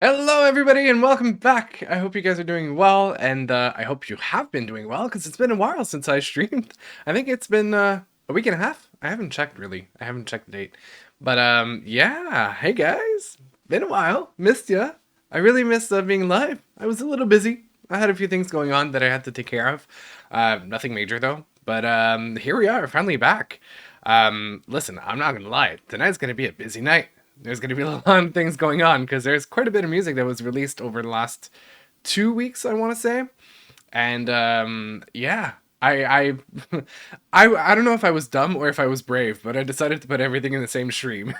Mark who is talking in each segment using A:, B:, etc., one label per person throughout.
A: Hello, everybody, and welcome back. I hope you guys are doing well, and I hope you have been doing well because it's been a while since I streamed. I think it's been a week and a half. I haven't checked really. I haven't checked the date, but yeah. Hey guys, been a while. Missed ya. I really missed being live. I was a little busy. I had a few things going on that I had to take care of. Nothing major though. But here we are, finally back. Listen, I'm not gonna lie. Tonight's gonna be a busy night. There's going to be a lot of things going on because there's quite a bit of music that was released over the last 2 weeks, I want to say. And yeah, I I don't know if I was dumb or if I was brave, but I decided to put everything in the same stream.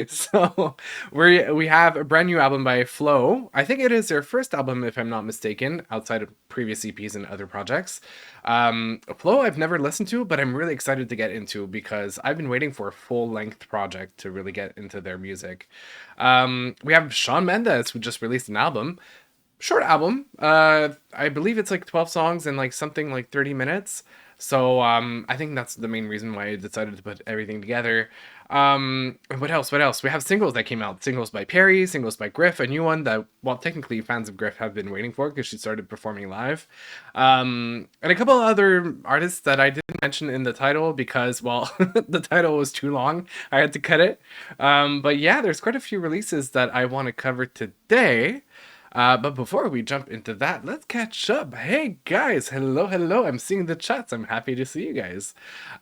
A: So we have a brand new album by FLO. I think it is their first album, if I'm not mistaken, outside of previous EPs and other projects. FLO I've never listened to, but I'm really excited to get into because I've been waiting for a full length project to really get into their music. We have Shawn Mendes, who just released an album, short album. I believe it's like 12 songs and like something like 30 minutes. So I think that's the main reason why I decided to put everything together. What else? What else? We have singles that came out. Singles by Perrie, singles by Griff, a new one that, well, technically fans of Griff have been waiting for because she started performing live. And a couple of other artists that I didn't mention in the title because, well, the title was too long. I had to cut it. But yeah, there's quite a few releases that I want to cover today. But before we jump into that, let's catch up. Hey guys, hello, hello. I'm seeing the chats. I'm happy to see you guys.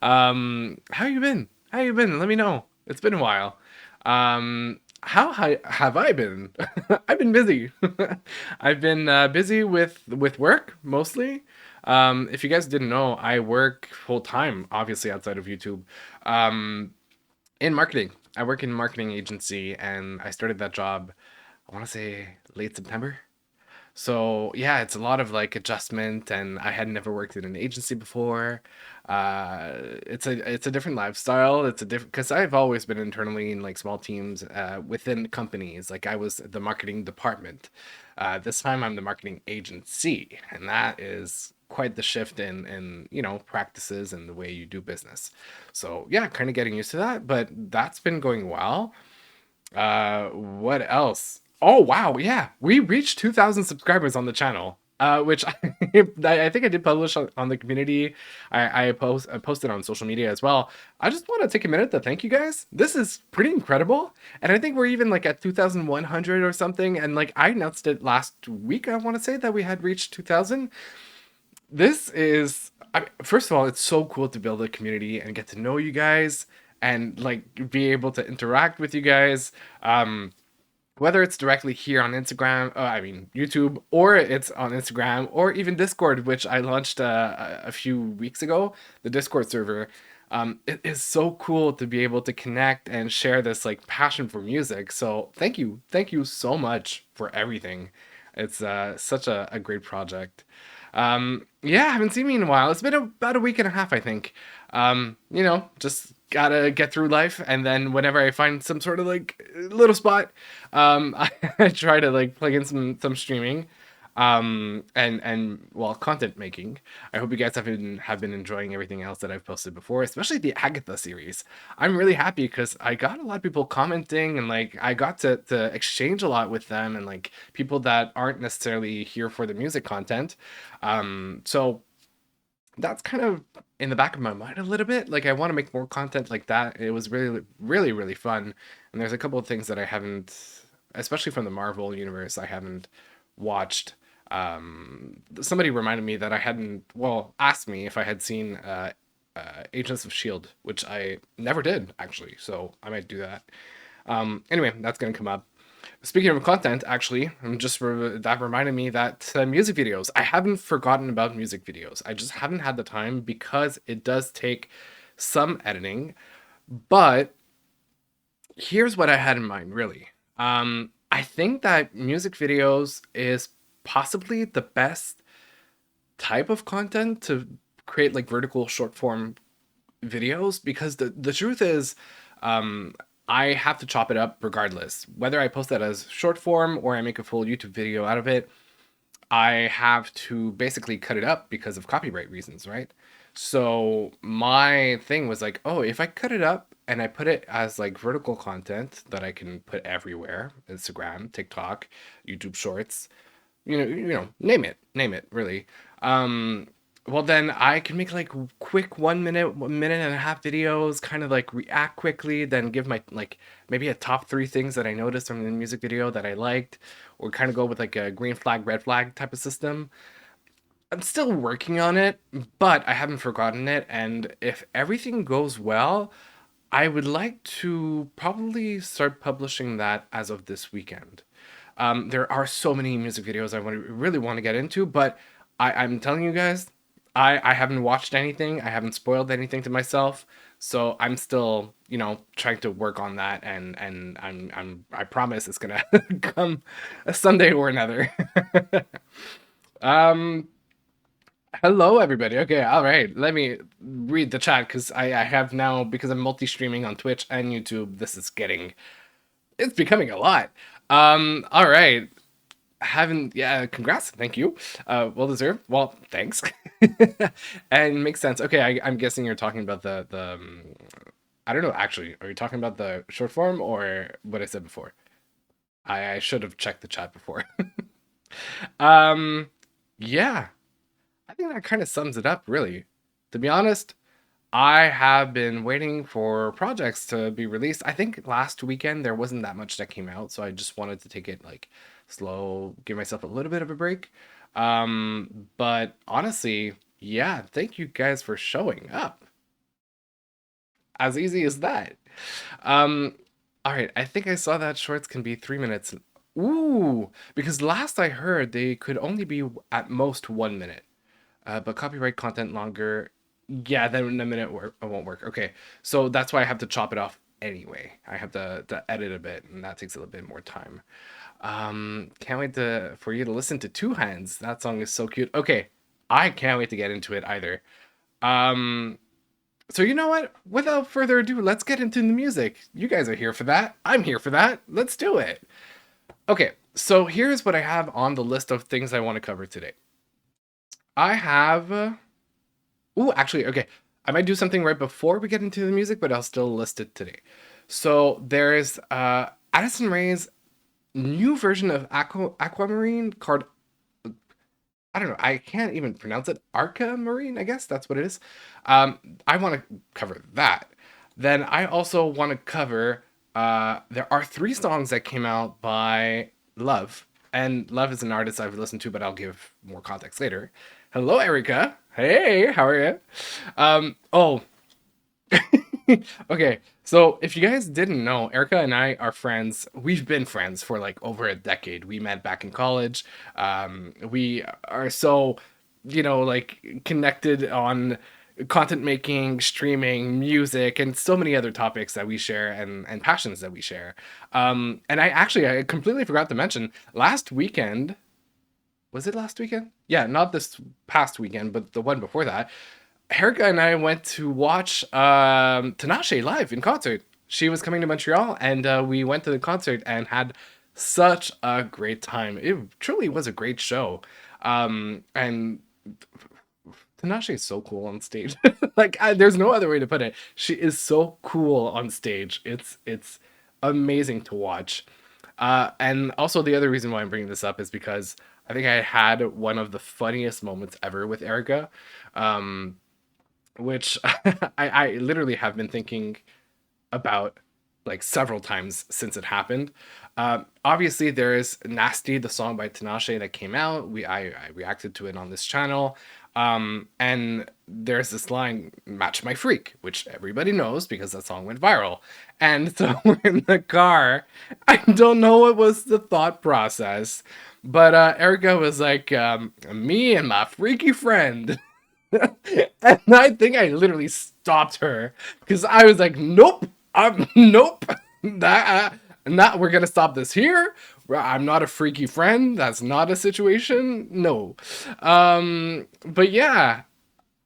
A: How you been? How you been? Let me know. It's been a while. How have I been? I've been busy. I've been busy with work mostly. If you guys didn't know, I work full time, obviously outside of YouTube. Um, in marketing. I work in a marketing agency, and I started that job, I want to say late September. So yeah, it's a lot of like adjustment, and I had never worked in an agency before. It's a different lifestyle. It's a different because I've always been internally in like small teams within companies. Like I was the marketing department. This time I'm the marketing agency, and that is quite the shift in practices and the way you do business. So yeah, kind of getting used to that, but that's been going well. What else? Oh wow, yeah, we reached 2,000 subscribers on the channel, which I think I did publish on the community. I posted on social media as well. I just want to take a minute to thank you guys. This is pretty incredible, and I think we're even like at 2,100 or something. And like I announced it last week. I want to say that we had reached 2,000. This is, first of all, it's so cool to build a community and get to know you guys and like be able to interact with you guys. Whether it's directly here on Instagram, I mean YouTube, or it's on Instagram, or even Discord, which I launched a few weeks ago, the Discord server. It is so cool to be able to connect and share this like passion for music. So thank you so much for everything. It's such a great project. Yeah, I haven't seen me in a while. It's been about a week and a half, I think. Just gotta get through life, and then whenever I find some sort of like little spot, I try to like plug in some streaming, and well, content making. I hope you guys have been enjoying everything else that I've posted before, especially the Agatha series. I'm really happy because I got a lot of people commenting, and like I got to exchange a lot with them, and like people that aren't necessarily here for the music content. So that's kind of in the back of my mind a little bit. Like I want to make more content like that. It was really, really, really fun. And there's a couple of things that I haven't, especially from the Marvel universe, I haven't watched. Somebody reminded me that I hadn't, well, asked me if I had seen Agents of Shield, which I never did actually. So I might do that. Anyway, that's gonna come up. Speaking of content, actually, that reminded me that music videos. I haven't forgotten about music videos. I just haven't had the time because it does take some editing. But here's what I had in mind, really. I think that music videos is possibly the best type of content to create like vertical short form videos because the truth is, um, I have to chop it up regardless. Whether I post that as short form or I make a full YouTube video out of it, I have to basically cut it up because of copyright reasons, right? So my thing was like, oh, if I cut it up and I put it as like vertical content that I can put everywhere: Instagram, TikTok, YouTube Shorts, name it, really. Um, well, then I can make like quick 1 minute, 1 minute and a half videos, kind of like react quickly, then give my like maybe a top three things that I noticed from the music video that I liked, or kind of go with like a green flag, red flag type of system. I'm still working on it, but I haven't forgotten it. And if everything goes well, I would like to probably start publishing that as of this weekend. There are so many music videos really want to get into, but I'm telling you guys, I haven't watched anything. I haven't spoiled anything to myself, so I'm still, trying to work on that, and I promise it's gonna come a Sunday or another. um, Hello, everybody. Okay, all right. Let me read the chat because I have now, because I'm multi-streaming on Twitch and YouTube. It's becoming a lot. All right. Yeah, congrats. Thank you. Well deserved. Well, thanks. And makes sense. Okay, I'm guessing you're talking about I don't know, actually. Are you talking about the short form or what I said before? I should have checked the chat before. Um, yeah. I think that kind of sums it up, really. To be honest, I have been waiting for projects to be released. I think last weekend there wasn't that much that came out, so I just wanted to take it like slow, give myself a little bit of a break. But honestly, yeah, thank you guys for showing up. As easy as that. Um, all right, I think I saw that shorts can be 3 minutes. Ooh, because last I heard they could only be at most 1 minute. But copyright content longer. Yeah, then the minute it won't work. Okay, so that's why I have to chop it off anyway. I have to edit a bit, and that takes a little bit more time. Can't wait for you to listen to Two Hands. That song is so cute. Okay, I can't wait to get into it either. Um, so you know what? Without further ado, let's get into the music. You guys are here for that. I'm here for that. Let's do it. Okay, so here's what I have on the list of things I want to cover today. I have. Ooh, actually, okay. I might do something right before we get into the music, but I'll still list it today. So there's Addison Rae's new version of Aquamarine called, I don't know, I can't even pronounce it. Arca Marine, I guess that's what it is. I want to cover that. Then I also want to cover, there are 3 songs that came out by Love. And Love is an artist I've listened to, but I'll give more context later. Hello, Erica. Hey, how are you? Oh, okay. So if you guys didn't know, Erica and I are friends. We've been friends for like over a decade. We met back in college. We are so, like connected on content making, streaming, music, and so many other topics that we share and passions that we share. And I completely forgot to mention last weekend. Was it last weekend? Yeah, not this past weekend, but the one before that. Erica and I went to watch Knoche live in concert. She was coming to Montreal, and we went to the concert and had such a great time. It truly was a great show. And Tinashe is so cool on stage. Like, there's no other way to put it. She is so cool on stage. It's amazing to watch. And also the other reason why I'm bringing this up is because I think I had one of the funniest moments ever with Erica, which I literally have been thinking about like several times since it happened. Obviously, there is Nasty, the song by Tinashe that came out. I reacted to it on this channel. And there's this line, "Match My Freak," which everybody knows because that song went viral. And so we're in the car. I don't know what was the thought process, but Erica was like, "Me and my freaky friend." And I think I literally stopped her because I was like, "Nope, nope, that, not. We're gonna stop this here. I'm not a freaky friend. That's not a situation. No." But yeah,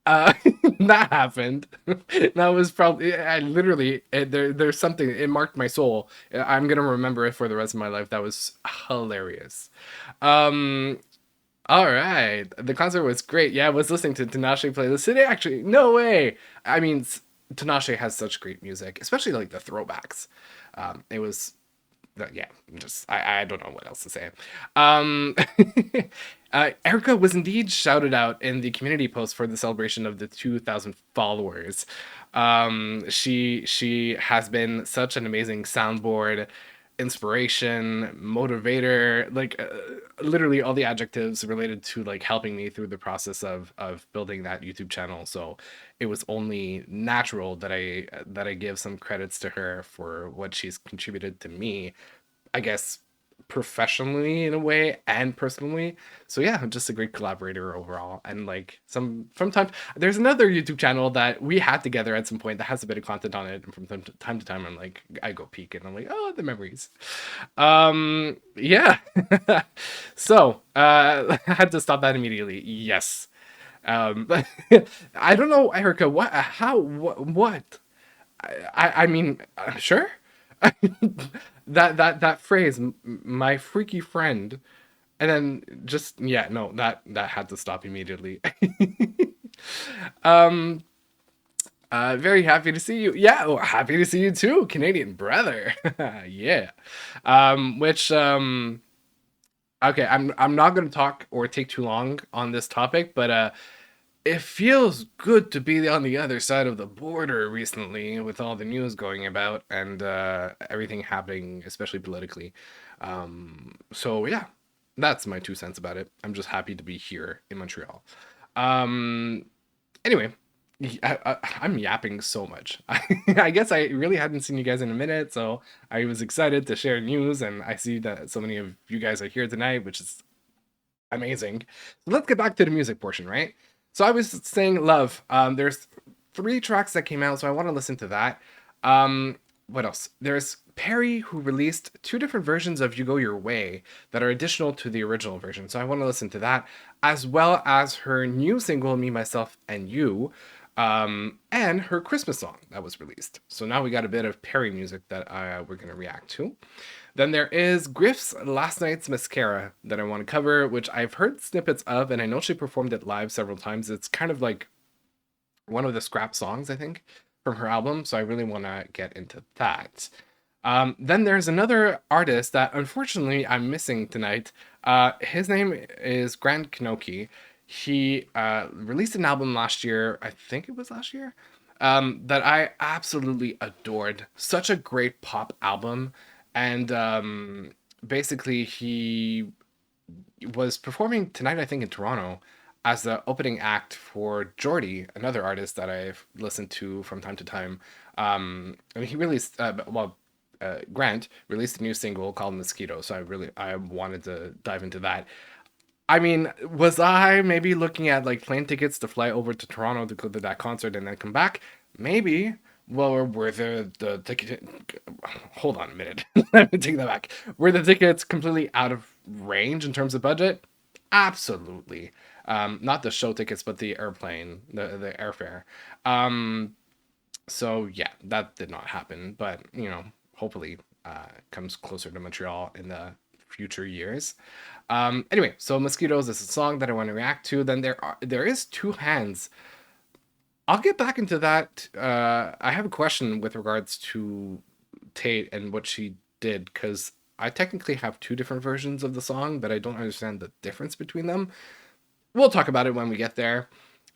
A: uh, that happened. That was probably. I literally there's something. It marked my soul. I'm gonna remember it for the rest of my life. That was hilarious. Um, all right. The concert was great. Yeah, I was listening to Tinashe play the city. Actually, no way. I mean, Tinashe has such great music, especially like the throwbacks. It was yeah, just I don't know what else to say. Um, Erica was indeed shouted out in the community post for the celebration of the 2,000 followers. She has been such an amazing soundboard, inspiration, motivator, like literally all the adjectives related to like helping me through the process of building that YouTube channel. So it was only natural that I give some credits to her for what she's contributed to me, I guess, professionally in a way and personally. So yeah, just a great collaborator overall. And like some from time, there's another YouTube channel that we had together at some point that has a bit of content on it. And from time to time, I'm like, I go peek and I'm like, oh, the memories. Yeah. So I had to stop that immediately. Yes. But I don't know, Erica. What? How? What? I mean, sure. That phrase, my freaky friend, and then just yeah, no, that had to stop immediately. um, very happy to see you. Yeah, well, happy to see you too, Canadian brother. Yeah. Which okay, I'm not gonna talk or take too long on this topic, but it feels good to be on the other side of the border recently with all the news going about and everything happening, especially politically. So yeah, that's my 2 cents about it. I'm just happy to be here in Montreal. Um, anyway, I'm yapping so much. I guess I really hadn't seen you guys in a minute, so I was excited to share news, and I see that so many of you guys are here tonight, which is amazing. So let's get back to the music portion, right? So I was saying Love. There's 3 tracks that came out, so I want to listen to that. What else? There's Perrie, who released 2 different versions of You Go Your Way that are additional to the original version. So I want to listen to that, as well as her new single, Me, Myself, and You, and her Christmas song that was released. So now we got a bit of Perrie music that we're going to react to. Then there is Griff's Last Night's Mascara that I want to cover, which I've heard snippets of, and I know she performed it live several times. It's kind of like one of the scrap songs, I think, from her album, so I really want to get into that. Then there's another artist that unfortunately I'm missing tonight. His name is Grant Knoche. He released an album last year, I think it was last year, that I absolutely adored. Such a great pop album. And basically, he was performing tonight, I think, in Toronto as the opening act for Jordy, another artist that I've listened to from time to time. I mean, he released, Grant released a new single called Mosquito, so I wanted to dive into that. I mean, was I maybe looking at like plane tickets to fly over to Toronto to go to that concert and then come back? Maybe. Well, were the ticket? Hold on a minute. Let me take that back. Were the tickets completely out of range in terms of budget? Absolutely. Not the show tickets, but the airplane, the airfare. Um, so yeah, that did not happen. But hopefully, comes closer to Montreal in the future years. Anyway, so Mosquitoes is a song that I want to react to. Then there is Two Hands. I'll get back into that. I have a question with regards to Tate and what she did, because I technically have 2 different versions of the song, but I don't understand the difference between them. We'll talk about it when we get there.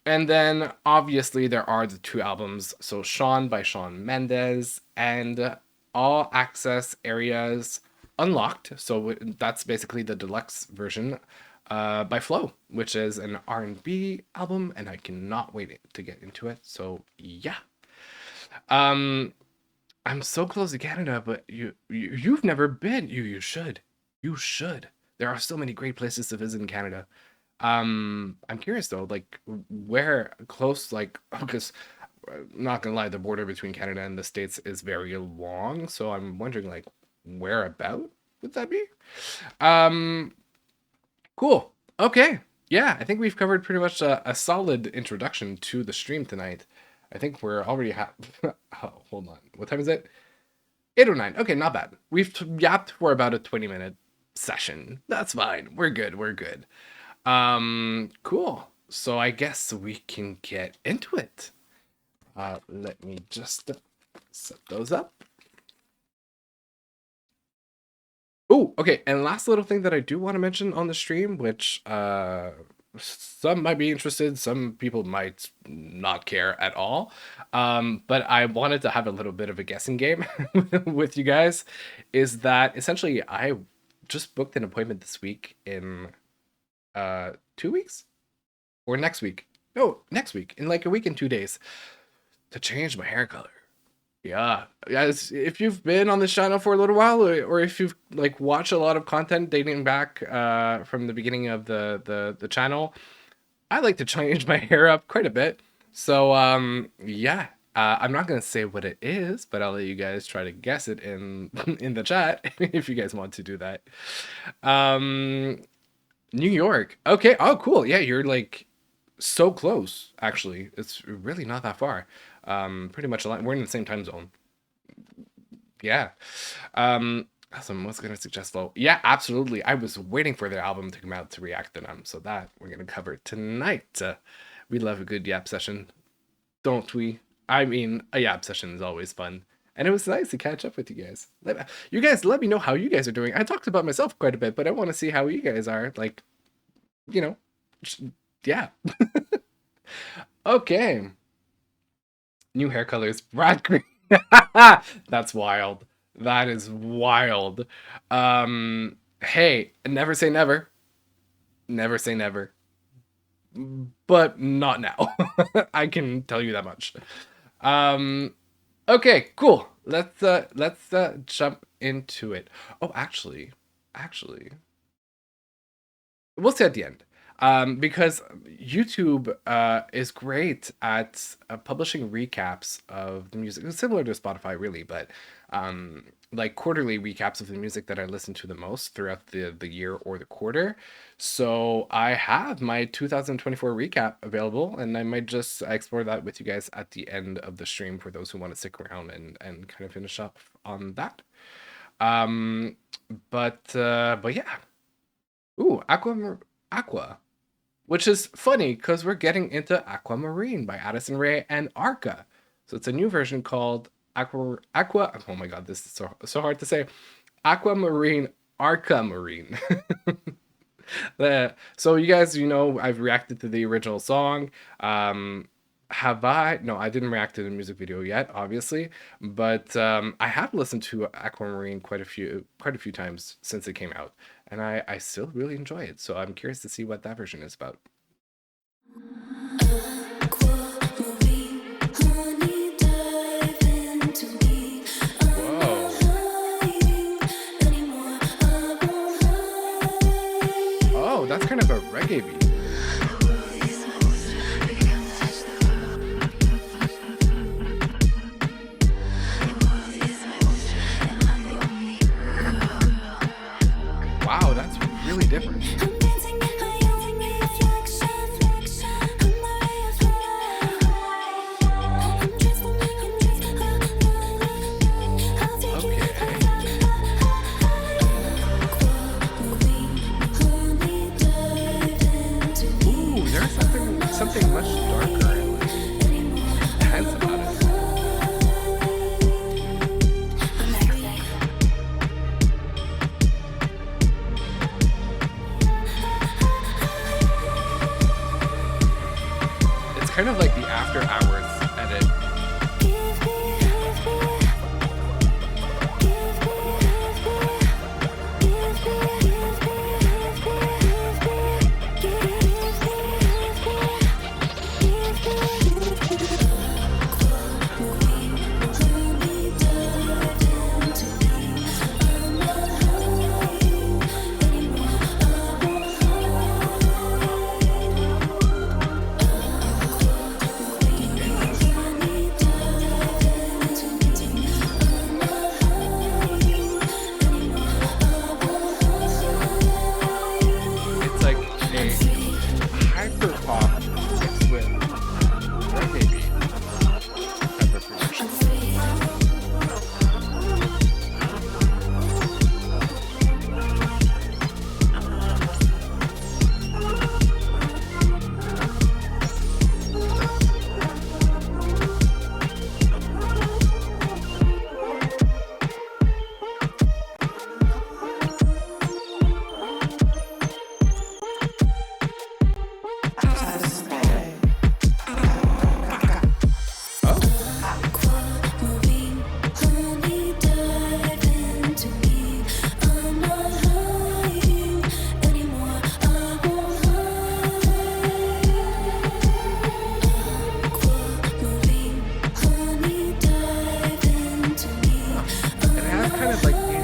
A: And then obviously there are the 2 albums. So Shawn by Shawn Mendes and All Access Areas Unlocked. So that's basically the deluxe version by FLO, which is an R&B album, and I cannot wait to get into it. So yeah. Um, I'm so close to Canada, but you've never been. You should. You should. There are so many great places to visit in Canada. I'm curious though, like where close, like because not gonna lie, the border between Canada and the States is very long, so I'm wondering like where about would that be? Um, cool. Okay. Yeah, I think we've covered pretty much a solid introduction to the stream tonight. I think we're already oh, hold on. What time is it? 8:09. Okay, not bad. We've yapped for about a 20-minute session. That's fine. We're good. We're good. Cool. So I guess we can get into it. Let me just set those up. Oh, okay. And last little thing that I do want to mention on the stream, which some might be interested, some people might not care at all. But I wanted to have a little bit of a guessing game with you guys, is that essentially I just booked an appointment this week in 2 weeks or next week. No, next week, in like a week and 2 days, to change my hair color. Yeah, guys, if you've been on this channel for a little while, or if you've like watched a lot of content dating back from the beginning of the channel, I like to change my hair up quite a bit. So yeah, I'm not gonna say what it is, but I'll let you guys try to guess it in in the chat if you guys want to do that. New York. Okay. Oh, cool. Yeah, you're like so close. Actually, it's really not that far. Pretty much aligned. We're in the same time zone. Yeah. Awesome. What's gonna suggest FLO? Yeah, absolutely. I was waiting for their album to come out to react to them, so that we're gonna cover tonight. We love a good yap session, don't we? I mean, a yap session is always fun, and it was nice to catch up with you guys. You guys, let me know how you guys are doing. I talked about myself quite a bit, but I want to see how you guys are. Like, you know, yeah. Okay. New hair colors, Brad Green. That's wild. That is wild. Hey, never say never. Never say never. But not now. I can tell you that much. Okay, cool. Let's jump into it. Oh, actually, we'll say at the end. Because YouTube is great at publishing recaps of the music. It's similar to Spotify, really, but like quarterly recaps of the music that I listen to the most throughout the year or the quarter. So I have my 2024 recap available, and I might just explore that with you guys at the end of the stream for those who want to stick around and kind of finish up on that. But yeah. Ooh, Aqua. Which is funny because we're getting into Aquamarine by Addison Rae and Arca. So it's a new version called Aqua. Oh my god, this is so hard to say. Aquamarine, Arca Marine. So you guys, you know, I've reacted to the original song. Have I? No, I didn't react to the music video yet, obviously, but I have listened to Aquamarine quite a few times since it came out, and I still really enjoy it. So I'm curious to see what that version is about. Whoa. Oh, that's kind of a reggae beat. Wow, that's really different. Something much darker and like intense about it. It's kind of like the after hours edit.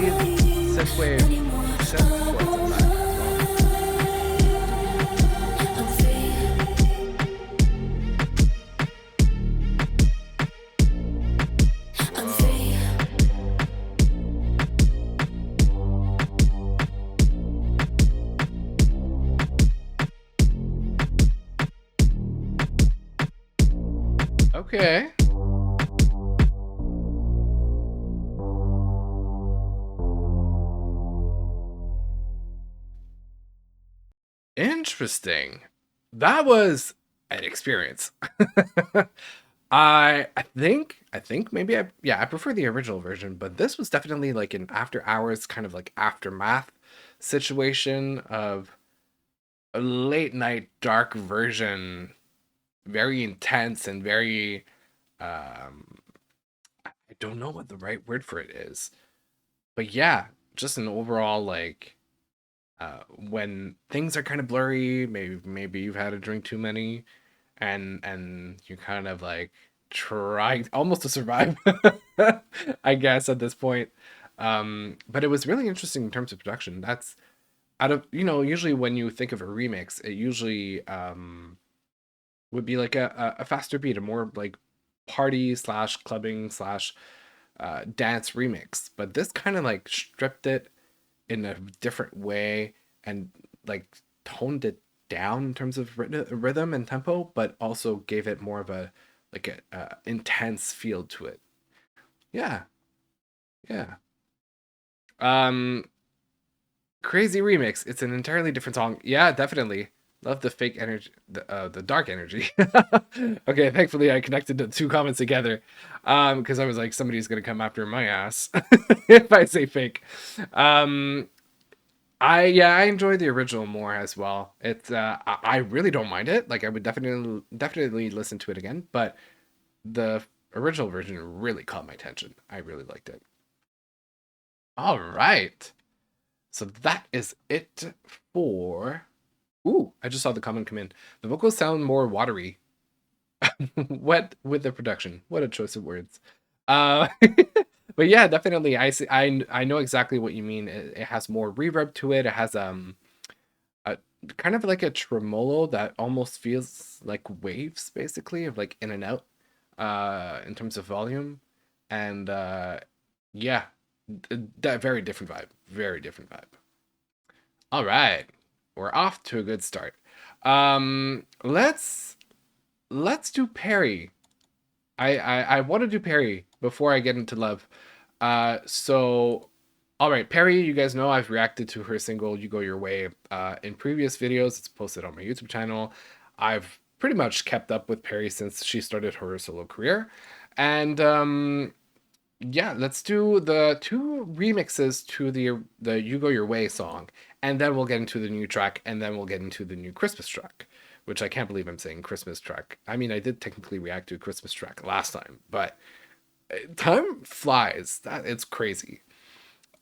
A: these synthwave synth chords inside as well. Okay. Interesting. That was an experience. I think maybe I prefer the original version, but this was definitely like an after hours kind of like aftermath situation of a late night dark version, very intense and very I don't know what the right word for it is. But yeah, just an overall like when things are kind of blurry, maybe you've had a drink too many, and you're kind of like trying almost to survive, I guess at this point. But it was really interesting in terms of production. That's out of usually when you think of a remix, it usually would be like a faster beat, a more like party slash clubbing slash dance remix. But this kind of like stripped it in a different way and like toned it down in terms of rhythm and tempo, but also gave it more of a like a intense feel to it. Yeah, yeah. Crazy remix. It's an entirely different song. Yeah, definitely. Love the fake energy, the dark energy. Okay, thankfully I connected the two comments together, because I was like, somebody's gonna come after my ass if I say fake. I enjoy the original more as well. It's I really don't mind it. Like I would definitely listen to it again, but the original version really caught my attention. I really liked it. All right. So that is it for. Ooh, I just saw the comment come in. The vocals sound more watery. Wet with the production. What a choice of words. Uh, but yeah, definitely. I know exactly what you mean. It has more reverb to it. It has a kind of like a tremolo that almost feels like waves, basically, of like in and out, in terms of volume, and yeah, that very different vibe. Very different vibe. All right, we're off to a good start. Let's do Perrie. I want to do Perrie before I get into Love. So, all right, Perrie, you guys know I've reacted to her single "You Go Your Way" in previous videos. It's posted on my YouTube channel. I've pretty much kept up with Perrie since she started her solo career, and yeah, let's do the two remixes to the "You Go Your Way" song, and then we'll get into the new track, and then we'll get into the new Christmas track, which I can't believe I'm saying Christmas track. I mean, I did technically react to a Christmas track last time, but time flies. It's crazy.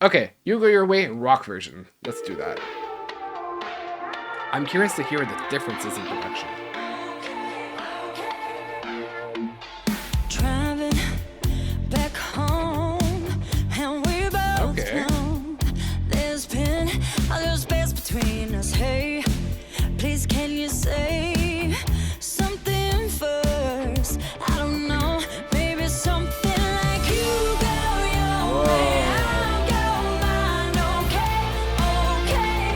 A: Okay, "You Go Your Way" rock version. Let's do that. I'm curious to hear the differences in production.
B: Hey, please can you say something first? I don't know, maybe something like you go your way, I'll go mine. Okay,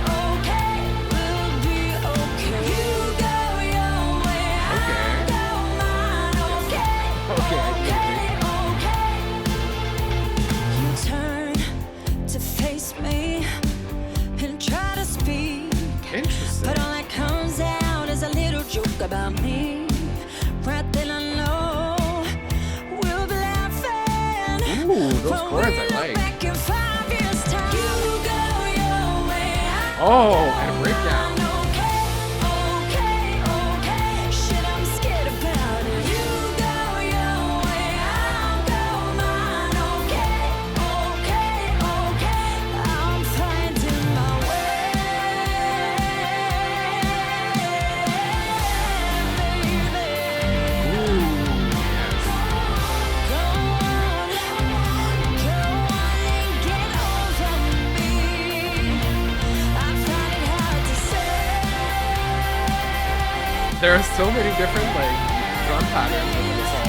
B: we'll be okay. You go your way, I'll go mine. Okay. You turn to face me and try to speak.
A: Interesting.
B: But all that comes out is a little joke about me. Right then I know we'll be laughing.
A: Ooh, those chords I like.
B: Back in 5 years' time. You go your way,
A: oh, and a breakdown.
B: Okay. Shit, I'm scared about it. You go your way, I'll go mine. Okay. I'm finding my way. Go on and get over
A: There are so many different like drum patterns within the song.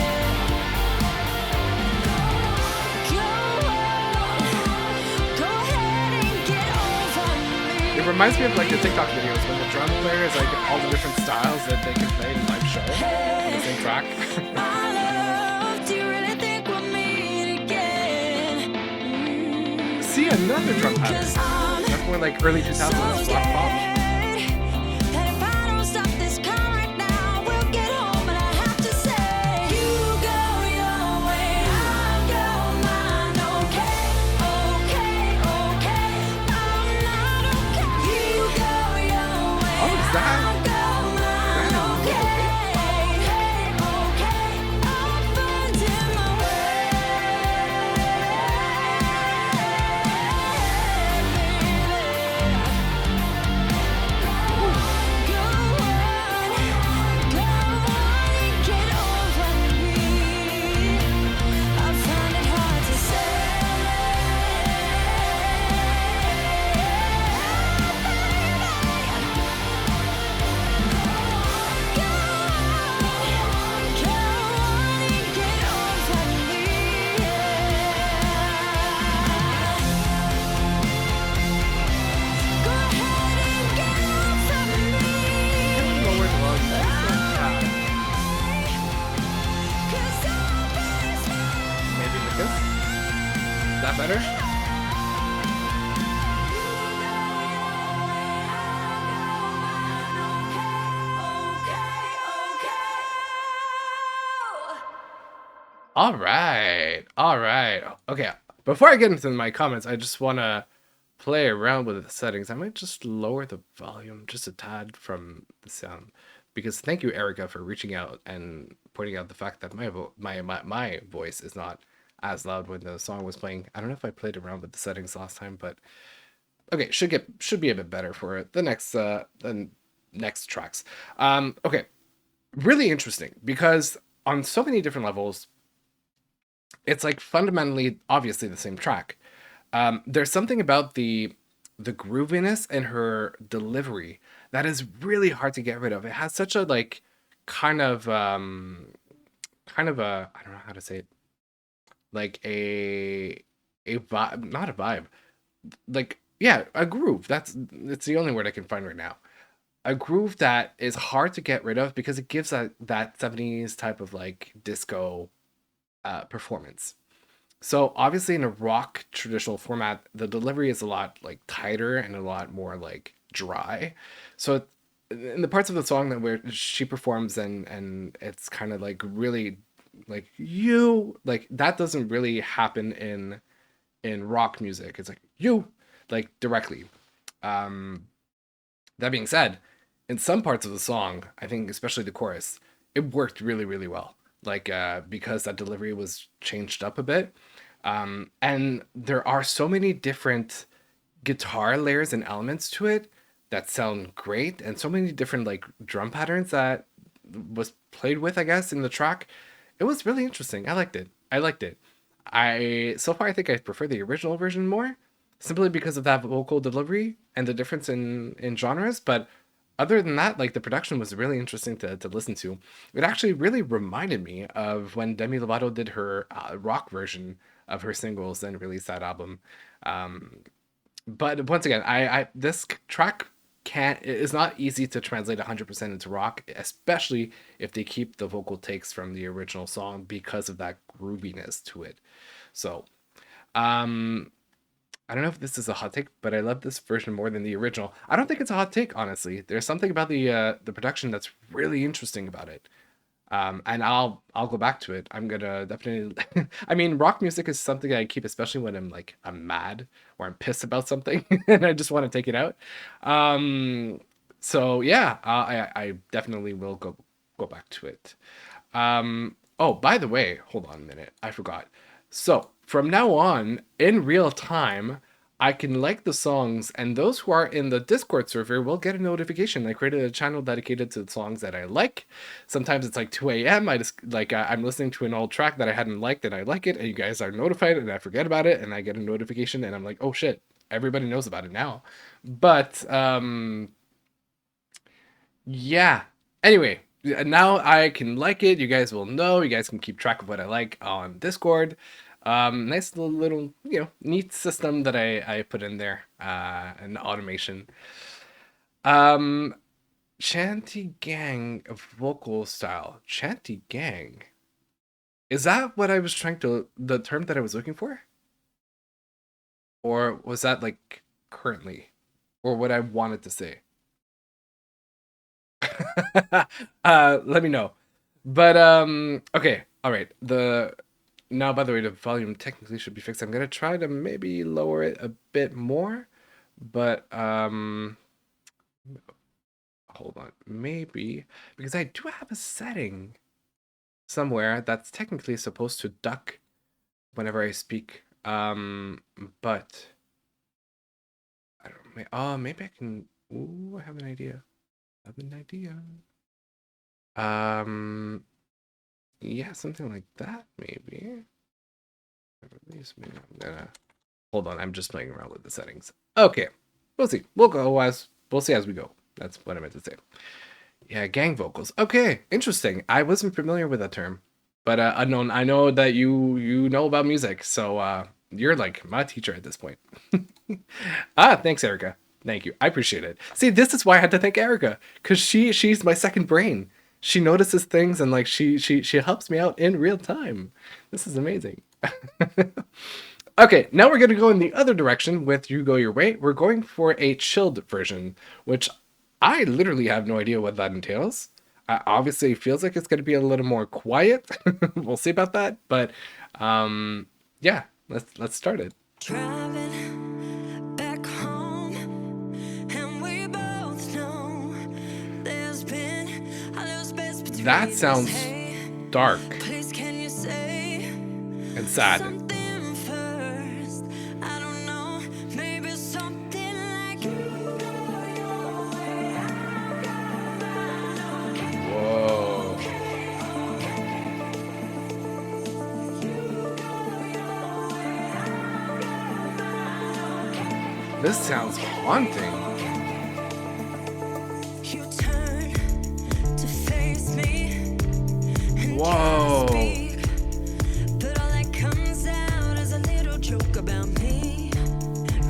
A: It reminds me of like the TikTok videos when the drum player is like all the different styles that they can play in live show on the same track. See another drum pattern. That's more like early 2000s rock pop. Is that better? All right. All right. Okay. Before I get into my comments, I just want to play around with the settings. I might just lower the volume just a tad from the sound, because thank you, Erica, for reaching out and pointing out the fact that my voice is not as loud when the song was playing. I don't know if I played around with the settings last time, but okay, should be a bit better for the next tracks. Okay, really interesting because on so many different levels, it's like fundamentally, obviously the same track. There's something about the grooviness in her delivery that is really hard to get rid of. It has such a like kind of a, I don't know how to say it, like a vibe, not a vibe, like yeah, a groove. It's the only word I can find right now. A groove that is hard to get rid of because it gives that 70s type of like disco performance. So obviously in a rock traditional format, the delivery is a lot like tighter and a lot more like dry. So in the parts of the song that where she performs and it's kind of like really like you like that doesn't really happen in rock music. It's like you like directly. That being said, in some parts of the song, I think especially the chorus, it worked really really well. Like because that delivery was changed up a bit. And there are so many different guitar layers and elements to it that sound great, and so many different like drum patterns that was played with, I guess, in the track. It was really interesting. I liked it. I liked it. I so far I think I prefer the original version more, simply because of that vocal delivery and the difference in genres. But other than that, like the production was really interesting to listen to. It actually really reminded me of when Demi Lovato did her rock version of her singles, then released that album. But once again, I this track can't is not easy to translate 100% into rock, especially if they keep the vocal takes from the original song because of that grooviness to it. So, um, I don't know if this is a hot take, but I love this version more than the original. I don't think it's a hot take, honestly. There's something about the production that's really interesting about it. And I'll go back to it. I'm gonna definitely. I mean, rock music is something I keep, especially when I'm mad or I'm pissed about something and I just want to take it out. So yeah, I definitely will go back to it. Oh, by the way, hold on a minute, I forgot. So from now on, in real time, I can like the songs, and those who are in the Discord server will get a notification. I created a channel dedicated to the songs that I like. Sometimes it's like 2 a.m. I just like I'm listening to an old track that I hadn't liked and I like it, and you guys are notified, and I forget about it, and I get a notification, and I'm like, oh shit, everybody knows about it now. But yeah. Anyway, now I can like it. You guys will know. You guys can keep track of what I like on Discord. Nice little, neat system that I put in there. An automation. Chanty gang vocal style. Chanty gang. Is that what I was the term that I was looking for? Or was that like currently? Or what I wanted to say? Let me know. But okay, all right. Now, by the way, the volume technically should be fixed. I'm gonna try to maybe lower it a bit more, but hold on, maybe because I do have a setting somewhere that's technically supposed to duck whenever I speak. But I don't know. Oh, maybe I can. Ooh, I have an idea. Yeah, something like that, maybe. Release me. I'm gonna hold on. I'm just playing around with the settings. Okay, we'll see. We'll see as we go. That's what I meant to say. Yeah, gang vocals. Okay, interesting. I wasn't familiar with that term, but unknown. I know that you know about music, so you're like my teacher at this point. Thanks, Erica. Thank you. I appreciate it. See, this is why I had to thank Erica, because she's my second brain. She notices things and like she helps me out in real time. This is amazing. Okay, now we're gonna go in the other direction with You Go Your Way. We're going for a chilled version, which I literally have no idea what that entails. Obviously, it feels like it's gonna be a little more quiet. We'll see about that, but yeah, let's start it.
B: Driving back home, and we both know there's been a little space between
A: That sounds dark
B: Please can you say
A: and sad.
B: something first? I don't know, maybe something like you go your way, I go mine.
A: Whoa. This sounds haunting.
B: You turn to face me and
A: Whoa.
B: speak, but all that comes out is a little joke about me.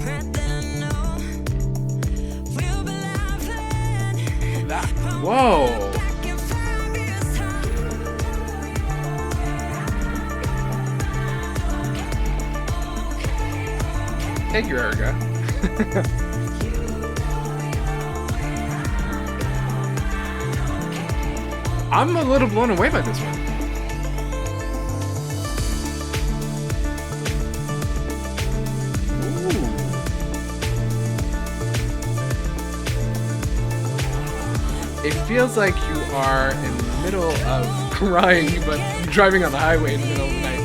B: Right then I know we'll be laughing.
A: Whoa.
B: Back in 5 years' time.
A: Thank you, Erica. I'm a little blown away by this one. Ooh. It feels like you are in the middle of crying, but driving on the highway in the middle of the night.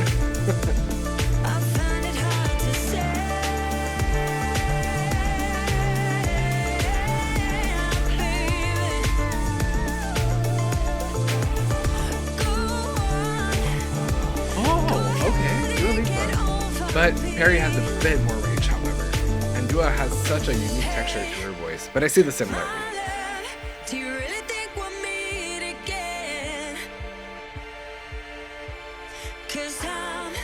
B: I find it hard to say,
A: Oh, okay, really fun. But Perrie has a bit more range, however, and Dua has such a unique texture to her voice. But I see the similarity.
B: do you really think we'll meet again? 'Cause I'm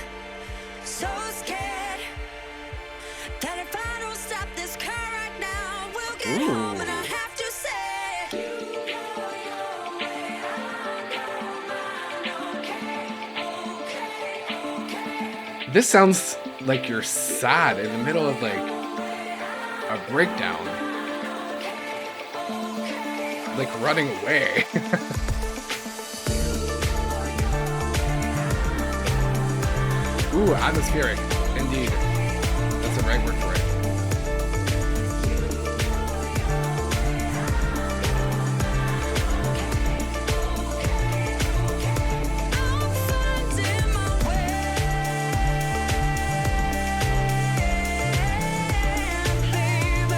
B: so scared that if I don't stop this car right now, we'll get
A: Ooh.
B: home and I have to say, you go your way, I go mine. Okay.
A: This sounds like you're sad in the middle of like a breakdown, like running away. Ooh, atmospheric, indeed. That's the right word for it.
B: I'm finding my way, baby.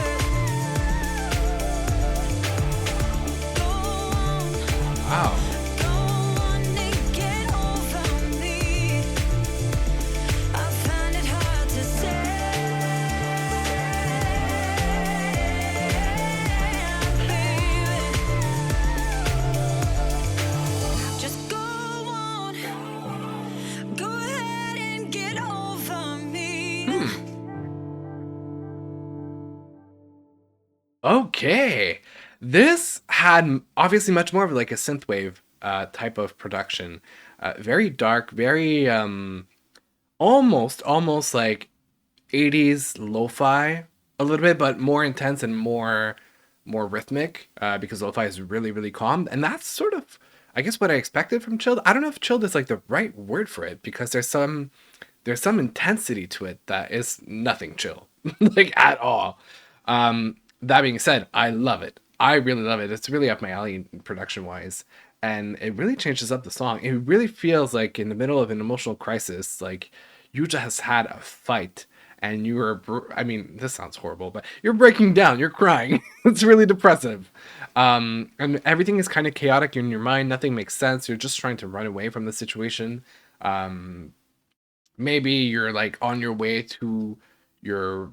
B: Go on,
A: Wow.
B: go on and get over me. I find it hard to say.
A: Okay. This had obviously much more of like a synthwave type of production. Very dark, very almost like 80s lo-fi a little bit, but more intense and more rhythmic because lo-fi is really calm. And that's sort of I guess what I expected from chilled. I don't know if chilled is like the right word for it because there's some intensity to it that is nothing chill like at all. That being said, I love it. I really love it. It's really up my alley production wise, and it really changes up the song. It really feels like in the middle of an emotional crisis, like you just had a fight and you were I mean, this sounds horrible, but you're breaking down, you're crying. It's really depressive. And everything is kind of chaotic in your mind. Nothing makes sense. You're just trying to run away from the situation. Um, Maybe you're like on your way to your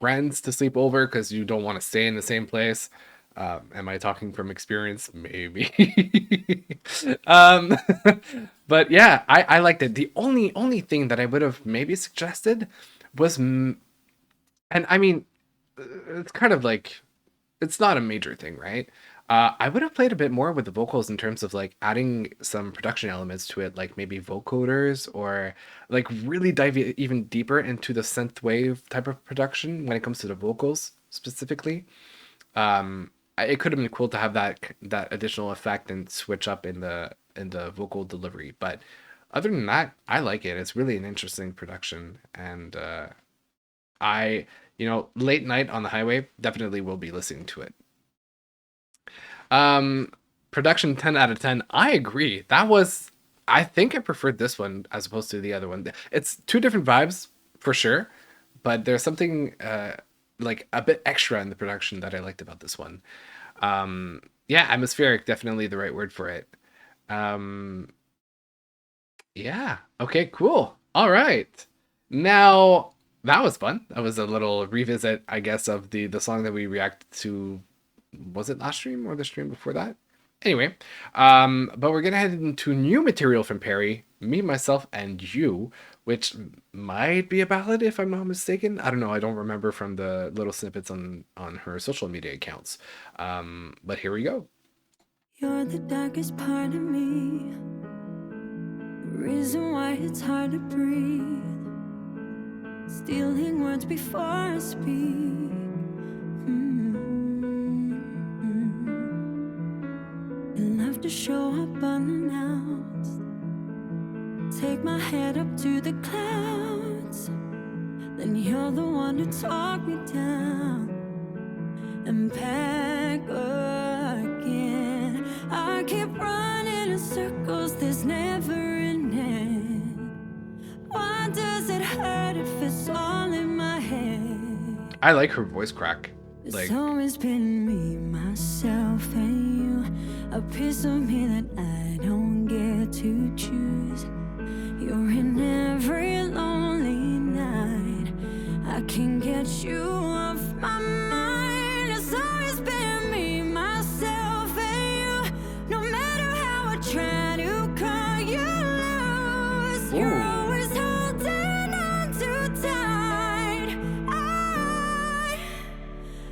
A: friends to sleep over because you don't want to stay in the same place. Am I talking from experience? Maybe. um, but yeah, I liked it. The only thing that I would have maybe suggested was, and I mean, it's kind of like it's not a major thing, right? I would have played a bit more with the vocals in terms of like adding some production elements to it, like maybe vocoders or like really dive even deeper into the synthwave type of production when it comes to the vocals specifically. It could have been cool to have that additional effect and switch up in the vocal delivery, but other than that, I like it. It's really an interesting production, and I, late night on the highway, definitely will be listening to it. Um, Production 10 out of 10. I agree. I think I preferred this one as opposed to the other one. It's two different vibes for sure, but there's something like a bit extra in the production that I liked about this one. Yeah, atmospheric, definitely the right word for it. Um, yeah. Okay, cool. All right. Now, that was fun. That was a little revisit, I guess, of the song that we reacted to. Was it last stream or the stream before that? Anyway, but we're gonna head into new material from Perrie, Me, Myself, and You, which might be a ballad if I'm not mistaken. I don't know. I don't remember from the little snippets on her social media accounts. But here we go.
B: You're the darkest part of me, the reason why it's hard to breathe, stealing words before I speak. You love to show up unannounced, take my head up to the clouds, then you're the one to talk me down and back again. I keep running in circles, there's never an end. Why does it hurt if it's all in my head?
A: I like her voice crack.
B: It's always been me, myself, and you, a piece of me that I don't get to choose. You're in every lonely night, I can't get you off my mind. It's always been me, myself, and you, no matter how I try to call you loose. You're always holding on too tight.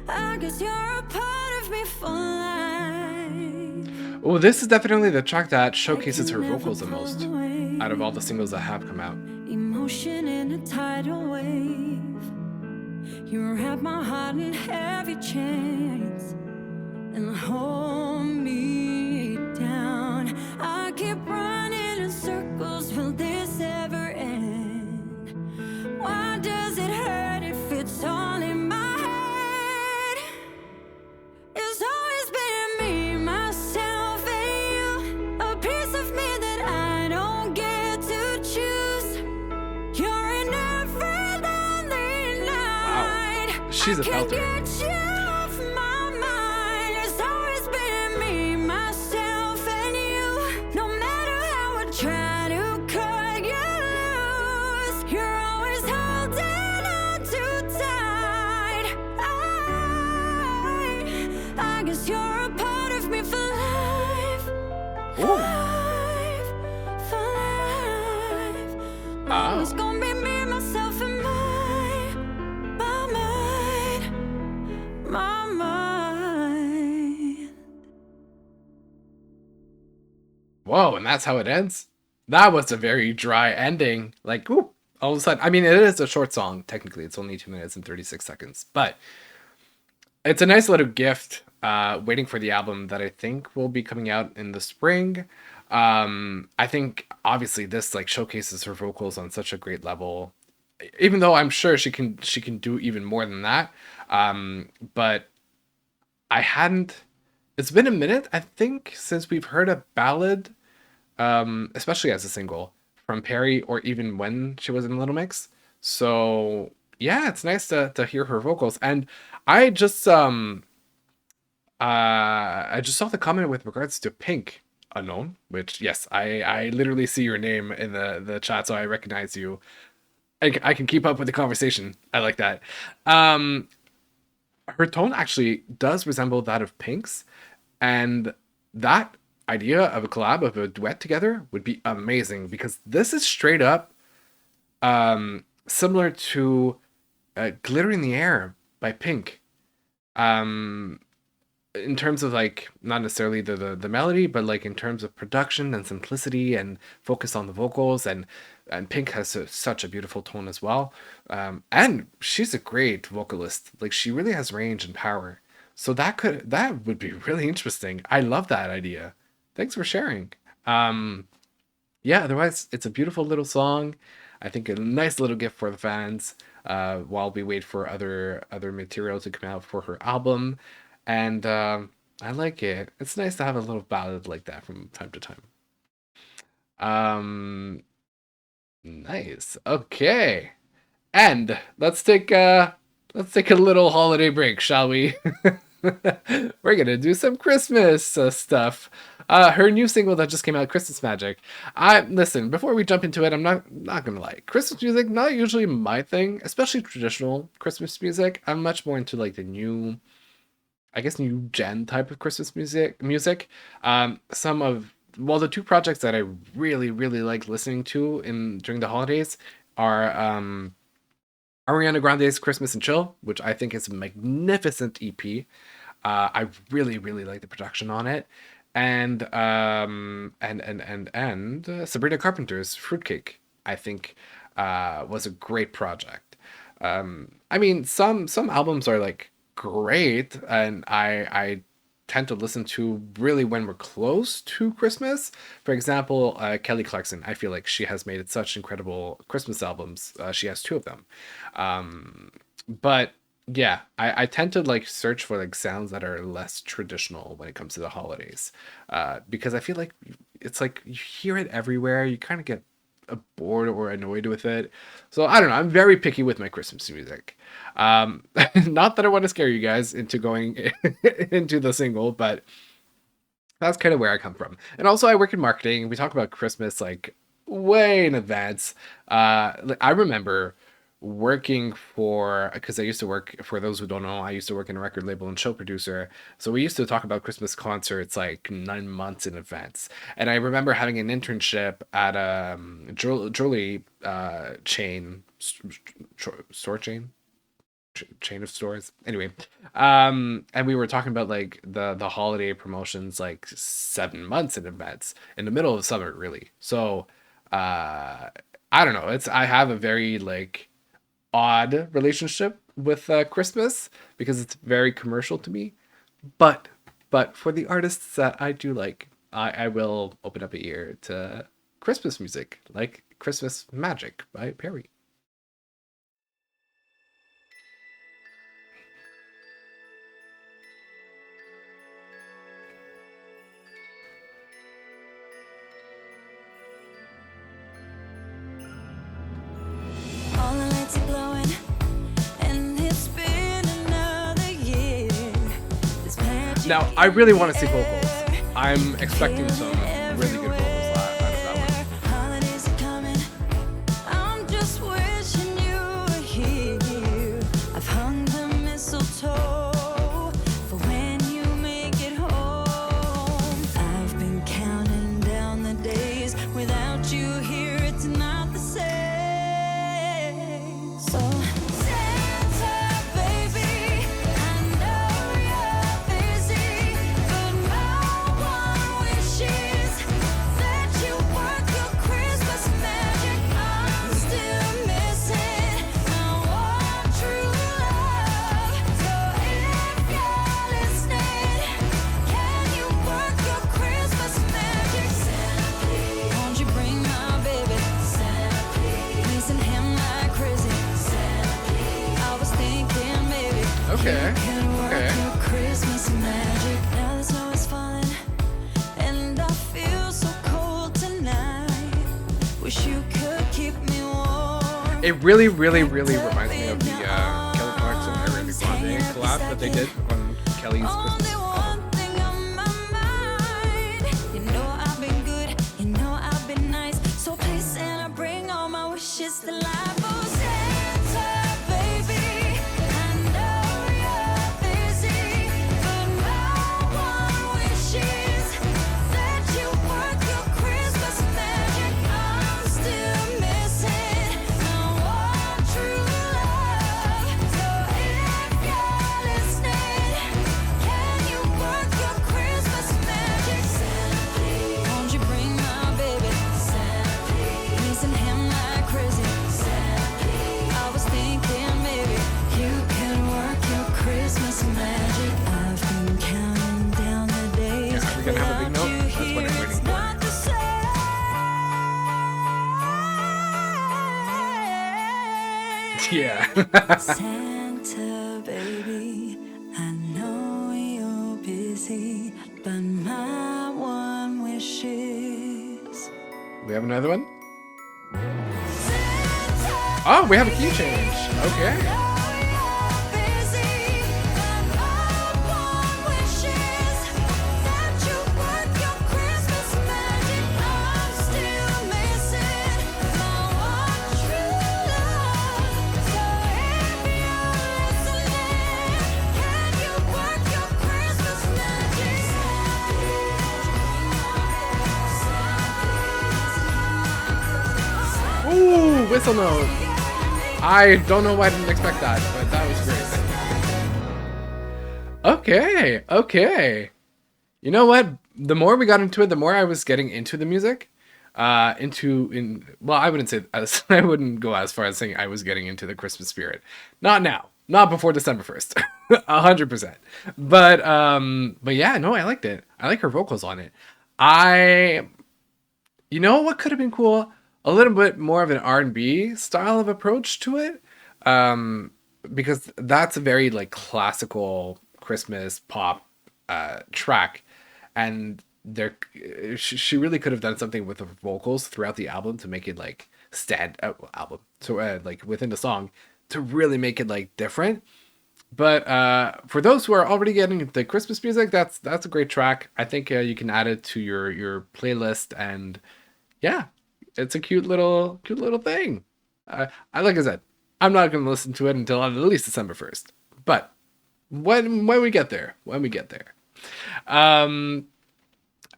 B: I guess you're a part of me for life.
A: Oh, this is definitely the track that showcases her vocals the most out of all the singles that have come out.
B: Emotion in a tidal wave, you wrap my heart in heavy chains and hold me down. I keep running in circles, will this ever end? Why does it hurt if it's all in my head? It's always been me, myself, and you, a piece of me that I don't get to choose. You're in every lonely night.
A: Wow, she's a belter.
B: I can't get you off my mind. It's always been me, myself, and you. No matter how I try to cut you loose, you're always holding on too tight. I guess you're a part of me for life. Life, for life. Always gonna be me, myself, and my mind.
A: Whoa, and that's how it ends? That was a very dry ending. Like, ooh, all of a sudden. I mean, it is a short song. Technically, it's only 2 minutes and 36 seconds. But it's a nice little gift waiting for the album that I think will be coming out in the spring. I think, obviously, this like showcases her vocals on such a great level. Even though I'm sure she can do even more than that. But I hadn't... It's been a minute, I think, since we've heard a ballad, especially as a single, from Perrie, or even when she was in Little Mix. So yeah, it's nice to hear her vocals. And I just saw the comment with regards to Pink Unknown, which, yes, I literally see your name in the chat, so I recognize you. I can keep up with the conversation. I like that. Her tone actually does resemble that of Pink's, and that idea of a collab, of a duet together, would be amazing, because this is straight up similar to Glitter in the Air by Pink. In terms of like, not necessarily the melody, but like in terms of production and simplicity and focus on the vocals, and Pink has such a beautiful tone as well. And she's a great vocalist. Like, she really has range and power. So that would be really interesting. I love that idea. Thanks for sharing. Yeah, otherwise it's a beautiful little song. I think a nice little gift for the fans while we wait for other material to come out for her album. And I like it. It's nice to have a little ballad like that from time to time. Nice. Okay. And let's take a little holiday break, shall we? We're gonna do some Christmas stuff. Her new single that just came out, Christmas Magic. Listen, before we jump into it, I'm not gonna lie. Christmas music, not usually my thing, especially traditional Christmas music. I'm much more into like the new gen type of Christmas music. The two projects that I really, really like listening to during the holidays are Ariana Grande's Christmas and Chill, which I think is a magnificent EP. I really, really like the production on it. And Sabrina Carpenter's Fruitcake, I think, was a great project. I mean, some albums are like great, and I tend to listen to really when we're close to Christmas. For example, Kelly Clarkson. I feel like she has made such incredible Christmas albums. She has 2 of them. But yeah, I tend to like search for like sounds that are less traditional when it comes to the holidays, because I feel like it's like you hear it everywhere. You kind of get bored or annoyed with it. So I don't know. I'm very picky with my Christmas music. Not that I want to scare you guys into going into the single, but that's kind of where I come from. And also, I work in marketing. We talk about Christmas like way in advance. I remember working because I used to work, for those who don't know, I used to work in a record label and show producer. So we used to talk about Christmas concerts like 9 months in advance. And I remember having an internship at a jewelry chain, store chain of stores. Anyway, and we were talking about like the holiday promotions like 7 months in advance, in the middle of summer, really. So I don't know. I have a very like odd relationship with Christmas, because it's very commercial to me. But for the artists that I do like, I will open up an ear to Christmas music, like Christmas Magic by Perrie.
B: All the lights are glowing, and it's been another year. This magic
A: Now, I really want to see vocals. I'm expecting some really good vocals out of that one.
B: holidays are coming. I'm just wishing you were here. I've hung the mistletoe for when you make it home. I've been counting down the days without you here. It's not the same. So Santa, baby, I know you're busy, but no one wishes
A: Okay.
B: can work
A: Okay.
B: your Christmas magic. Now the snow is falling, and I feel so cold tonight. Wish you could keep me warm.
A: It really, really, really reminds me of the Kelly Clarkson and Ariana Grande collab that they did on Kelly's Christmas
B: Only
A: album.
B: one thing on my mind. You know I've been good, you know I've been nice. So please, Santa, bring all my wishes to life. Oh, Santa, baby, I know you're busy, but my one wish is that you work your Christmas magic. I'm still missing my one true love. So if you're listening, can you work your Christmas magic? Santa, please, won't you bring my baby? Santa, please, missing him like crazy. Santa, please, I was thinking maybe you can work your Christmas magic. I've been counting down the days.
A: Yeah, are we gonna have a big note? That's what I'm waiting for.
B: Not the same.
A: Yeah.
B: Santa, baby, I know you're busy, but my one wish is
A: We have another one? Oh, we have a key change. Okay. Ooh, whistle note. I don't know why I didn't expect that, but that was great. Okay, okay. You know what? The more we got into it, the more I was getting into the music. Well, I wouldn't say I wouldn't go as far as saying I was getting into the Christmas spirit. Not now. Not before December 1st. 100%. But yeah, no, I liked it. I like her vocals on it. You know what could have been cool? A little bit more of an R&B style of approach to it. Because that's a very like classical Christmas pop track, and she really could have done something with the vocals throughout the album to make it like like within the song to really make it like different. But for those who are already getting the Christmas music, that's a great track. I think you can add it to your playlist, and yeah, it's a cute little thing. Like I said, I'm not going to listen to it until at least December 1st. But when we get there, I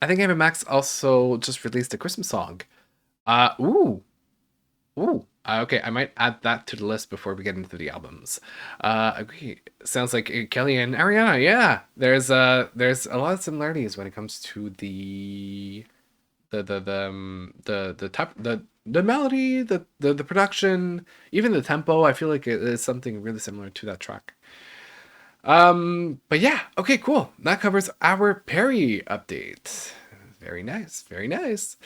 A: think Ava Max also just released a Christmas song. Ooh. Okay, I might add that to the list before we get into the albums. Okay, sounds like Kelly and Ariana. Yeah, there's a lot of similarities when it comes to the melody, the production, even the tempo. I feel like it is something really similar to that track. But yeah, okay, cool. That covers our Perrie update. Very nice, very nice.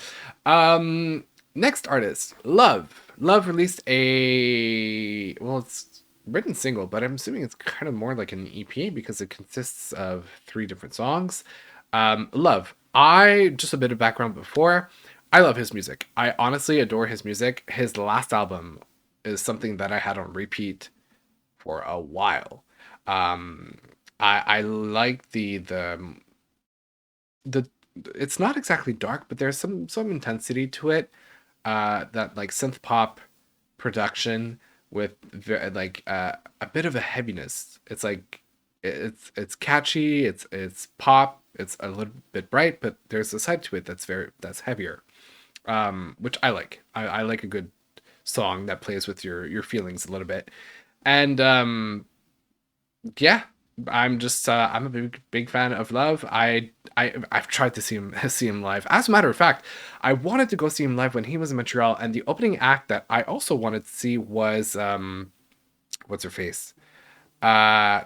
A: Next artist, Love. Love released it's written single, but I'm assuming it's kind of more like an EP because it consists of 3 different songs. Love. Just a bit of background before. I love his music. I honestly adore his music. His last album is something that I had on repeat for a while. I like the it's not exactly dark, but there's some intensity to it. That like synth pop production with a bit of a heaviness. It's like it's catchy. It's pop. It's a little bit bright, but there's a side to it that's heavier, which I like. I like a good song that plays with your feelings a little bit, and yeah, I'm a big fan of Love. I've tried to see him live. As a matter of fact, I wanted to go see him live when he was in Montreal, and the opening act that I also wanted to see was what's her face?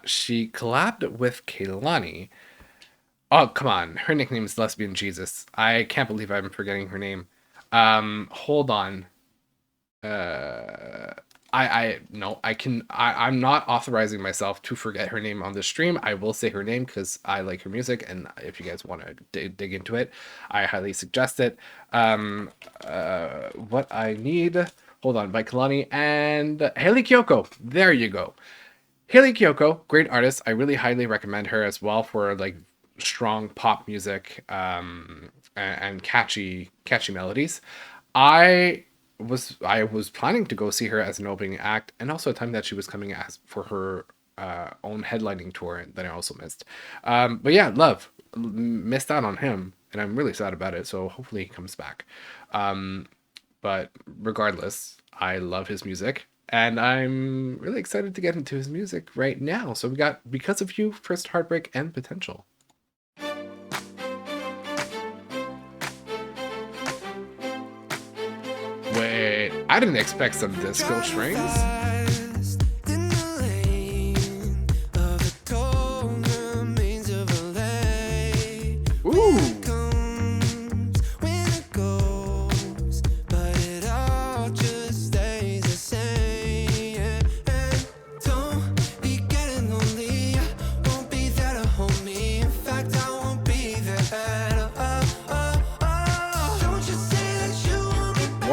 A: She collabed with Kehlani. Oh, come on. Her nickname is Lesbian Jesus. I can't believe I'm forgetting her name. Hold on. I no, I'm not authorizing myself to forget her name on the stream. I will say her name because I like her music, and if you guys want to dig into it, I highly suggest it. Um, what I need, hold on, by Kalani and Haley Kiyoko. There you go. Haley Kiyoko, great artist. I really highly recommend her as well for like strong pop music and catchy melodies. I I was planning to go see her as an opening act, and also a time that she was coming as for her own headlining tour that I also missed. But yeah, Love missed out on him, and I'm really sad about it. So hopefully he comes back. Um, but regardless, I love his music, and I'm really excited to get into his music right now. So we got Because of You, First Heartbreak, and Potential. Wait, I didn't expect some disco strings. Ooh.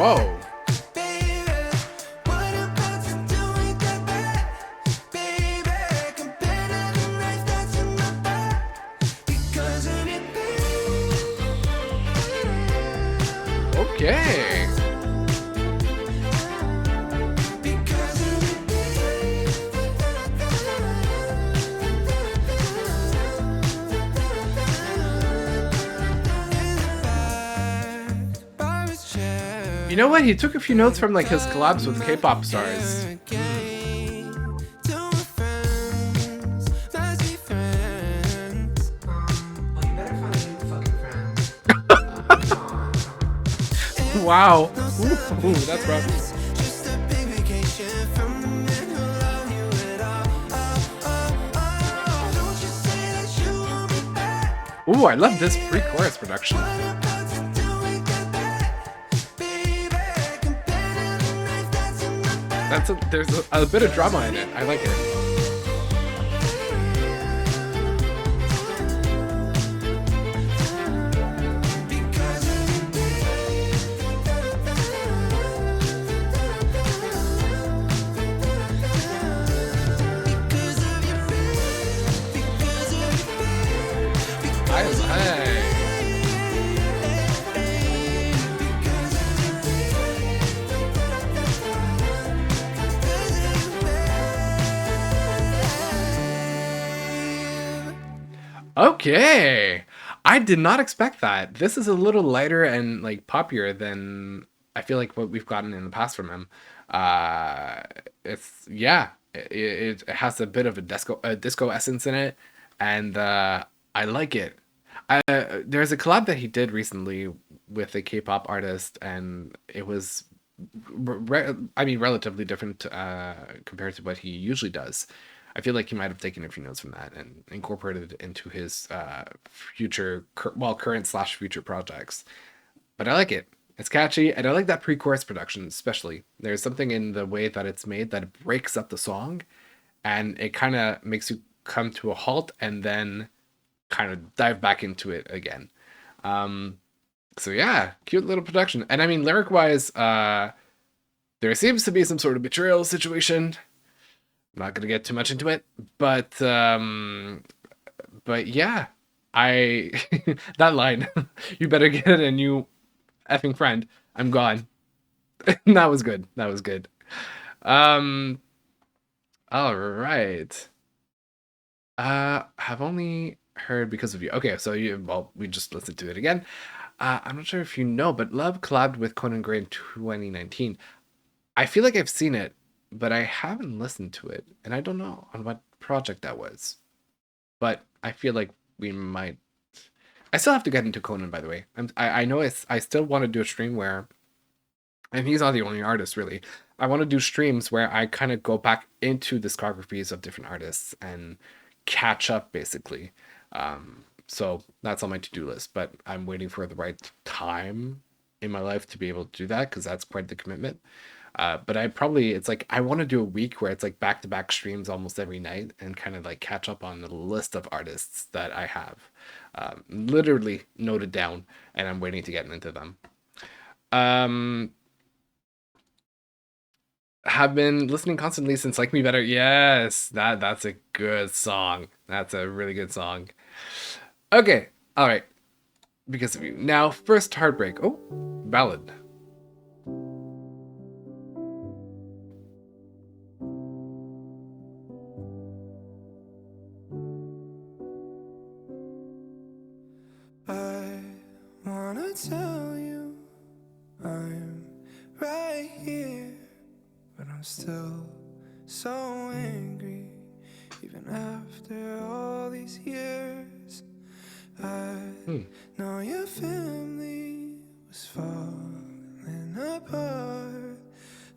A: Whoa. Okay. You know what? He took a few notes from like his collabs with K-pop stars. Wow. Ooh, that's rough. Ooh, I love this pre-chorus production. There's a bit of drama in it. I like it. Okay. I did not expect that. This is a little lighter and like poppier than I feel like what we've gotten in the past from him. Uh, it's yeah, it has a bit of a disco essence in it, and I like it. There's a collab that he did recently with a K-pop artist, and it was, I mean, relatively different compared to what he usually does. I feel like he might have taken a few notes from that and incorporated it into his current slash future projects. But I like it. It's catchy, and I like that pre-chorus production especially. There's something in the way that it's made that breaks up the song, and it kind of makes you come to a halt and then kind of dive back into it again. Um, so yeah, cute little production. And I mean, lyric wise, there seems to be some sort of betrayal situation. I'm not gonna get too much into it, but yeah, I that line, you better get a new effing friend. I'm gone. That was good. That was good. Um, all right. Have only heard Because of You. Okay, so we just listened to it again. I'm not sure if you know, but Love collabed with Conan Gray in 2019. I feel like I've seen it, but I haven't listened to it, and I don't know on what project that was. But I feel like we might. I still have to get into Conan, by the way. I know I still want to do a stream where, and he's not the only artist really. I want to do streams where I kind of go back into discographies of different artists and catch up, basically. So that's on my to-do list, but I'm waiting for the right time in my life to be able to do that because that's quite the commitment. But it's like I want to do a week where it's like back-to-back streams almost every night and kind of like catch up on the list of artists that I have literally noted down, and I'm waiting to get into them. Have been listening constantly since Like Me Better. Yes, that's a good song. That's a really good song. Okay, all right. Because of you. Now, first heartbreak. Oh, ballad.
C: I wanna tell you I'm right here, but I'm still so angry, even after all these years. I know your family was falling apart,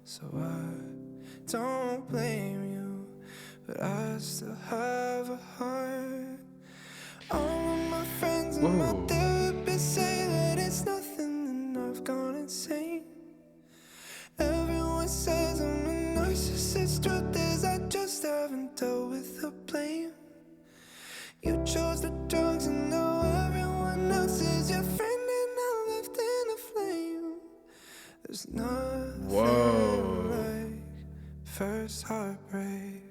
C: so I don't blame you, but I still have a heart. All of my friends and my therapists say that it's nothing, and I've gone insane. Everyone says I'm a narcissist. Truth is, I just haven't dealt with the blame. You chose the drugs, and now everyone else is your friend, and I'm left in a flame. There's nothing like first heartbreak.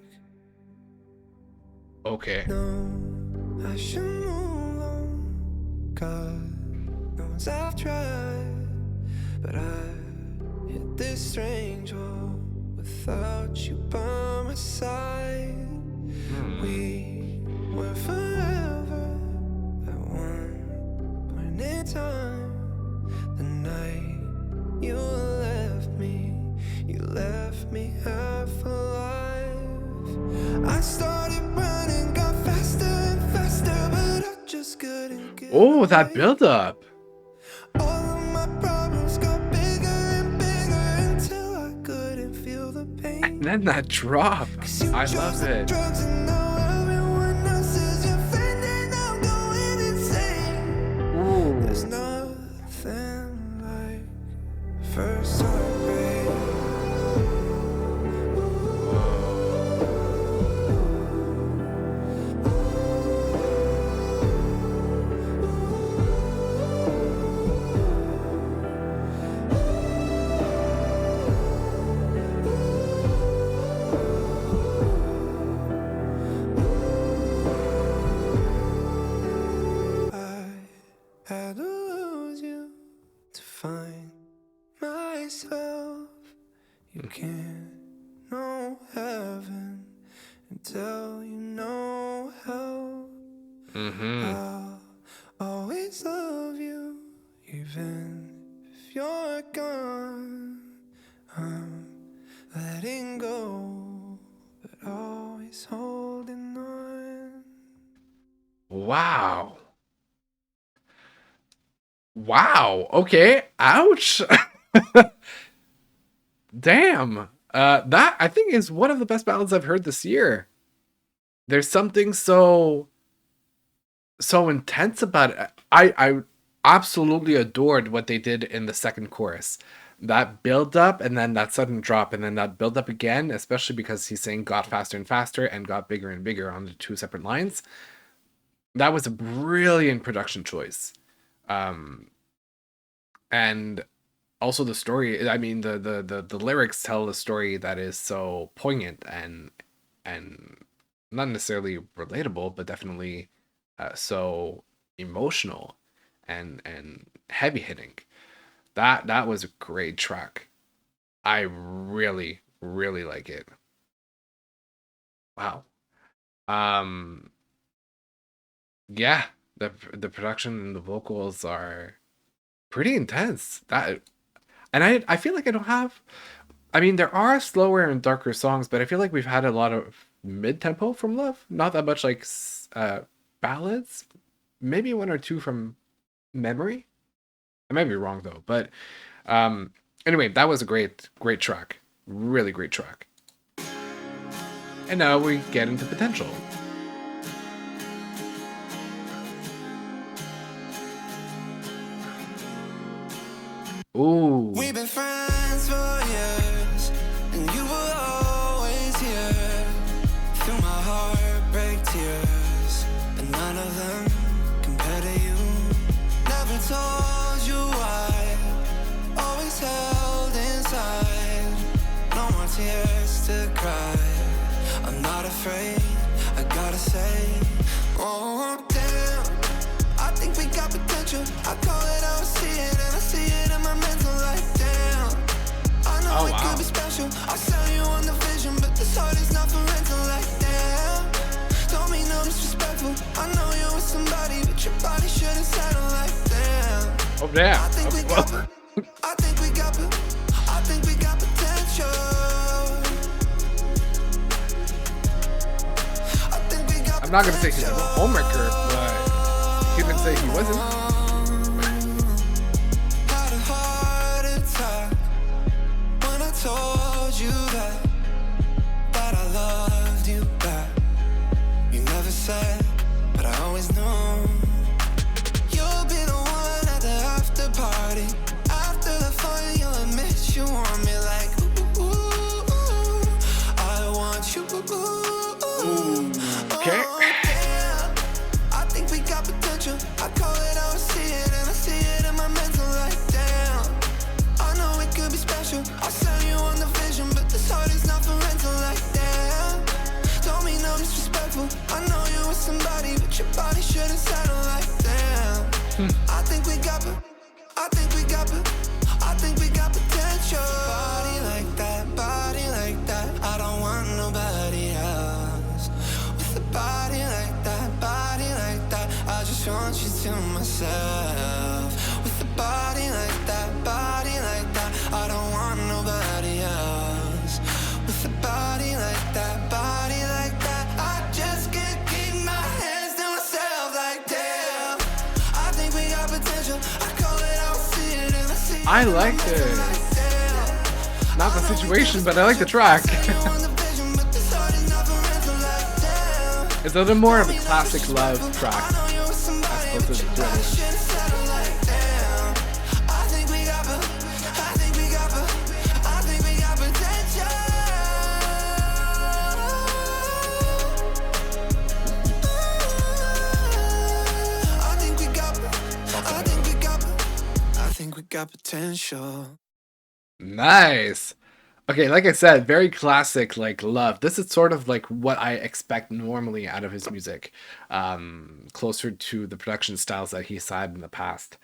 A: Okay.
C: No, I should move on. God knows I've tried, but I hit this strange wall without you by my side. We were forever at one point in time. The night you left me half alive. I started running, got faster and faster, but I just couldn't get
A: away. That build up.
C: All of my problems got bigger and bigger until I couldn't feel the pain.
A: And then that drop. I love it.
C: Drugs, and now everyone else is your friend, and I'm going insane. There's nothing like first heartbreak. Had to lose you to find myself. You can't know heaven until you know hell. I'll always love you, even if you're gone. I'm letting go, but always holding on.
A: Wow. Wow. Okay. Ouch. Damn. That I think is one of the best ballads I've heard this year. There's something so intense about it. I absolutely adored what they did in the second chorus. That build up and then that sudden drop and then that build up again, especially because he's saying got faster and faster and got bigger and bigger on the two separate lines. That was a brilliant production choice. And also the story, I mean, the lyrics tell a story that is so poignant and not necessarily relatable, but definitely so emotional and heavy hitting. That was a great track. I really, really like it. Wow. Yeah, the production and the vocals are pretty intense. And I feel like I don't have. I mean, there are slower and darker songs, but I feel like we've had a lot of mid-tempo from Love. Not that much like ballads. Maybe one or two from Memory. I might be wrong though, but anyway, that was a great track. Really great track. And now we get into Potential. Ooh.
C: We've been friends for years. tears, and none of them compare to you. Never told you why, always held inside. No more tears to cry. I'm not afraid, I gotta say. Oh damn, I think we got potential. I call it, I see it, and I see it in my mental. Like damn, I know it could be special. I'll sell you on the vision, but this heart is not for rental. Like damn, don't mean no disrespectful. I know you're with somebody, but your body shouldn't settle. Like damn.
A: Oh damn.
C: I think we got I think we got I think we got potential. I think we got
A: I'm not gonna say he's a homewrecker, but he didn't say he wasn't.
C: Had a heart attack when I told you that I loved you back. You never said, but I always knew. You'll be the one at the after party. After the fun, you'll admit you want me. Like ooh, ooh, ooh, I want you.
A: Okay.
C: Oh, damn. I think we got potential. I call it, I see it, and I see it in my mental. Like damn, I know it could be special. I'll sell you on the vision, but this heart is not for rental. Like damn, don't mean no disrespectful. I know you're with somebody, but your body shouldn't settle. Like damn, I think we got I think we got I think we got potential. Body like that, body like that. I don't want nobody else. With a body like that, body like that. I just want you to myself. With a body like that, body like that. I don't want nobody else. With a body like that, body like that. I just can't keep my hands to myself. Like damn, I think we got potential. I call it, I see it, and I see it.
A: I like it. Not the situation, but I like the track. It's a little more of a classic love track as opposed to the other one.
C: I think we got potential.
A: Nice. Okay, like I said, very classic, like love. This is sort of like what I expect normally out of his music, closer to the production styles that he's had in the past.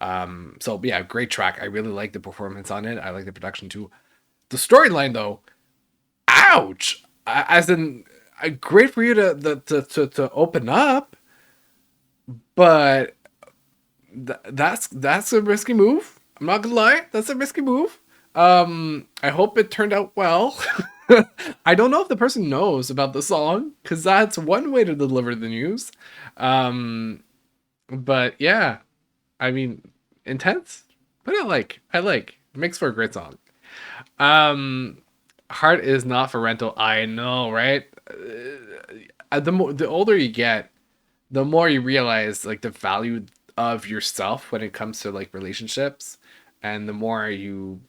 A: So yeah, great track. I really like the performance on it. I like the production too. The storyline though, ouch. As in, great for you to open up, but that's a risky move. I'm not gonna lie, that's a risky move. I hope it turned out well. I don't know if the person knows about the song, because that's one way to deliver the news. But yeah, I mean, intense, but I like makes for a great song. Heart is not for rental. I know, right? The older you get, the more you realize like the value of yourself when it comes to like relationships, and the more you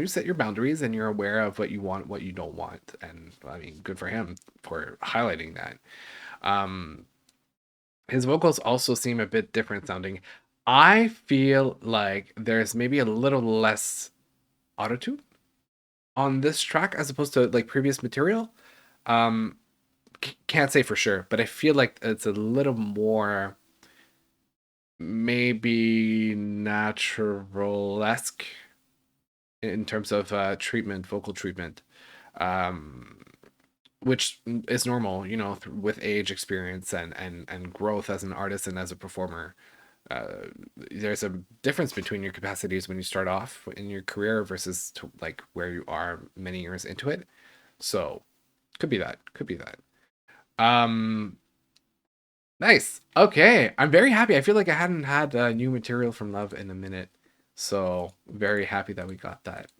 A: set your boundaries and you're aware of what you want, what you don't want. And I mean, good for him for highlighting that. His vocals also seem a bit different sounding. I feel like there's maybe a little less autotune on this track as opposed to like previous material. Can't say for sure, but I feel like it's a little more maybe natural-esque in terms of vocal treatment, which is normal, with age, experience, and growth as an artist and as a performer. There's a difference between your capacities when you start off in your career versus like where you are many years into it. So could be that. Nice. Okay, I'm very happy. I feel like I hadn't had new material from Love in a minute, so very happy that we got that.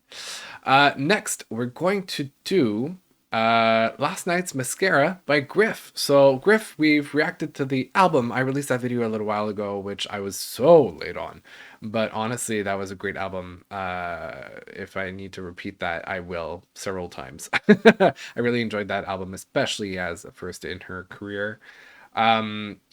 A: Next, we're going to do Last Night's Mascara by Griff. So Griff, we've reacted to the album. I released that video a little while ago, which I was so late on. But honestly, that was a great album. If I need to repeat that, I will several times. I really enjoyed that album, especially as a first in her career.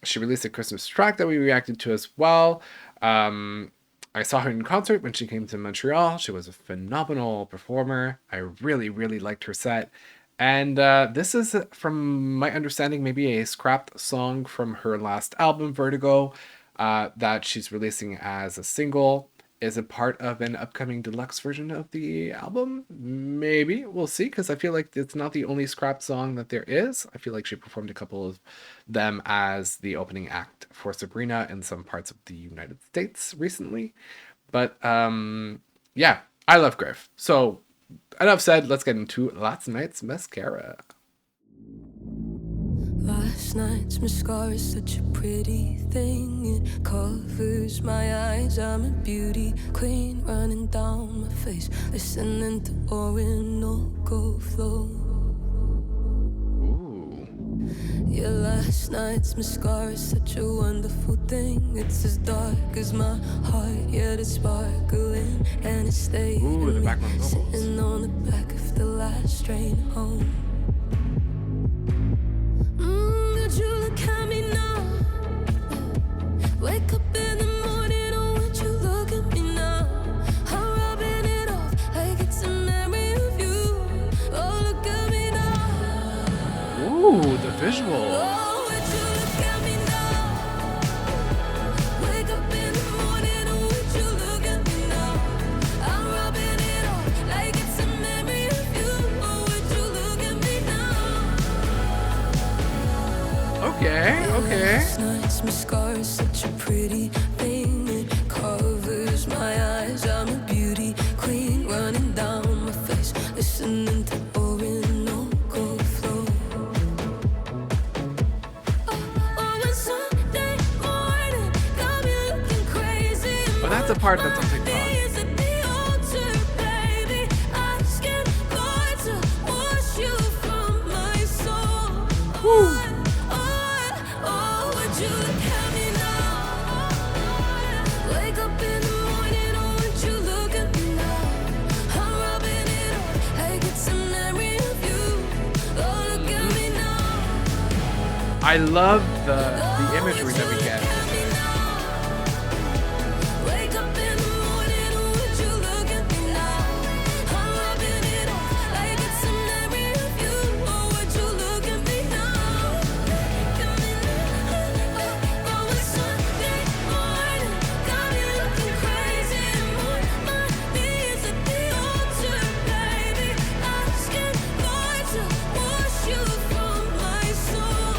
A: She released a Christmas track that we reacted to as well. I saw her in concert when she came to Montreal. She was a phenomenal performer. I really, really liked her set. And this is, from my understanding, maybe a scrapped song from her last album, Vertigo, that she's releasing as a single. Is it part of an upcoming deluxe version of the album? Maybe. We'll see, because I feel like it's not the only scrapped song that there is. I feel like she performed a couple of them as the opening act for Sabrina in some parts of the United States recently. But yeah, I love Griff. So enough said, let's get into Last Night's Mascara.
B: Last night's mascara is such a pretty thing. It covers my eyes. I'm a beauty queen running down my face, listening to Orinoco flow. Yeah, last night's mascara is such a wonderful thing. It's as dark as my heart, yet it's sparkling, and it's staying.
A: Ooh, the background vocals.
B: Sitting on the back of the last train home. Would you look at me now? Wake up in the morning, oh, would you look at me now? I'm rubbing it off like it's a memory of you. Oh, look at me now.
A: Ooh, the visual.
B: Oh, would you look at me now? Wake up in the morning, oh, would you look at me now? I'm rubbing it off like it's a memory of you. Oh, would you look at me now?
A: Okay, okay.
B: Last night's mascara is such a pretty thing. It covers my eyes. I'm a beauty queen running down my face, listening to Orinoco flow. Oh, it's Sunday morning, got me looking crazy.
A: But that's a part that's on TikTok.
B: Is at the altar, baby, asking God to wash you from my soul. Oh, would you look at me now? Wake up in the morning, oh, would you look at me now? I'm rubbing it off like it's a memory of you. Oh, look at me now.
A: I love the imagery that we get.
B: Wake up in the morning, oh, would you look at me now? I'm rubbing it off like it's a memory of you. Oh, would you look at me now? Oh, it's Sunday morning, got me looking crazy. I'm on my knees at the altar, baby, asking God to wash you from my soul.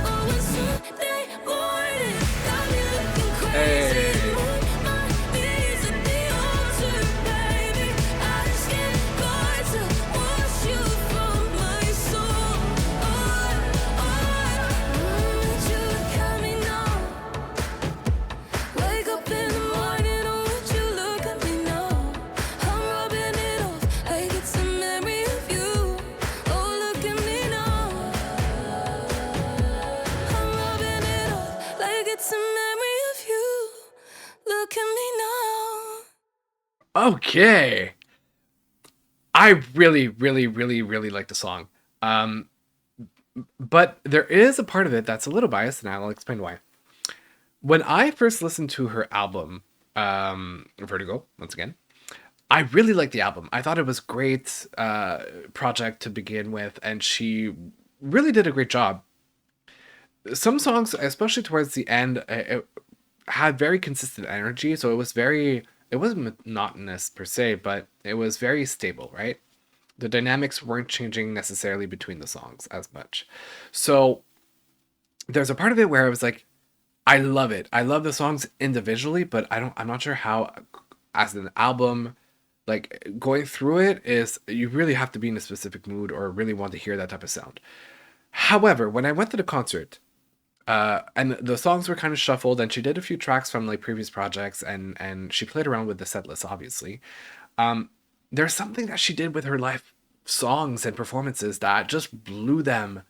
B: Oh, it's Sunday morning, got me looking crazy.
A: Hey.
B: On my knees at the altar, baby, asking God to wash you from my soul. Would you look at me now? Wake up in the morning, oh, would you look at me now? I'm rubbing it off like it's a memory of you. Oh, look at me now. I'm rubbing it off like it's a memory of you. Look at me now.
A: Okay. I really, really, really, really like the song. But there is a part of it that's a little biased, and I'll explain why. When I first listened to her album, Vertigo, once again, I really liked the album. I thought it was a great project to begin with, and she really did a great job. Some songs, especially towards the end, it had very consistent energy, so it wasn't monotonous per se, but it was very stable, right? The dynamics weren't changing necessarily between the songs as much. So there's a part of it where I was like, I love it. I love the songs individually, but I'm not sure how as an album, like going through it is, you really have to be in a specific mood or really want to hear that type of sound. However, when I went to the concert, and the songs were kind of shuffled, and she did a few tracks from like previous projects, and she played around with the set list, obviously. there's something that she did with her live songs and performances that just blew them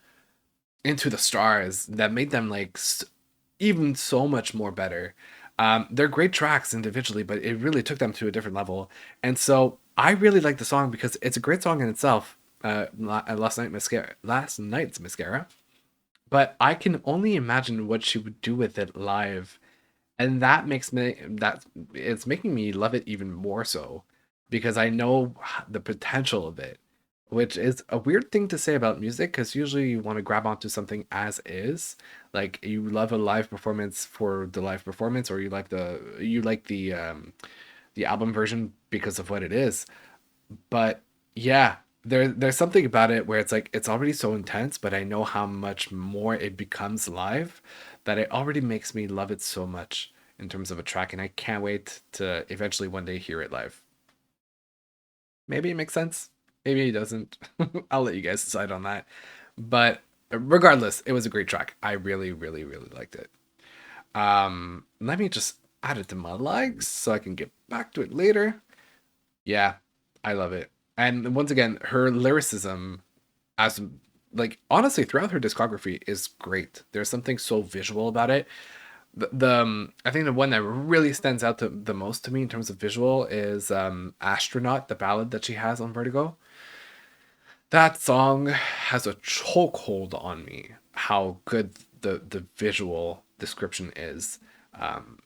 A: into the stars, that made them like even so much more better. They're great tracks individually, but it really took them to a different level. And so I really like the song because it's a great song in itself. Last night's mascara, but I can only imagine what she would do with it live, and that it's making me love it even more so because I know the potential of it, which is a weird thing to say about music because usually you want to grab onto something as is, like you love a live performance for the live performance, or you like the album version because of what it is. But yeah, there's something about it where it's like it's already so intense, but I know how much more it becomes live that it already makes me love it so much in terms of a track, and I can't wait to eventually one day hear it live. Maybe it makes sense, maybe it doesn't. I'll let you guys decide on that. But regardless, it was a great track. I really, really, really liked it. Let me just add it to my likes so I can get back to it later. Yeah, I love it. And once again, her lyricism, as like honestly throughout her discography, is great. There's something so visual about it. I think the one that really stands out the most to me in terms of visual is Astronaut, the ballad that she has on Vertigo. That song has a chokehold on me. How good the visual description is. Um,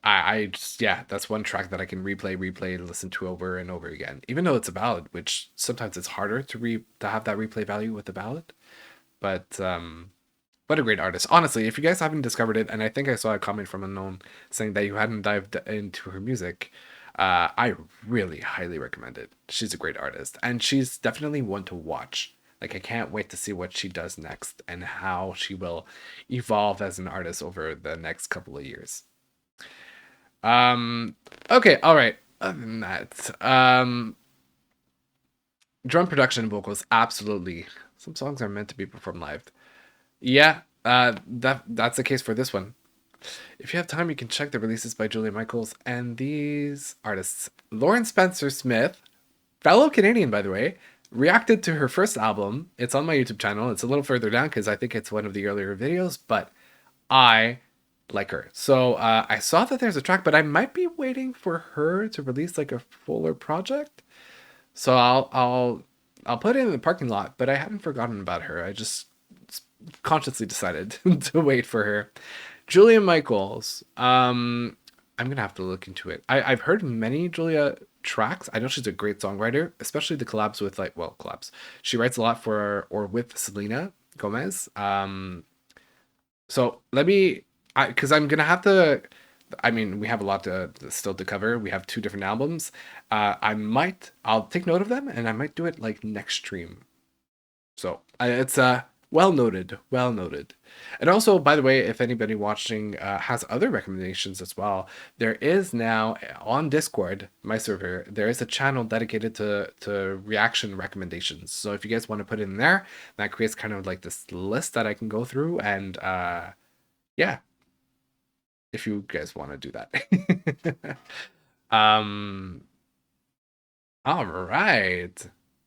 A: I just, yeah, that's one track that I can replay, listen to over and over again. Even though it's a ballad, which sometimes it's harder to have that replay value with the ballad. But what a great artist. Honestly, if you guys haven't discovered it, and I think I saw a comment from Unknown saying that you hadn't dived into her music, I really highly recommend it. She's a great artist, and she's definitely one to watch. Like I can't wait to see what she does next and how she will evolve as an artist over the next couple of years. Um, okay, all right. Other than that, drum production and vocals, absolutely. Some songs are meant to be performed live. Yeah, that's the case for this one. If you have time, you can check the releases by Julia Michaels and these artists. Lauren Spencer Smith, fellow Canadian, by the way, reacted to her first album. It's on my YouTube channel. It's a little further down because I think it's one of the earlier videos, but I like her. So I saw that there's a track, but I might be waiting for her to release like a fuller project. So I'll put it in the parking lot, but I hadn't forgotten about her. I just consciously decided to wait for her. Julia Michaels. I'm gonna have to look into it. I've heard many Julia tracks. I know she's a great songwriter, especially the collabs with collabs. She writes a lot for or with Selena Gomez. So let me, because I'm gonna have to. I mean, we have a lot still to cover. We have two different albums. I'll take note of them, and I might do it like next stream. So it's well noted, well noted. And also, by the way, if anybody watching has other recommendations as well, there is now on Discord, my server, there is a channel dedicated to reaction recommendations. So if you guys want to put it in there, that creates kind of like this list that I can go through, and yeah, if you guys want to do that. um, all right.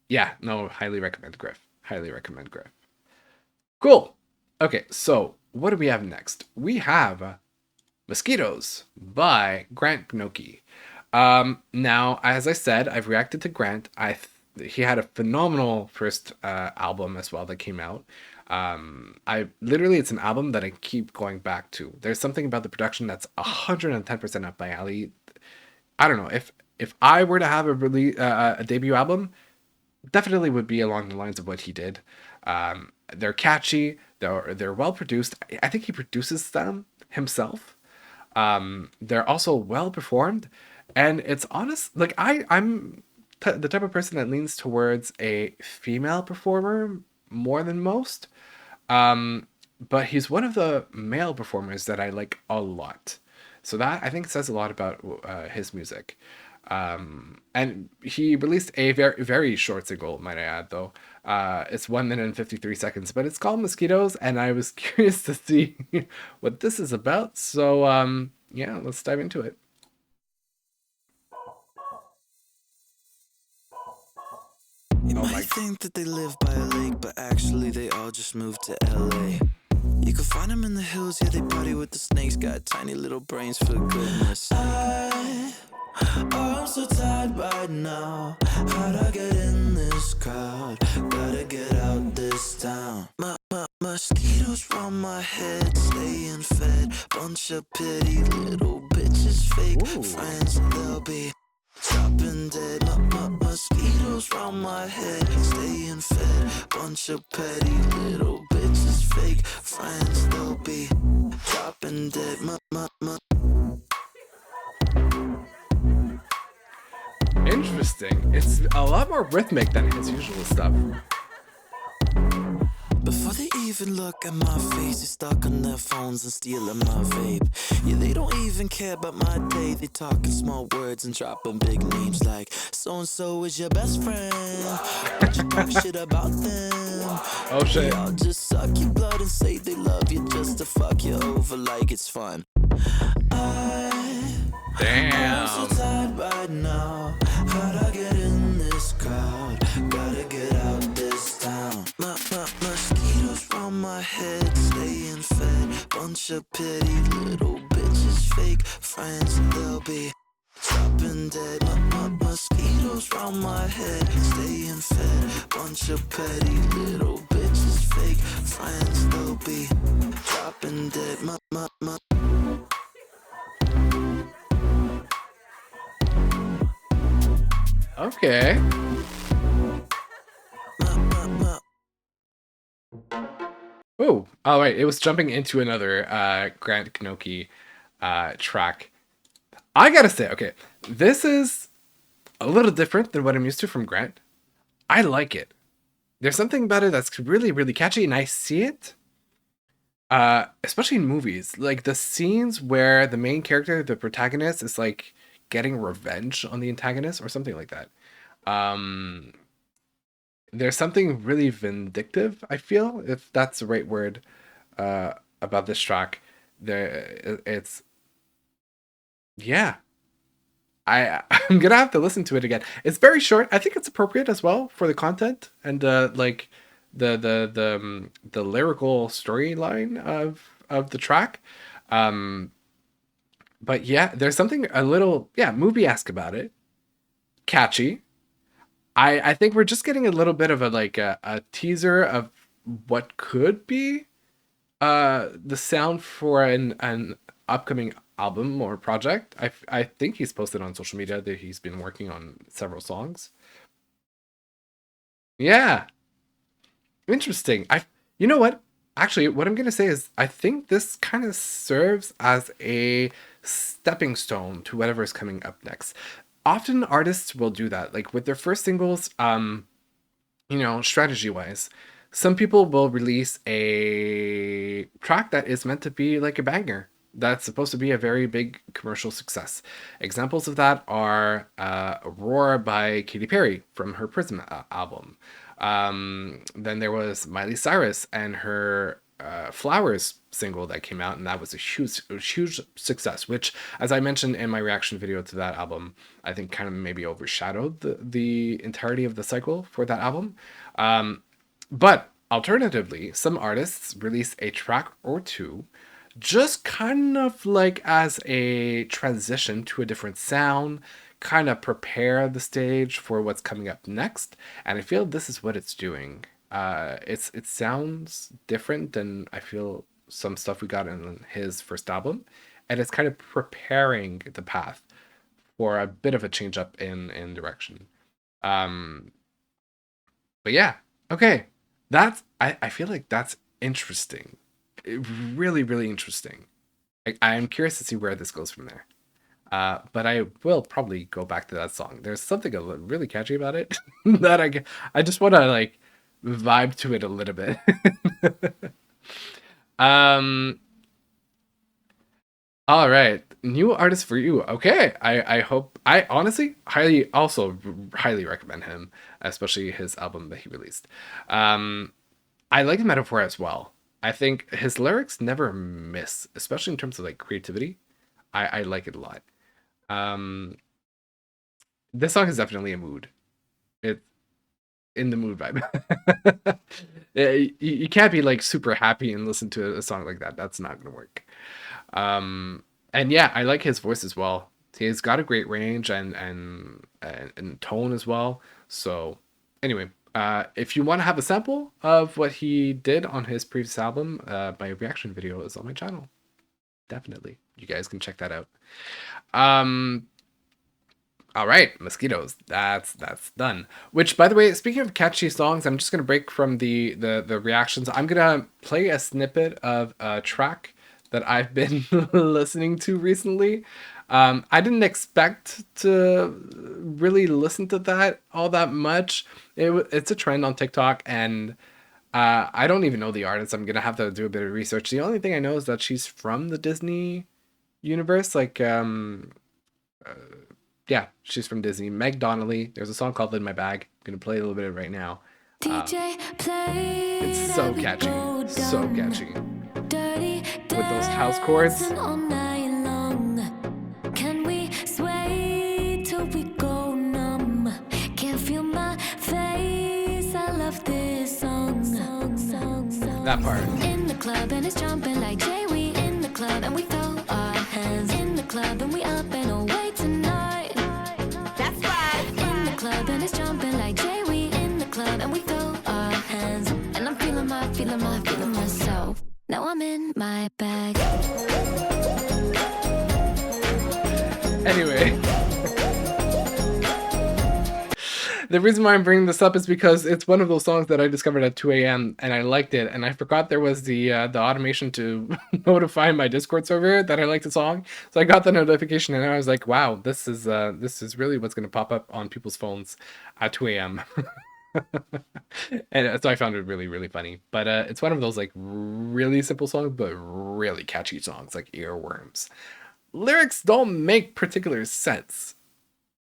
A: Yeah, no, highly recommend Griff. Highly recommend Griff. Cool. Okay, so what do we have next? We have Mosquitoes by Grant Knoche. Now, as I said, I've reacted to Grant. He had a phenomenal first album as well that came out. It's an album that I keep going back to. There's something about the production that's 110% up my alley. I don't know if I were to have a debut album, definitely would be along the lines of what he did. They're catchy. They're well produced. I think he produces them himself. They're also well performed, and it's honest. Like I'm the type of person that leans towards a female performer more than most. But he's one of the male performers that I like a lot. So that I think says a lot about his music. And he released a very, very short single, might I add, though. It's 1 minute and 53 seconds, but it's called Mosquitoes, and I was curious to see what this is about. So, yeah, let's dive into it.
C: You
A: Oh
C: might
A: my.
C: think that they live by a lake, but actually they all just moved to LA. You can find them in the hills, yeah, they party with the snakes. Got tiny little brains, for goodness sake. I'm so tired right now. How'd I get in this crowd? Gotta get out this town. Mosquitoes round my head, staying fed. Bunch of pity little bitches, fake
A: Ooh.
C: friends, they'll be dropping dead. Mosquitoes round my head, staying fed. Bunch of petty little bitches, fake friends, they'll be dropping dead.
A: Interesting. It's a lot more rhythmic than his usual stuff.
C: Before they even look at my face, they stuck on their phones and stealing my vape. Yeah, they don't even care about my day. They talking small words and dropping big names like so-and-so is your best friend. But you talk shit about them.
A: Oh shit.
C: They all just suck your blood and say they love you just to fuck you over like it's fun. I'm so
A: Damn.
C: tired right now. How'd I get in this crowd? Gotta get out this town. Mosquitoes round my head, staying fed. Bunch of pity little bitches, fake friends, they'll be dropping dead. Mosquitoes round my head, staying fed. Bunch of petty little bitches, fake friends, they'll be dropping dead.
A: Okay. Oh, all right. It was jumping into another Grant Knoche track. I gotta say, okay, this is a little different than what I'm used to from Grant. I like it. There's something about it that's really, really catchy, and I see it, especially in movies. Like the scenes where the main character, the protagonist, is like getting revenge on the antagonist or something like that. There's something really vindictive, I feel, if that's the right word, about this track. It's yeah. I'm gonna have to listen to it again. It's very short. I think it's appropriate as well for the content and like the lyrical storyline of the track. Um, but yeah, there's something a little movie-esque about it. Catchy. I think we're just getting a little bit of a teaser of what could be the sound for an upcoming album or project. I think he's posted on social media that he's been working on several songs. Yeah, interesting. You know what? Actually, what I'm gonna say is I think this kind of serves as a stepping stone to whatever is coming up next. Often artists will do that, like with their first singles. Strategy wise, some people will release a track that is meant to be like a banger. That's supposed to be a very big commercial success. Examples of that are Roar by Katy Perry from her Prism album. Then there was Miley Cyrus and her Flowers single that came out, and that was a huge success, which, as I mentioned in my reaction video to that album, I think kind of maybe overshadowed the entirety of the cycle for that album. But alternatively, some artists release a track or two just kind of like as a transition to a different sound, kind of prepare the stage for what's coming up next. And I feel this is what it's doing. It sounds different than I feel some stuff we got in his first album, and it's kind of preparing the path for a bit of a change up in direction. Um, but yeah, okay, I feel like that's interesting. Really, really interesting. I'm curious to see where this goes from there. But I will probably go back to that song. There's something really catchy about it that I just want to like vibe to it a little bit. um. All right, new artist for you. Okay, I hope I honestly highly recommend him, especially his album that he released. I like Metaphor as well. I think his lyrics never miss, especially in terms of like creativity. I like it a lot. Um, this song is definitely a mood. It in the mood vibe. You can't be like super happy and listen to a song like that. That's not gonna work. And yeah, I like his voice as well. He's got a great range and tone as well. So anyway, if you want to have a sample of what he did on his previous album, my reaction video is on my channel. Definitely, you guys can check that out. All right, mosquitoes. That's done. Which, by the way, speaking of catchy songs, I'm just gonna break from the reactions. I'm gonna play a snippet of a track that I've been listening to recently. I didn't expect to really listen to that all that much. It's a trend on TikTok, and I don't even know the artist. I'm gonna have to do a bit of research. The only thing I know is that she's from the Disney universe, like yeah, she's from Disney. Meg Donnelly. There's a song called "In My Bag." I'm gonna play a little bit of it right now. It's so catchy, so catchy. With those house chords.
B: Can we sway till we go numb? Can't feel my face. I love this song.
A: That part.
B: In the club and it's jumping like Jay. We in the club and we throw our hands in the club and we up and away tonight. That's right. In the club and it's jumping like Jay. We in the club and we throw our hands. And I'm feeling myself. Now I'm in my bag.
A: Anyway, the reason why I'm bringing this up is because it's one of those songs that I discovered at 2 a.m. and I liked it, and I forgot there was the automation to notify my Discord server that I liked the song. So I got the notification, and I was like, "Wow, this is really what's going to pop up on people's phones at 2 a.m." And so I found it really, really funny. But it's one of those like really simple songs, but really catchy songs, like earworms. Lyrics don't make particular sense,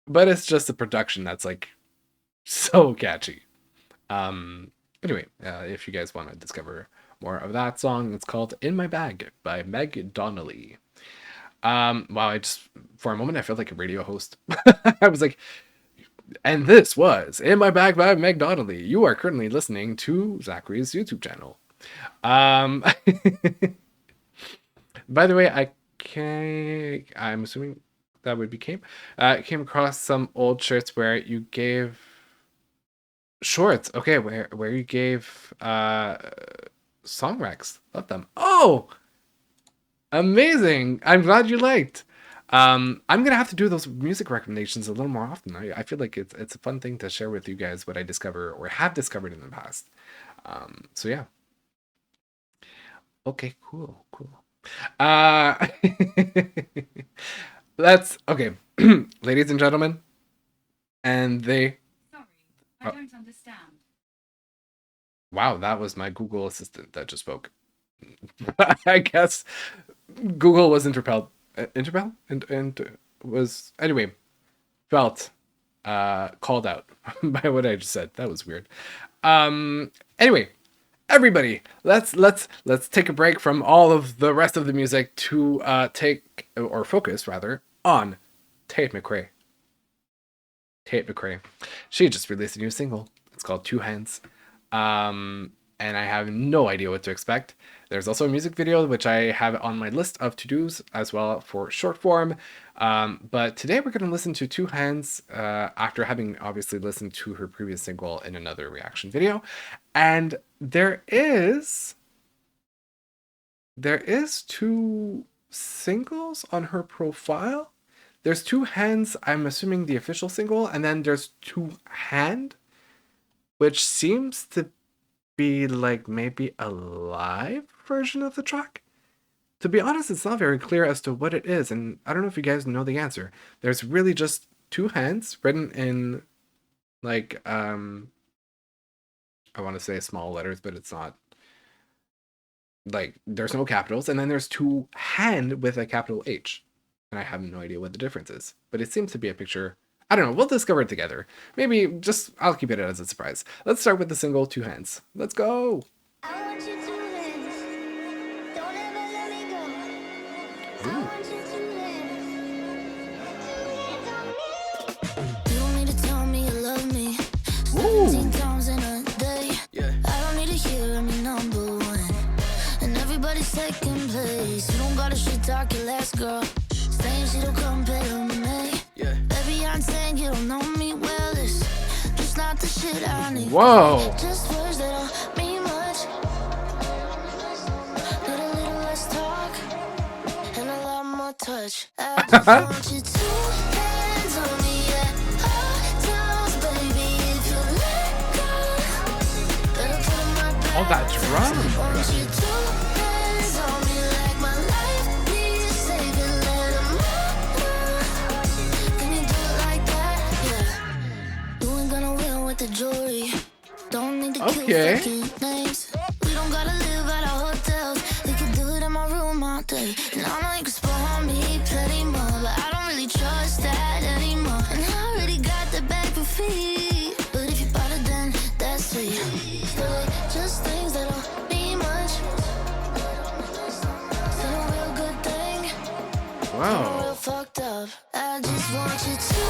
A: but it's just the production that's like so catchy. Anyway, if you guys want to discover more of that song, it's called "In My Bag" by Meg Donnelly. Wow, I just for a moment I felt like a radio host. I was like, and this was "In My Bag" by Meg Donnelly. You are currently listening to Zachary's YouTube channel. By the way, I'm assuming that would be came across some old shirts where you gave shorts. Okay, where you gave song recs. Love them. Oh, amazing! I'm glad you liked. I'm gonna have to do those music recommendations a little more often. I feel like it's a fun thing to share with you guys what I discover or have discovered in the past. So yeah. Okay, cool. That's okay. Ladies and gentlemen, and they
D: Sorry, I don't understand.
A: Wow, that was my Google Assistant that just spoke. I guess Google was interpelled and was anyway felt called out by what I just said. That was weird. Anyway, everybody, let's take a break from all of the rest of the music to take or focus rather on Tate McRae. She just released a new single. It's called Two Hands. And I have no idea what to expect. There's also a music video, which I have on my list of to-dos as well for short form. But today we're going to listen to Two Hands after having obviously listened to her previous single in another reaction video. And there is two singles on her profile. There's Two Hands, I'm assuming the official single, and then there's Two Hand, which seems to be like maybe a live version of the track. To be honest, it's not very clear as to what it is, and I don't know if you guys know the answer. There's really just Two Hands written in like I want to say small letters, but it's not. Like there's no capitals, and then there's Two Hand with a capital H. And I have no idea what the difference is, but it seems to be a picture. I don't know. We'll discover it together. Maybe just I'll keep it as a surprise. Let's start with the single Two Hands. Let's go.
B: I want you to dance. Don't ever let me go. I want you to dance. You don't need to tell me you love me. 17 times Everybody second place. You don't gotta shit talk your last girl. Saying she don't compare to me.
C: Yeah.
B: Baby, I'm saying you don't know me well. It's just not the shit I need.
A: Whoa.
B: Just words that don't mean much. Need a little less talk and a lot more touch. I just want you to hands on me at all times, baby. If you let go, better put my back.
A: All that drum.
B: Want you to hands on me like my life needs saving. Let 'em know. Can you do it like that? Yeah. You ain't gonna win with the jewelry. Don't need to
A: Okay.
B: kill fucking names. We don't gotta live at our hotels. We can do it in my room all day. And I know you can spoil me plenty more, but I don't really trust that anymore. And I already got the bag for free. But if you bought it, then that's sweet. Feel like just things that don't mean much. Still a real good thing.
A: Whoa.
B: Real fucked up. I just want you to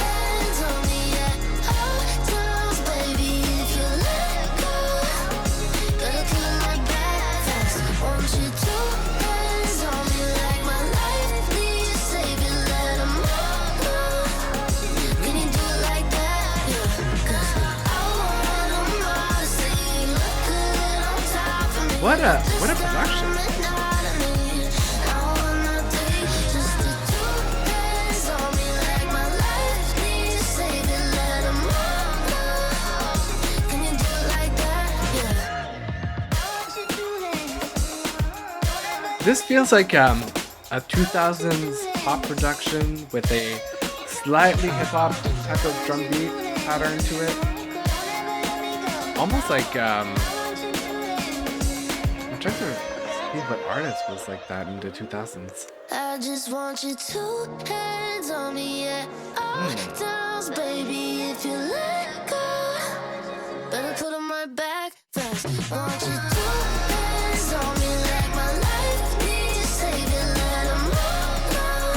B: hands on me at all times, baby. If you let go, gotta pull my back fast. Want you to hands on me like my life needs saving. Let 'em know. Can you do it like that? Yeah. 'Cause I want 'em all to say you look good on top of me.
A: What a production. This feels like a 2000s pop production with a slightly hip hop type of drum beat pattern to it. Almost like I'm trying to see what artist was like that in the 2000s.
B: I just want you to hands on me at all times, baby. If you let go, better put 'em right back fast. Want you to hands on me like my life needs saving. Let 'em know.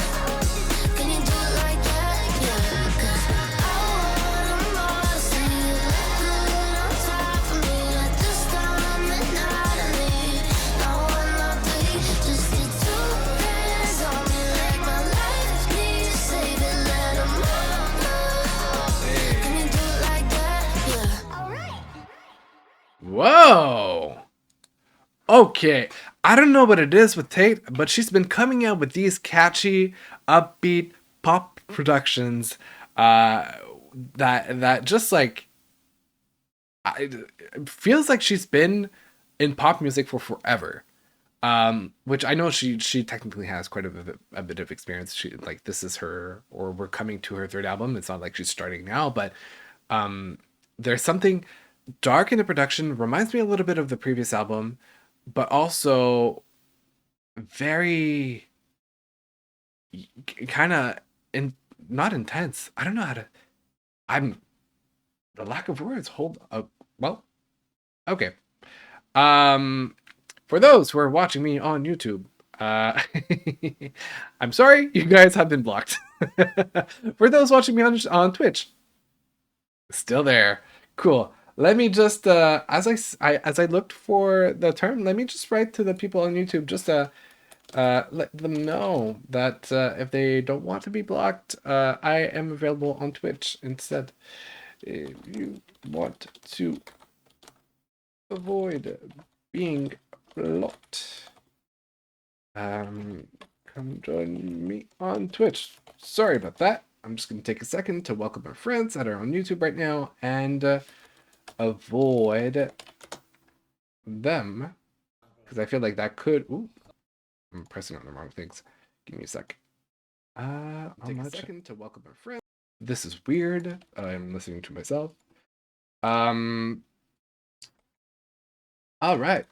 B: Can you do it like that? Yeah. 'Cause I want 'em all to see you look good on top of me at this time of night. I need no one, no three, just the two hands on me like my life needs saving. Let 'em know. Can you do it like that? Yeah. Alright.
A: Whoa. Okay. I don't know what it is with Tate, but she's been coming out with these catchy, upbeat pop productions that just like it feels like she's been in pop music for forever. Which I know she technically has quite a bit of experience. She like this is her, or we're coming to her third album. It's not like she's starting now, but there's something dark in the production. Reminds me a little bit of the previous album, but also very kind of not intense. I don't know how to. I'm the lack of words. Hold up. Well, okay. For those who are watching me on YouTube, I'm sorry, you guys have been blocked. For those watching me on Twitch, still there. Cool. Let me just as I looked for the term, let me just write to the people on YouTube just to let them know that if they don't want to be blocked, I am available on Twitch instead. If you want to avoid being blocked, come join me on Twitch. Sorry about that. I'm just gonna take a second to welcome our friends that are on YouTube right now and avoid them, because I feel like that could. Ooh, I'm pressing on the wrong things. Give me a sec. Take a second to welcome our friends. This is weird. I'm listening to myself. All right.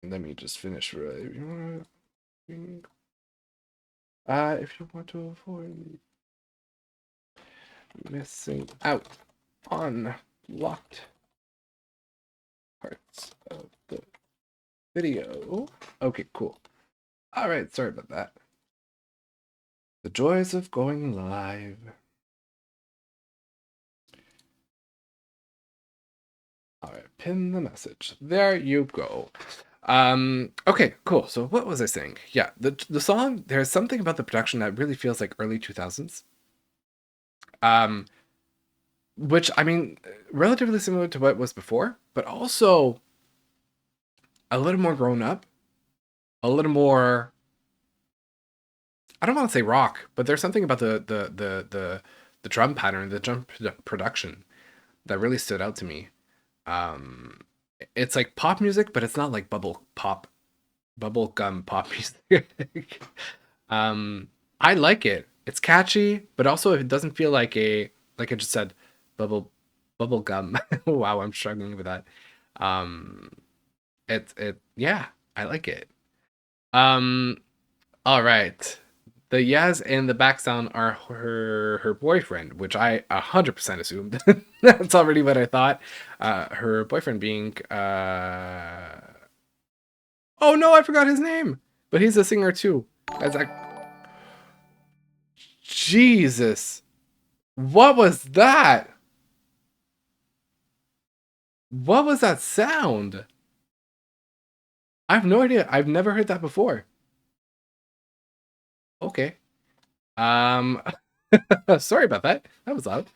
A: Let me just finish. If you want to avoid missing out on locked parts of the video. Okay, cool. All right, sorry about that. The joys of going live. All right, pin the message. There you go. Okay, cool. So what was I saying? Yeah, the song, there's something about the production that really feels like early 2000s. Um, which I mean, relatively similar to what was before, but also a little more grown up, a little more, I don't want to say rock, but there's something about the drum pattern, the production that really stood out to me. Um, it's like pop music, but it's not like bubble gum pop music. um, I like it. It's catchy, but also it doesn't feel like like I just said, bubble bubble gum. Wow, I'm struggling with that. Um, yeah, I like it. Um, all right. The Yaz and the back sound are her boyfriend, which I 100% assumed. That's already what I thought. Her boyfriend being oh no, I forgot his name. But he's a singer too. That's like Jesus. What was that? What was that sound? I have no idea. I've never heard that before. Okay. Um sorry about that. That was loud.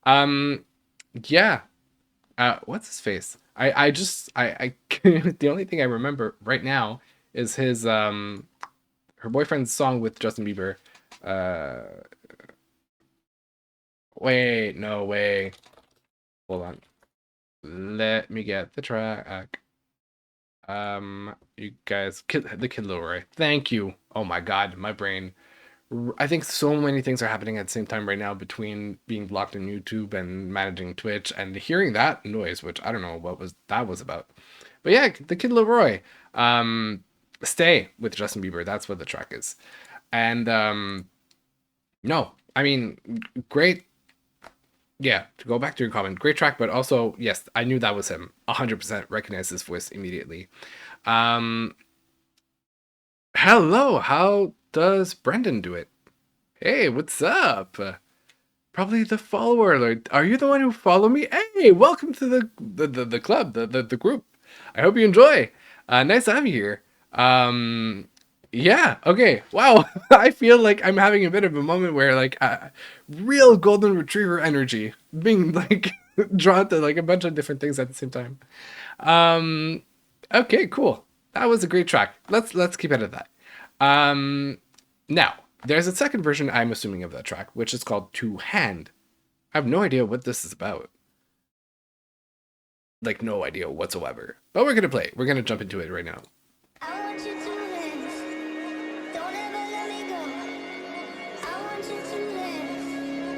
A: Um yeah. What's his face? I the only thing I remember right now is his her boyfriend's song with Justin Bieber. Uh Wait, no way. Hold on. Let me get the track. You guys, the Kid Leroy. Thank you. Oh my God, my brain. I think so many things are happening at the same time right now between being blocked on YouTube and managing Twitch and hearing that noise, which I don't know what that was about. But yeah, the Kid Leroy. Stay with Justin Bieber. That's what the track is. And no, I mean, great. Yeah, to go back to your comment, great track, but also yes, I knew that was him. 100% recognized his voice immediately. Um, Hello, how does Brendan do it? Hey, what's up? Probably the follower alert. Are you the one who follow me? Hey, welcome to the club, the group. I hope you enjoy. Nice to have you here. Yeah, okay. Wow. I feel like I'm having a bit of a moment where like real golden retriever energy being like drawn to like a bunch of different things at the same time. Um okay, cool. That was a great track. Let's keep it at that. Um Now, there's a second version I'm assuming of that track, which is called Two Hand. I have no idea what this is about. Like no idea whatsoever. But we're gonna play. We're gonna jump into it right now.
B: I want you to dance. Don't ever let me go. I want you to dance.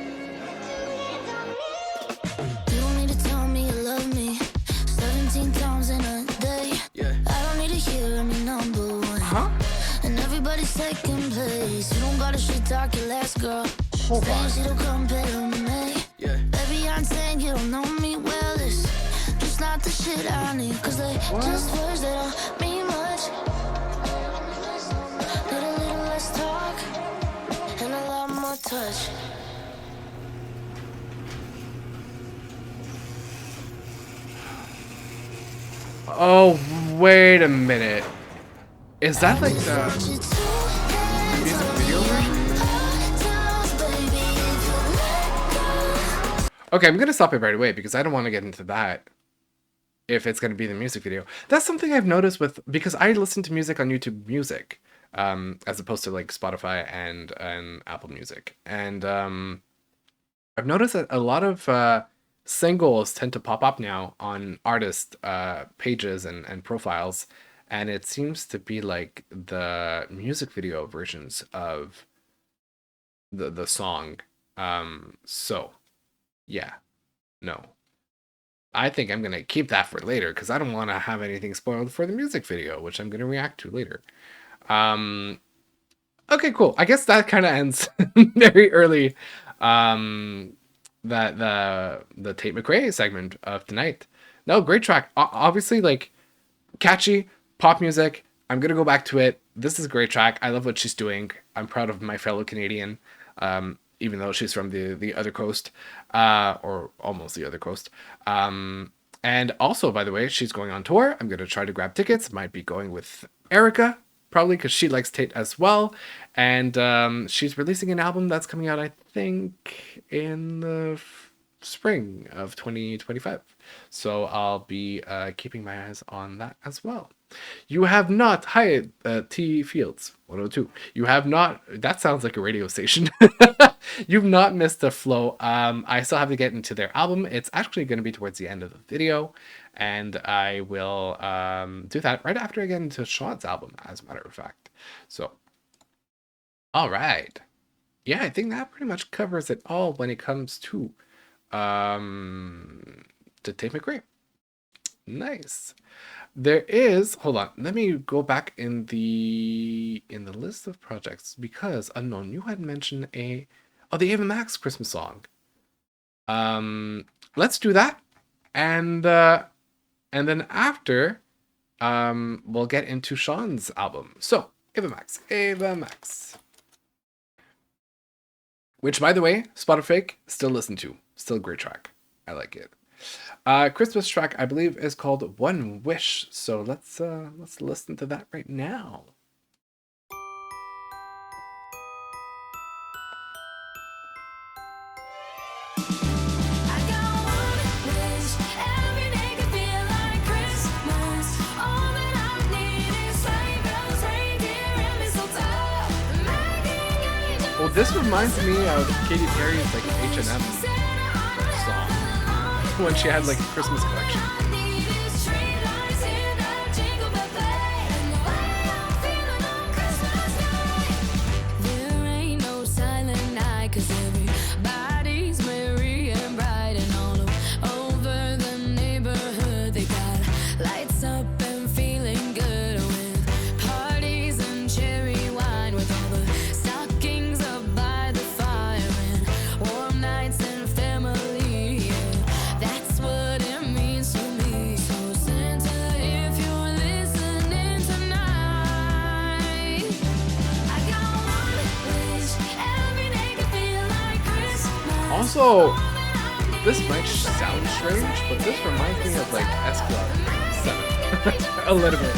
B: You don't need to tell me you love me 17 times in a day.
A: Yeah.
B: I don't need to hear me number one.
A: Huh?
B: And everybody's taking place. You don't gotta shit talk your last girl.
A: Hold on.
B: You don't compare to me.
A: Yeah.
B: Baby, I'm saying you don't know me well. It's just not the shit I need. Cause they just words that don't mean much. Need a little less talk and a lot more touch.
A: Oh, wait a minute. Is that like the music video version? Okay, I'm gonna stop it right away because I don't want to get into that. If it's gonna be the music video, that's something I've noticed with because I listen to music on YouTube Music, as opposed to like Spotify and Apple Music, and I've noticed that a lot of singles tend to pop up now on artist pages and profiles, and it seems to be like the music video versions of the song. So yeah, no. I think I'm gonna keep that for later because I don't want to have anything spoiled for the music video, which I'm gonna react to later. Um, okay, cool. I guess that kind of ends very early. That the Tate McRae segment of tonight. No, great track. Obviously, like catchy pop music. I'm gonna go back to it. This is a great track. I love what she's doing. I'm proud of my fellow Canadian. Even though she's from the other coast, or almost the other coast. And also, by the way, she's going on tour. I'm going to try to grab tickets. Might be going with Erica, probably because she likes Tate as well. And she's releasing an album that's coming out, I think, in the spring of 2025. So I'll be keeping my eyes on that as well. You have not, hi, T Fields 102. You have not, that sounds like a radio station. You've not missed the FLO. I still have to get into their album. It's actually going to be towards the end of the video, and I will do that right after I get into Shawn's album, as a matter of fact. So, all right. Yeah, I think that pretty much covers it all when it comes to Tate McRae. Nice. There is, hold on, let me go back in the list of projects, because Unknown, you had mentioned the Ava Max Christmas song. Let's do that, and then after we'll get into Shawn's album. So Ava Max, which, by the way, Spotify, still listen to, still a great track. I like it. Christmas track, I believe, is called One Wish. So let's listen to that right now. Well, this reminds me of Katy Perry's like H&M song when she had like a Christmas collection. Also, this might sound strange, but this reminds me of like S Club 7 a little bit.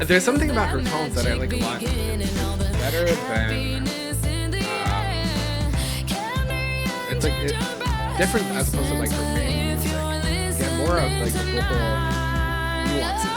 A: There's something about her tones that I like a lot. Better than it's like different as opposed to like her main music. You get more of like the vocal nuances.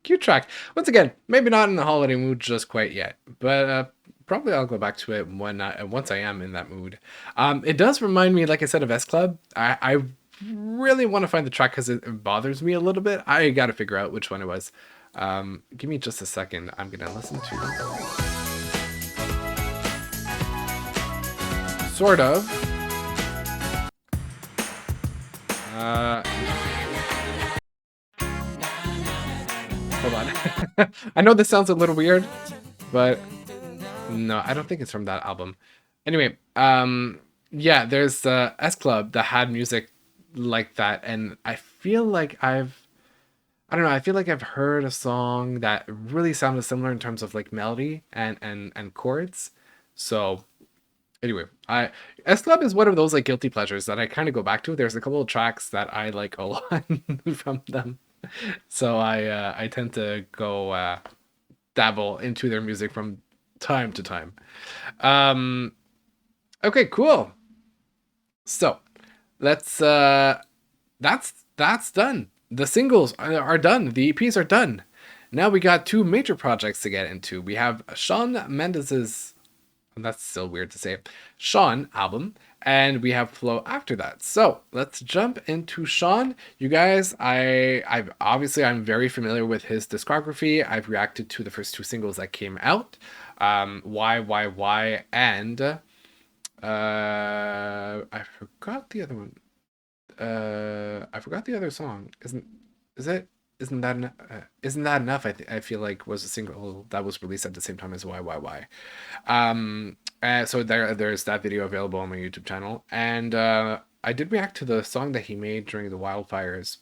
A: Cute track. Once again, maybe not in the holiday mood just quite yet, but probably I'll go back to it once I am in that mood. It does remind me, like I said, of S Club. I really want to find the track because it bothers me a little bit. I got to figure out which one it was. Give me just a second. I'm gonna listen to sort of. Hold on. I know this sounds a little weird, but no, I don't think it's from that album. Anyway, yeah, there's S Club that had music like that, and I feel like I don't know, I feel like I've heard a song that really sounded similar in terms of like melody and chords. So Anyway, S Club is one of those like guilty pleasures that I kind of go back to. There's a couple of tracks that I like a lot from them, so I tend to go dabble into their music from time to time. Okay, cool. So let's that's done. The singles are done. The EPs are done. Now we got two major projects to get into. We have Shawn Mendes's, and that's still weird to say, Shawn album, and we have FLO after that. So let's jump into Shawn. You guys, I've obviously I'm very familiar with his discography. I've reacted to the first two singles that came out, why, and I forgot the other one. I forgot the other song. Isn't that isn't that enough? I feel like was a single that was released at the same time as why. So there's that video available on my YouTube channel, and I did react to the song that he made during the wildfires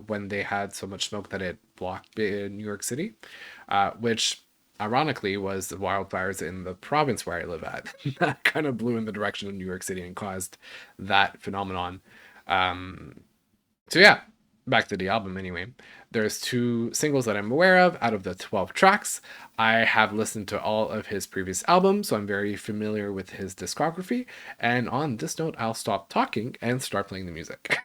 A: when they had so much smoke that it blocked New York City, which ironically was the wildfires in the province where I live at. That kind of blew in the direction of New York City and caused that phenomenon. So yeah, back to the album anyway. There's two singles that I'm aware of out of the 12 tracks. I have listened to all of his previous albums, so I'm very familiar with his discography. And on this note, I'll stop talking and start playing the music.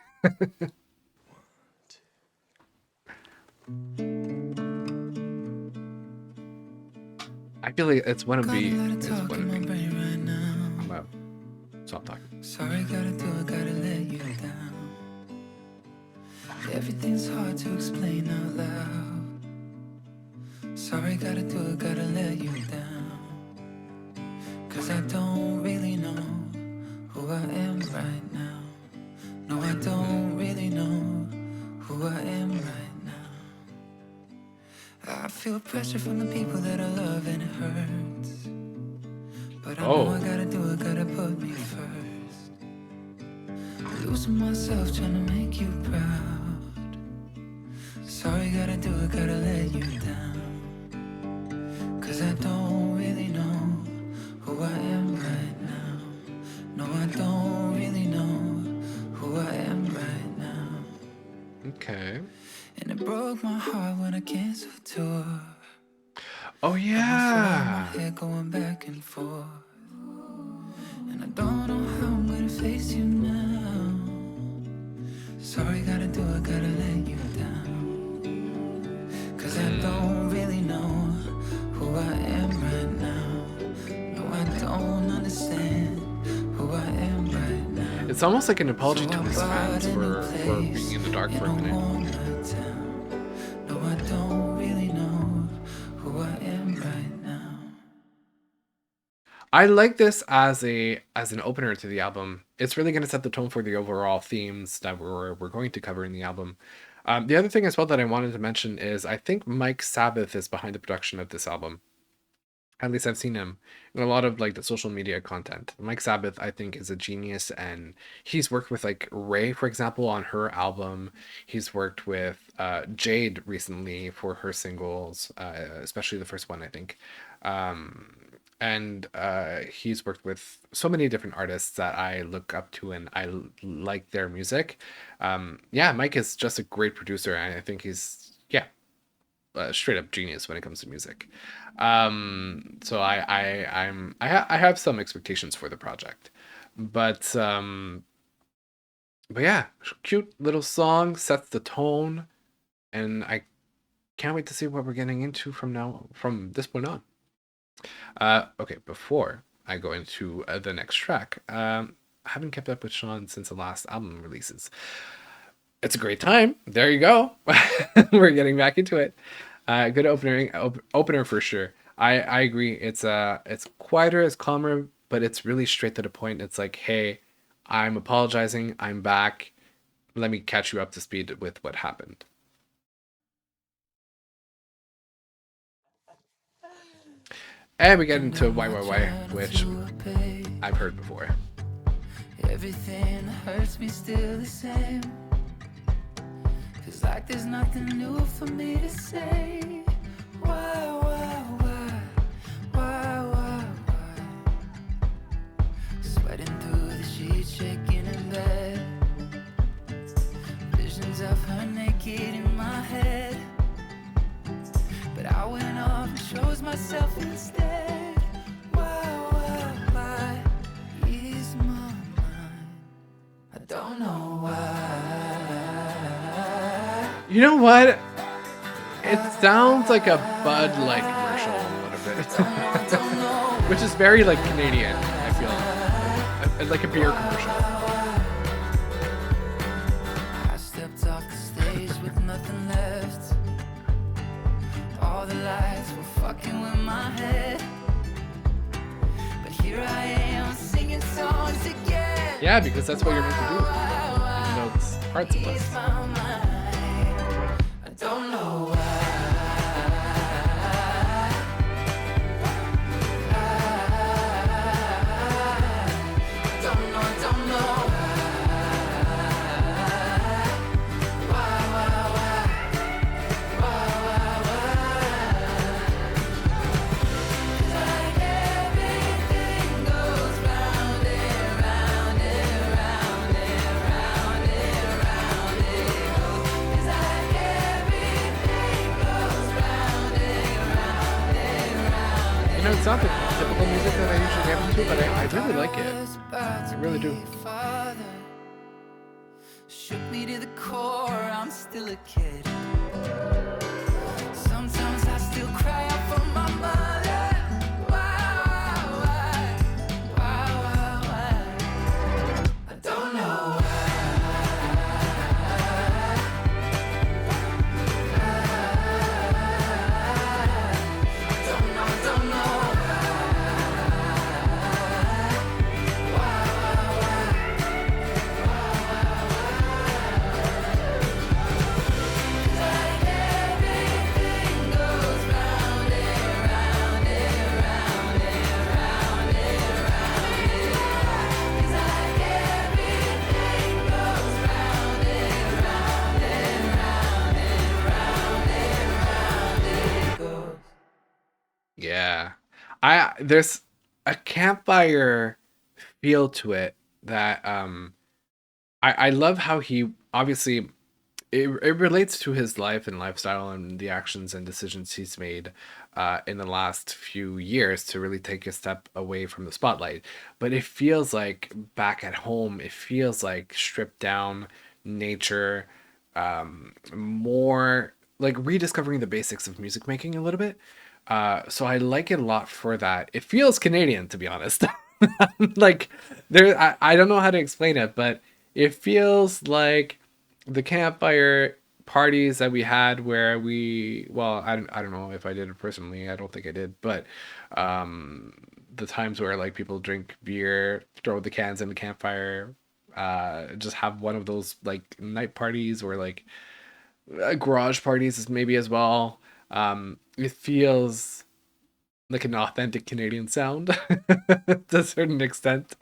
A: I feel like it's one of the. I'm about stop talking.
C: Sorry, gotta do it, gotta let you down. Everything's hard to explain out loud. Sorry, gotta do it, gotta let you down. Cause I don't really know who I am right now. No, I don't really know who I am right now. I feel pressure from the people that I love and it hurts. But I know I gotta do it, gotta put me first. Losing myself trying to make you proud. Sorry, gotta do it, gotta let you down. Cause I don't really know who I am right now. No, I don't really know who I am right now.
A: Okay.
C: And it broke my heart when I canceled a tour.
A: Oh yeah.
C: My head going back and forth. And I don't know how I'm gonna face you now. Sorry, gotta do it, gotta let you down. Cause I don't really know who I am right now. No, I don't understand who I am right now.
A: It's almost like an apology to his fans for being in the dark for a minute.
C: No, I don't really know who I am right now.
A: I like this as an opener to the album. It's really going to set the tone for the overall themes that we're going to cover in the album. The other thing as well that I wanted to mention is I think Mike Sabbath is behind the production of this album. At least I've seen him in a lot of like the social media content. Mike Sabbath, I think, is a genius, and he's worked with like Ray, for example, on her album. He's worked with Jade recently for her singles, especially the first one, I think. And he's worked with so many different artists that I look up to and I like their music. Yeah, Mike is just a great producer, and I think he's straight up genius when it comes to music. So I have some expectations for the project, but yeah, cute little song sets the tone, and I can't wait to see what we're getting into from this point on. Okay, before I go into the next track, I haven't kept up with Shawn since the last album releases. It's a great time. There you go. We're getting back into it. Good opener for sure. I agree. It's quieter, it's calmer, but it's really straight to the point. It's like, hey, I'm apologizing. I'm back. Let me catch you up to speed with what happened. And we get into why, which I've heard before.
C: Everything hurts me still the same. Feels like there's nothing new for me to say. Why? chose myself instead. Why ease my mind? I don't know why.
A: You know what? It sounds like a Bud Light commercial a little bit, which is very like Canadian. I feel like a beer commercial.
C: I stepped off the stage with nothing left. All the lights were fucking with my head. But here I am singing songs again.
A: Yeah, because that's what you're meant to do. You know, it's parts of us.
C: I don't know why.
A: You know, it's not the typical music that I usually get into, but I really like it. I really do.
C: Shook me to the core, I'm still a kid. Sometimes I still cry out for my mother. Why? I don't know why. Don't know.
A: Yeah. There's a campfire feel to it that I love how he obviously it relates to his life and lifestyle and the actions and decisions he's made in the last few years to really take a step away from the spotlight. But it feels like back at home, it feels like stripped down nature, more like rediscovering the basics of music making a little bit. So I like it a lot for that. It feels Canadian, to be honest. Like I don't know how to explain it, but it feels like the campfire parties that we had where I don't know if I did it personally. I don't think I did, but the times where like people drink beer, throw the cans in the campfire, just have one of those like night parties or like garage parties maybe as well. It feels like an authentic Canadian sound to a certain extent.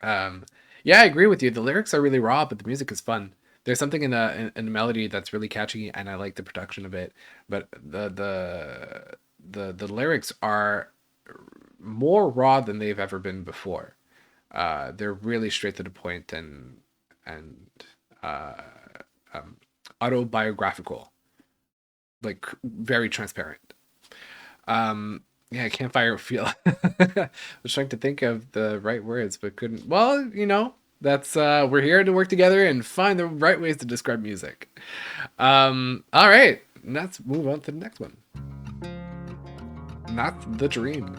A: Yeah, I agree with you. The lyrics are really raw, but the music is fun. There's something in the melody that's really catchy, and I like the production of it. But the lyrics are more raw than they've ever been before. They're really straight to the point and autobiographical, like very transparent. Yeah, campfire feel. I was trying to think of the right words, but couldn't. Well, you know, that's we're here to work together and find the right ways to describe music. All right, let's move on to the next one. Not the Dream.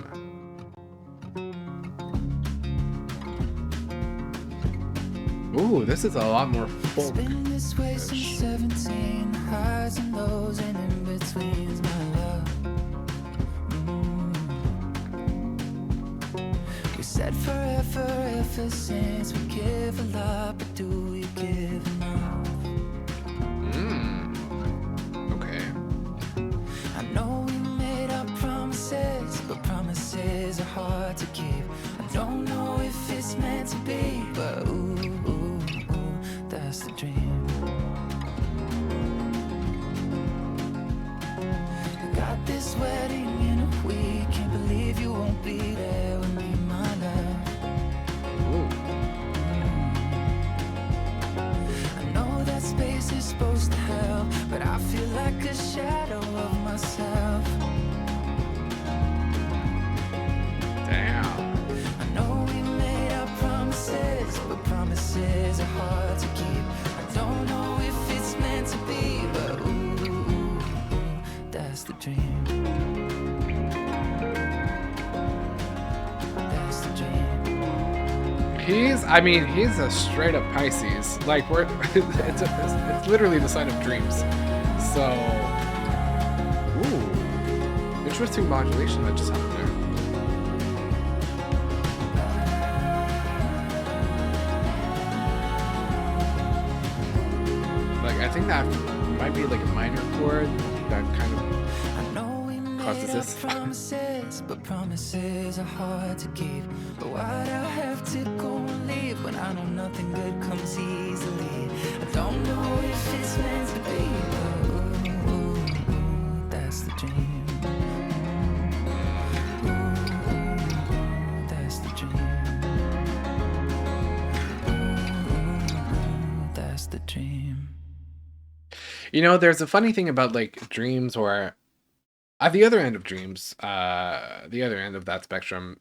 A: Ooh, this is a lot more folk.
C: It's been this way since 17, highs and lows and in betweens, my love. We said forever ever since. We give a lot, but do we give enough?
A: Okay.
C: I know we made our promises, but promises are hard to keep. I don't know if it's meant to be, but ooh, that's the dream. We got this wedding in a week. Can't believe you won't be there with me, my love. I know that space is supposed to help, but I feel like a shadow of my myself.
A: Damn.
C: I know we made our promises, but promises are hard to keep. I don't know if it's meant to be, but ooh, that's the dream. That's the dream.
A: He's a straight up Pisces. Like it's literally the sign of dreams. So, ooh, interesting modulation that just happened there. Like I think that might be like a minor chord that kind of
C: I know we
A: causes
C: made
A: this.
C: our promises, but promises are hard to keep. But why'd I have to go and leave when I know nothing good comes easily? I don't know if it's meant to be, but ooh, that's the dream. Ooh, that's the dream. Ooh, that's the dream.
A: You know, there's a funny thing about like dreams, or at the other end of dreams, the other end of that spectrum,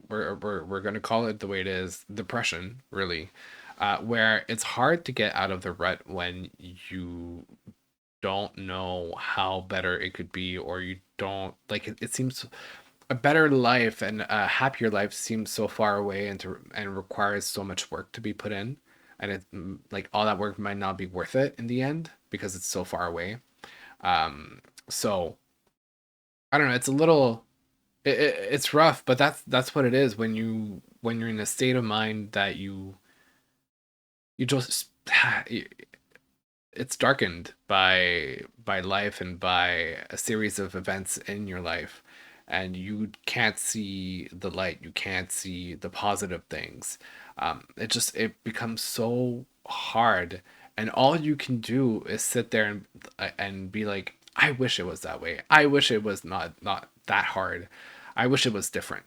A: we're gonna call it the way it is, depression, really, where it's hard to get out of the rut when you don't know how better it could be, or you don't like it seems a better life and a happier life seems so far away and requires so much work to be put in, and it like all that work might not be worth it in the end because it's so far away. So I don't know, it's a little it's rough, but that's what it is when you're in a state of mind that you just it's darkened by life and by a series of events in your life, and you can't see the light, you can't see the positive things. It becomes so hard, and all you can do is sit there and be like, I wish it was that way. I wish it was not that hard. I wish it was different.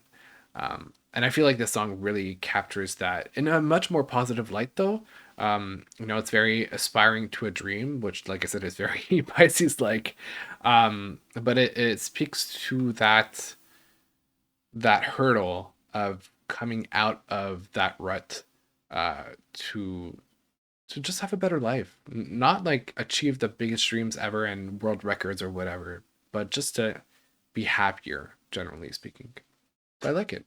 A: And I feel like this song really captures that in a much more positive light, though. You know, it's very aspiring to a dream, which, like I said, is very Pisces like. But it speaks to that hurdle of coming out of that rut, to just have a better life. Not like achieve the biggest dreams ever and world records or whatever, but just to be happier, generally speaking. I like it.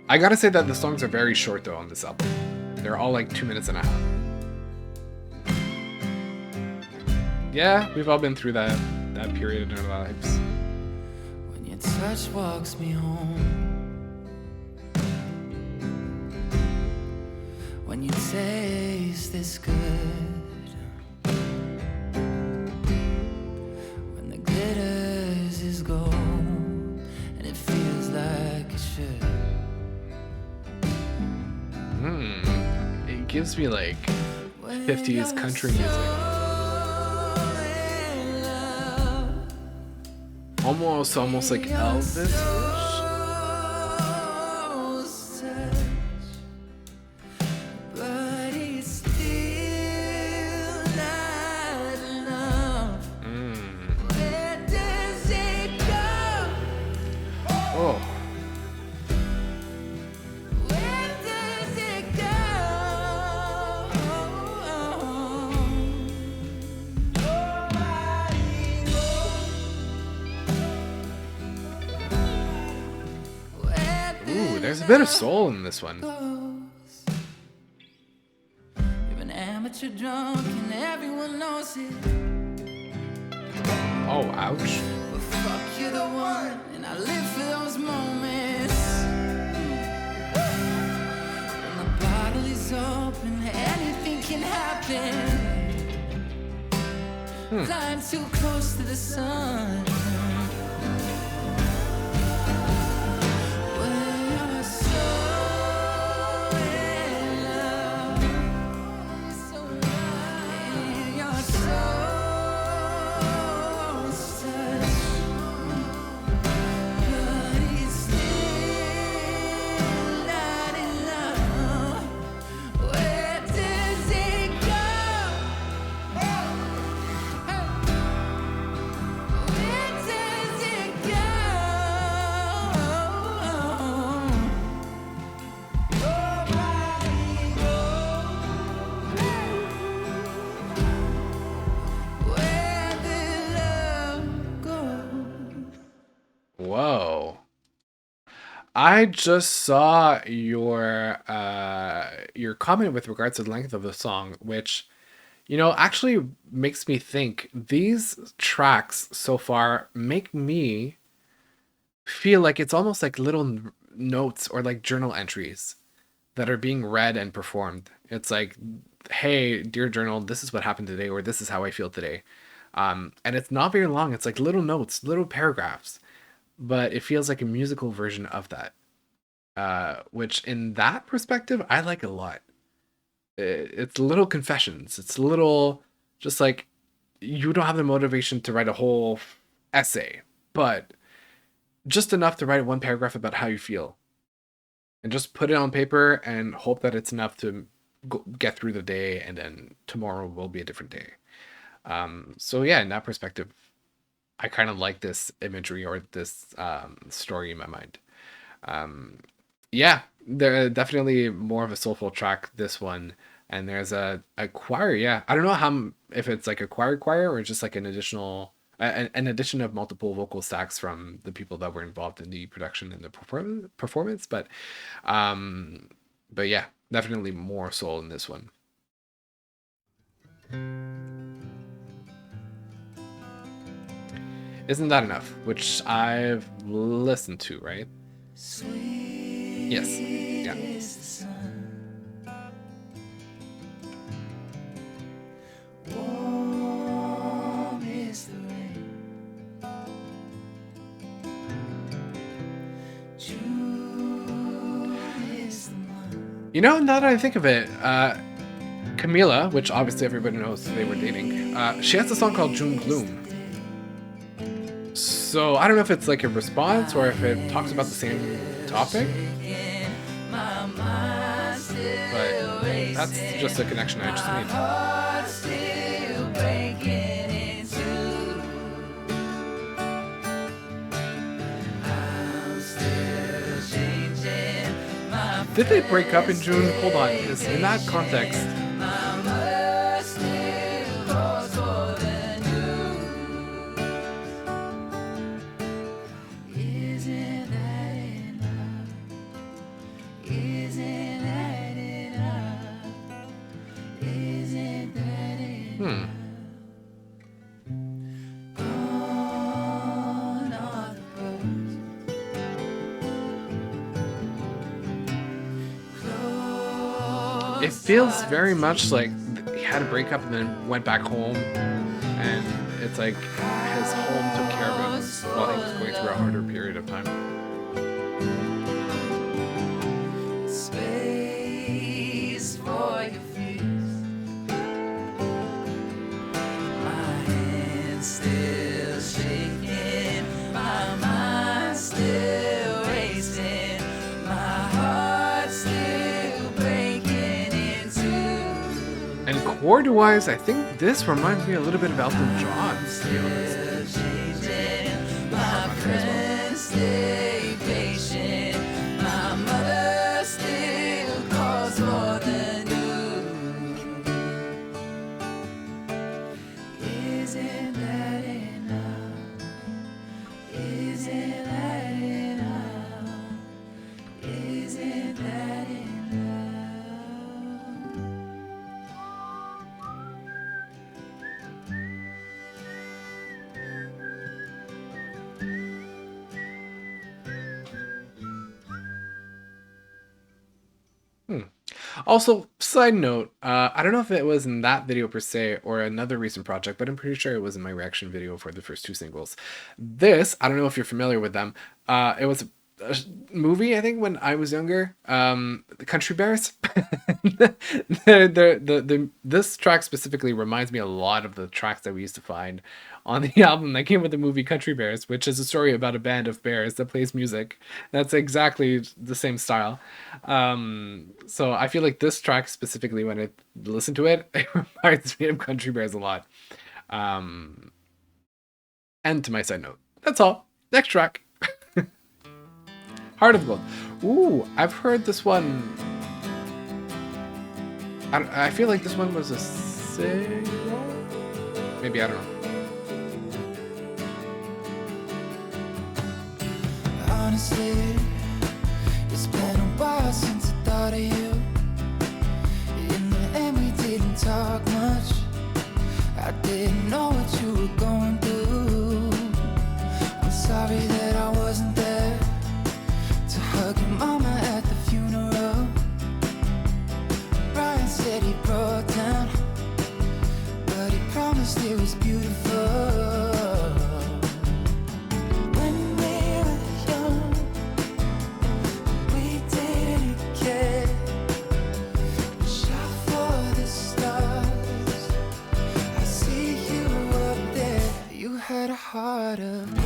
A: I gotta say that the songs are very short though on this album. They're all like 2 minutes and a half. Yeah, we've all been through that period in our lives.
C: When your touch walks me home, when you taste this good, when the glitters is gold and it feels like it should.
A: It gives me like 50s country music. Almost like Elvis. There's a bit of soul in this one.
C: You're an amateur drunk and everyone knows it.
A: Oh, ouch.
C: But fuck, you're the one, and I live for those moments. When the bottle is open, anything can happen. Flying too close to the sun.
A: I just saw your comment with regards to the length of the song, which actually makes me think these tracks so far make me feel like it's almost like little notes or like journal entries that are being read and performed. It's like, hey, dear journal, this is what happened today, or this is how I feel today. And it's not very long. It's like little notes, little paragraphs, but it feels like a musical version of that. Which in that perspective, I like a lot. It's little confessions. It's little, just like, you don't have the motivation to write a whole essay, but just enough to write one paragraph about how you feel. And just put it on paper and hope that it's enough to get through the day, and then tomorrow will be a different day. So yeah, in that perspective, I kind of like this imagery or this story in my mind. Yeah, they're definitely more of a soulful track, this one. And there's a choir, yeah. I don't know if it's like a choir or just like an additional an addition of multiple vocal stacks from the people that were involved in the production and the performance, but yeah, definitely more soul in this one. Isn't That Enough, which I've listened to, right? Yes. Yeah. Now that I think of it, Camila, which obviously everybody knows they were dating, she has a song called June Gloom. So I don't know if it's like a response or if it talks about the same topic. But that's just a connection I just made. Did they break up in June? Hold on, because in that context... It feels very much like he had a breakup and then went back home, and it's like his home took care of him while he was going through a harder period of time. Space for your fears. My hands still shaking, my mind still racing, my heart still breaking. And chord-wise, I think this reminds me a little bit of Elton John, to be honest. Also, side note, I don't know if it was in that video per se or another recent project, but I'm pretty sure it was in my reaction video for the first two singles. This, I don't know if you're familiar with them. It was a movie, I think, when I was younger. The Country Bears. This track specifically reminds me a lot of the tracks that we used to find on the album that came with the movie Country Bears, which is a story about a band of bears that plays music. That's exactly the same style. So I feel like this track specifically, when I listen to it, it reminds me of Country Bears a lot. And to my side note. That's all. Next track. Heart of Gold. Ooh, I've heard this one. I feel like this one was a single? Maybe, I don't know.
C: Honestly, didn't know what you were going through. I'm sorry that I wasn't there to hug your mama at the funeral. Brian said he broke down, but he promised it was beautiful. When we were young, we didn't care. We shot for the stars. I see you up there. You had a heart of gold.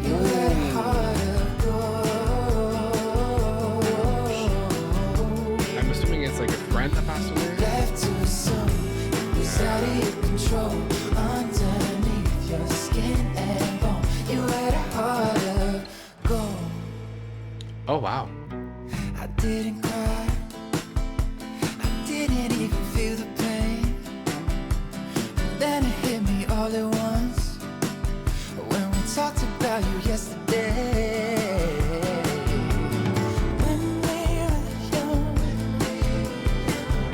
C: You had a heart of gold.
A: I'm assuming it's like a friend that passed away.
C: Left to some, it was out of your control. Underneath your skin and bone, you had a heart of gold.
A: Oh wow.
C: I didn't cry, I didn't even feel the pain. Then it hit me all at once when we talked about you yesterday. When we were young,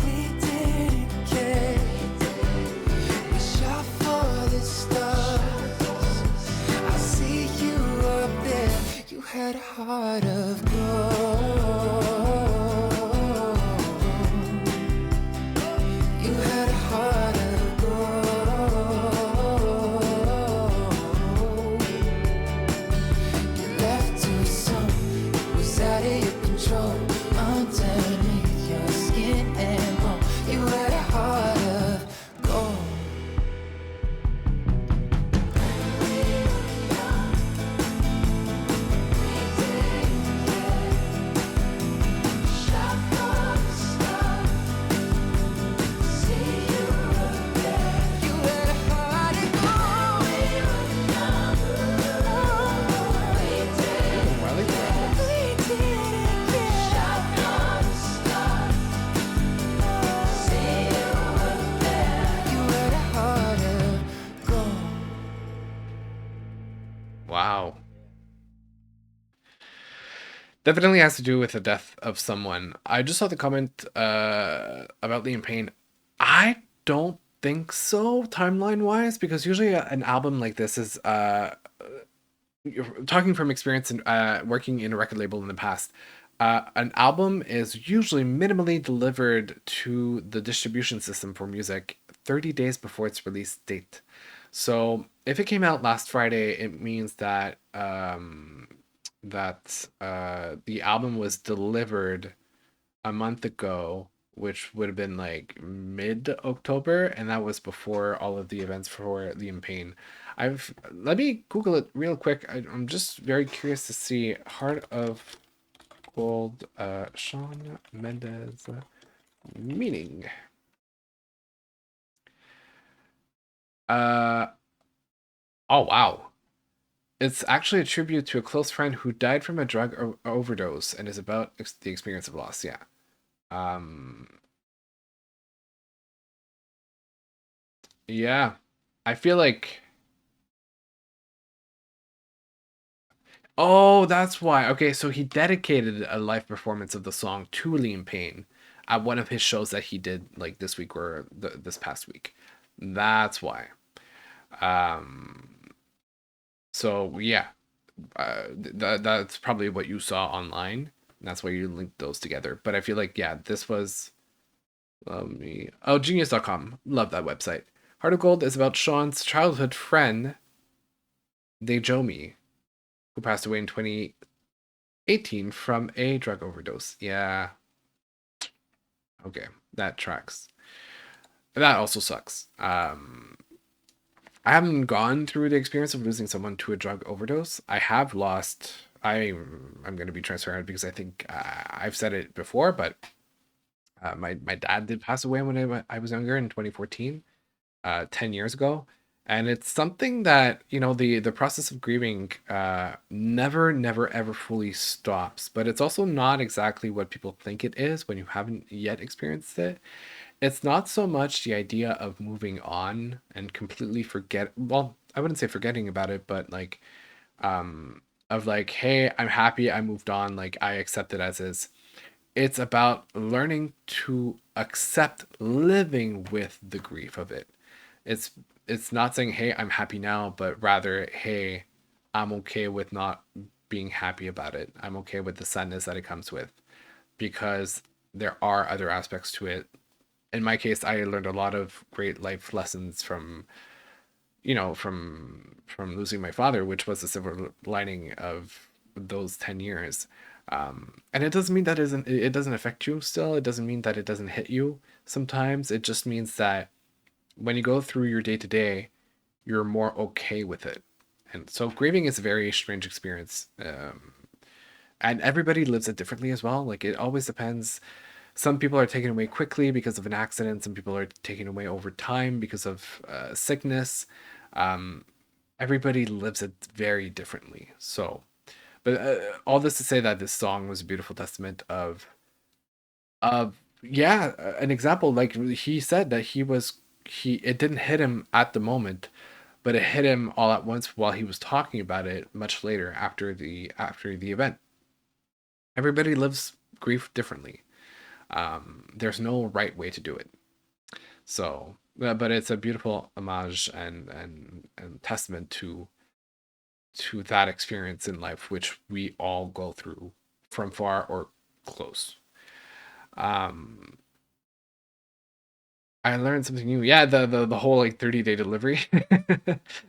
C: we didn't care. We shot for the stars. I see you up there. You had a heart of gold. You had a heart of gold. You left too soon. It was out of your control. Underneath your skin and bone, you had a heart of gold. You had a heart of gold.
A: I like that.
C: We didn't care. You had a heart of gold.
A: Wow. Definitely has to do with the death of someone. I just saw the comment about Liam Payne. I don't think so, timeline wise, because usually an album like this is you're talking from experience and working in a record label in the past. An album is usually minimally delivered to the distribution system for music 30 days before its release date. So if it came out last Friday, it means that the album was delivered a month ago, which would have been like mid-October, and that was before all of the events for Liam Payne. Let me Google it real quick. I'm just very curious to see Heart of Gold, Shawn Mendes meaning. Oh wow. It's actually a tribute to a close friend who died from a drug overdose and is about the experience of loss. Yeah. Yeah. I feel like. Oh, that's why. Okay, so he dedicated a live performance of the song to Liam Payne at one of his shows that he did like this week or this past week. That's why. So yeah, that's probably what you saw online. That's why you linked those together. But I feel like, yeah, this was genius.com. Love that website. Heart of Gold is about Shawn's childhood friend, Dejomi, who passed away in 2018 from a drug overdose. Yeah. Okay, that tracks. That also sucks. I haven't gone through the experience of losing someone to a drug overdose. I have lost. I'm going to be transparent because I think I've said it before, but my dad did pass away when I was younger in 2014, 10 years ago, and it's something that the process of grieving never ever fully stops. But it's also not exactly what people think it is when you haven't yet experienced it. It's not so much the idea of moving on and completely well, I wouldn't say forgetting about it, but like of like, hey, I'm happy I moved on, like I accept it as is. it's about learning to accept living with the grief of it. It's it's not saying, "Hey, I'm happy now," but rather, "Hey, I'm okay with not being happy about it. I'm okay with the sadness that it comes with because there are other aspects to it." In my case, I learned a lot of great life lessons from, from losing my father, which was the silver lining of those 10 years. And it doesn't mean that it doesn't affect you still. It doesn't mean that it doesn't hit you sometimes. It just means that when you go through your day to day, you're more okay with it. And so grieving is a very strange experience. And everybody lives it differently as well. Like, it always depends. Some people are taken away quickly because of an accident. Some people are taken away over time because of sickness. Um, Everybody lives it very differently. So, but all this to say that this song was a beautiful testament of yeah, an example. Like, he said that he it didn't hit him at the moment, but it hit him all at once while he was talking about it much later after the event. Everybody lives grief differently. There's no right way to do it. So, but it's a beautiful homage and testament to that experience in life, which we all go through from far or close. Um, I learned something new. Yeah, the whole like 30-day delivery.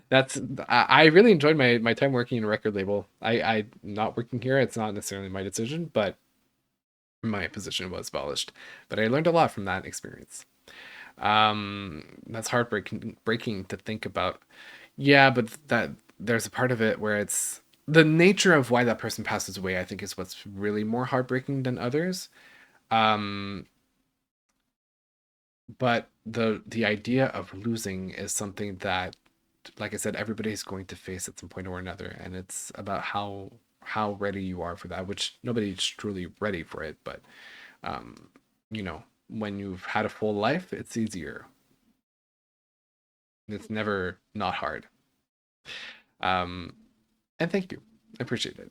A: That's I really enjoyed my time working in a record label. I not working here. It's not necessarily my decision, but my position was abolished. But I learned a lot from that experience. That's heartbreaking breaking to think about. Yeah, but that there's a part of it where it's the nature of why that person passes away, I think, is what's really more heartbreaking than others. Um, but the idea of losing is something that, like I said, everybody's going to face at some point or another, and it's about how ready you are for that, which nobody's truly ready for it, but um, when you've had a full life, it's easier. It's never not hard. Um, and thank you. I appreciate it.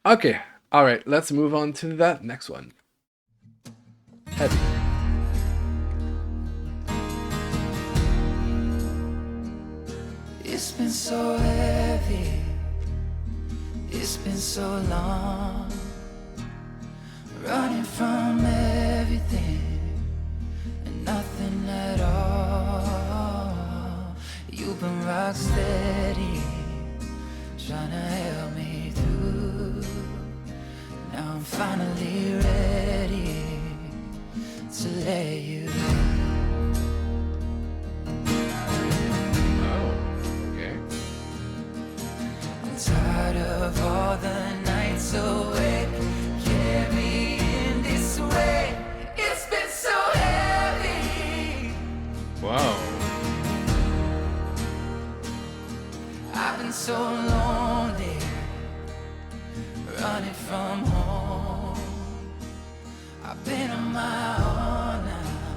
A: Okay. All right. Let's move on to that next one. Heavy.
C: It's been so heavy, it's been so long, running from everything and nothing at all. You've been rock steady, trying to help me through. Now I'm finally ready to let you. Tired of all the nights awake, carrying this weight. It's been so heavy.
A: Wow.
C: I've been so lonely, running from home. I've been on my own now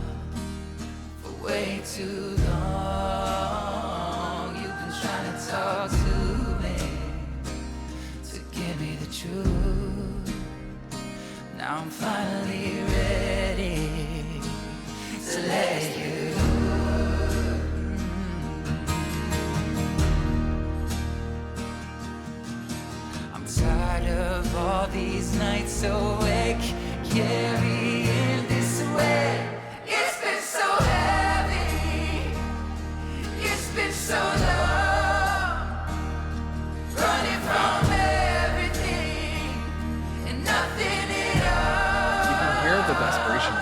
C: for way too long. You've been trying to talk to truth. Now I'm finally ready to let you. I'm tired of all these nights awake, carrying this weight. It's been so heavy, it's been so long, running from
A: the desperation.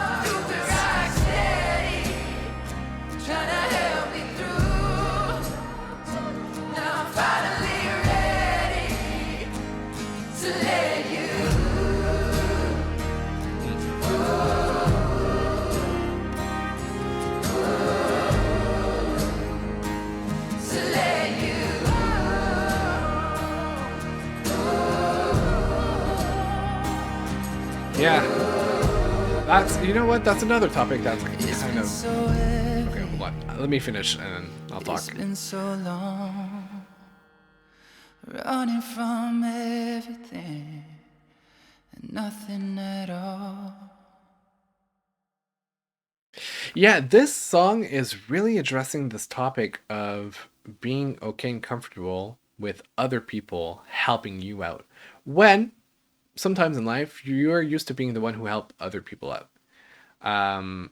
C: Trying to help me through. Now I'm finally ready to let you. To let you.
A: Yeah. That's, you know what? That's another topic that's kind of... Okay, hold on. Let me finish and then I'll talk.
C: It's been so long, running from everything and nothing at all.
A: Yeah, this song is really addressing this topic of being okay and comfortable with other people helping you out. When sometimes in life you are used to being the one who helped other people out. Um,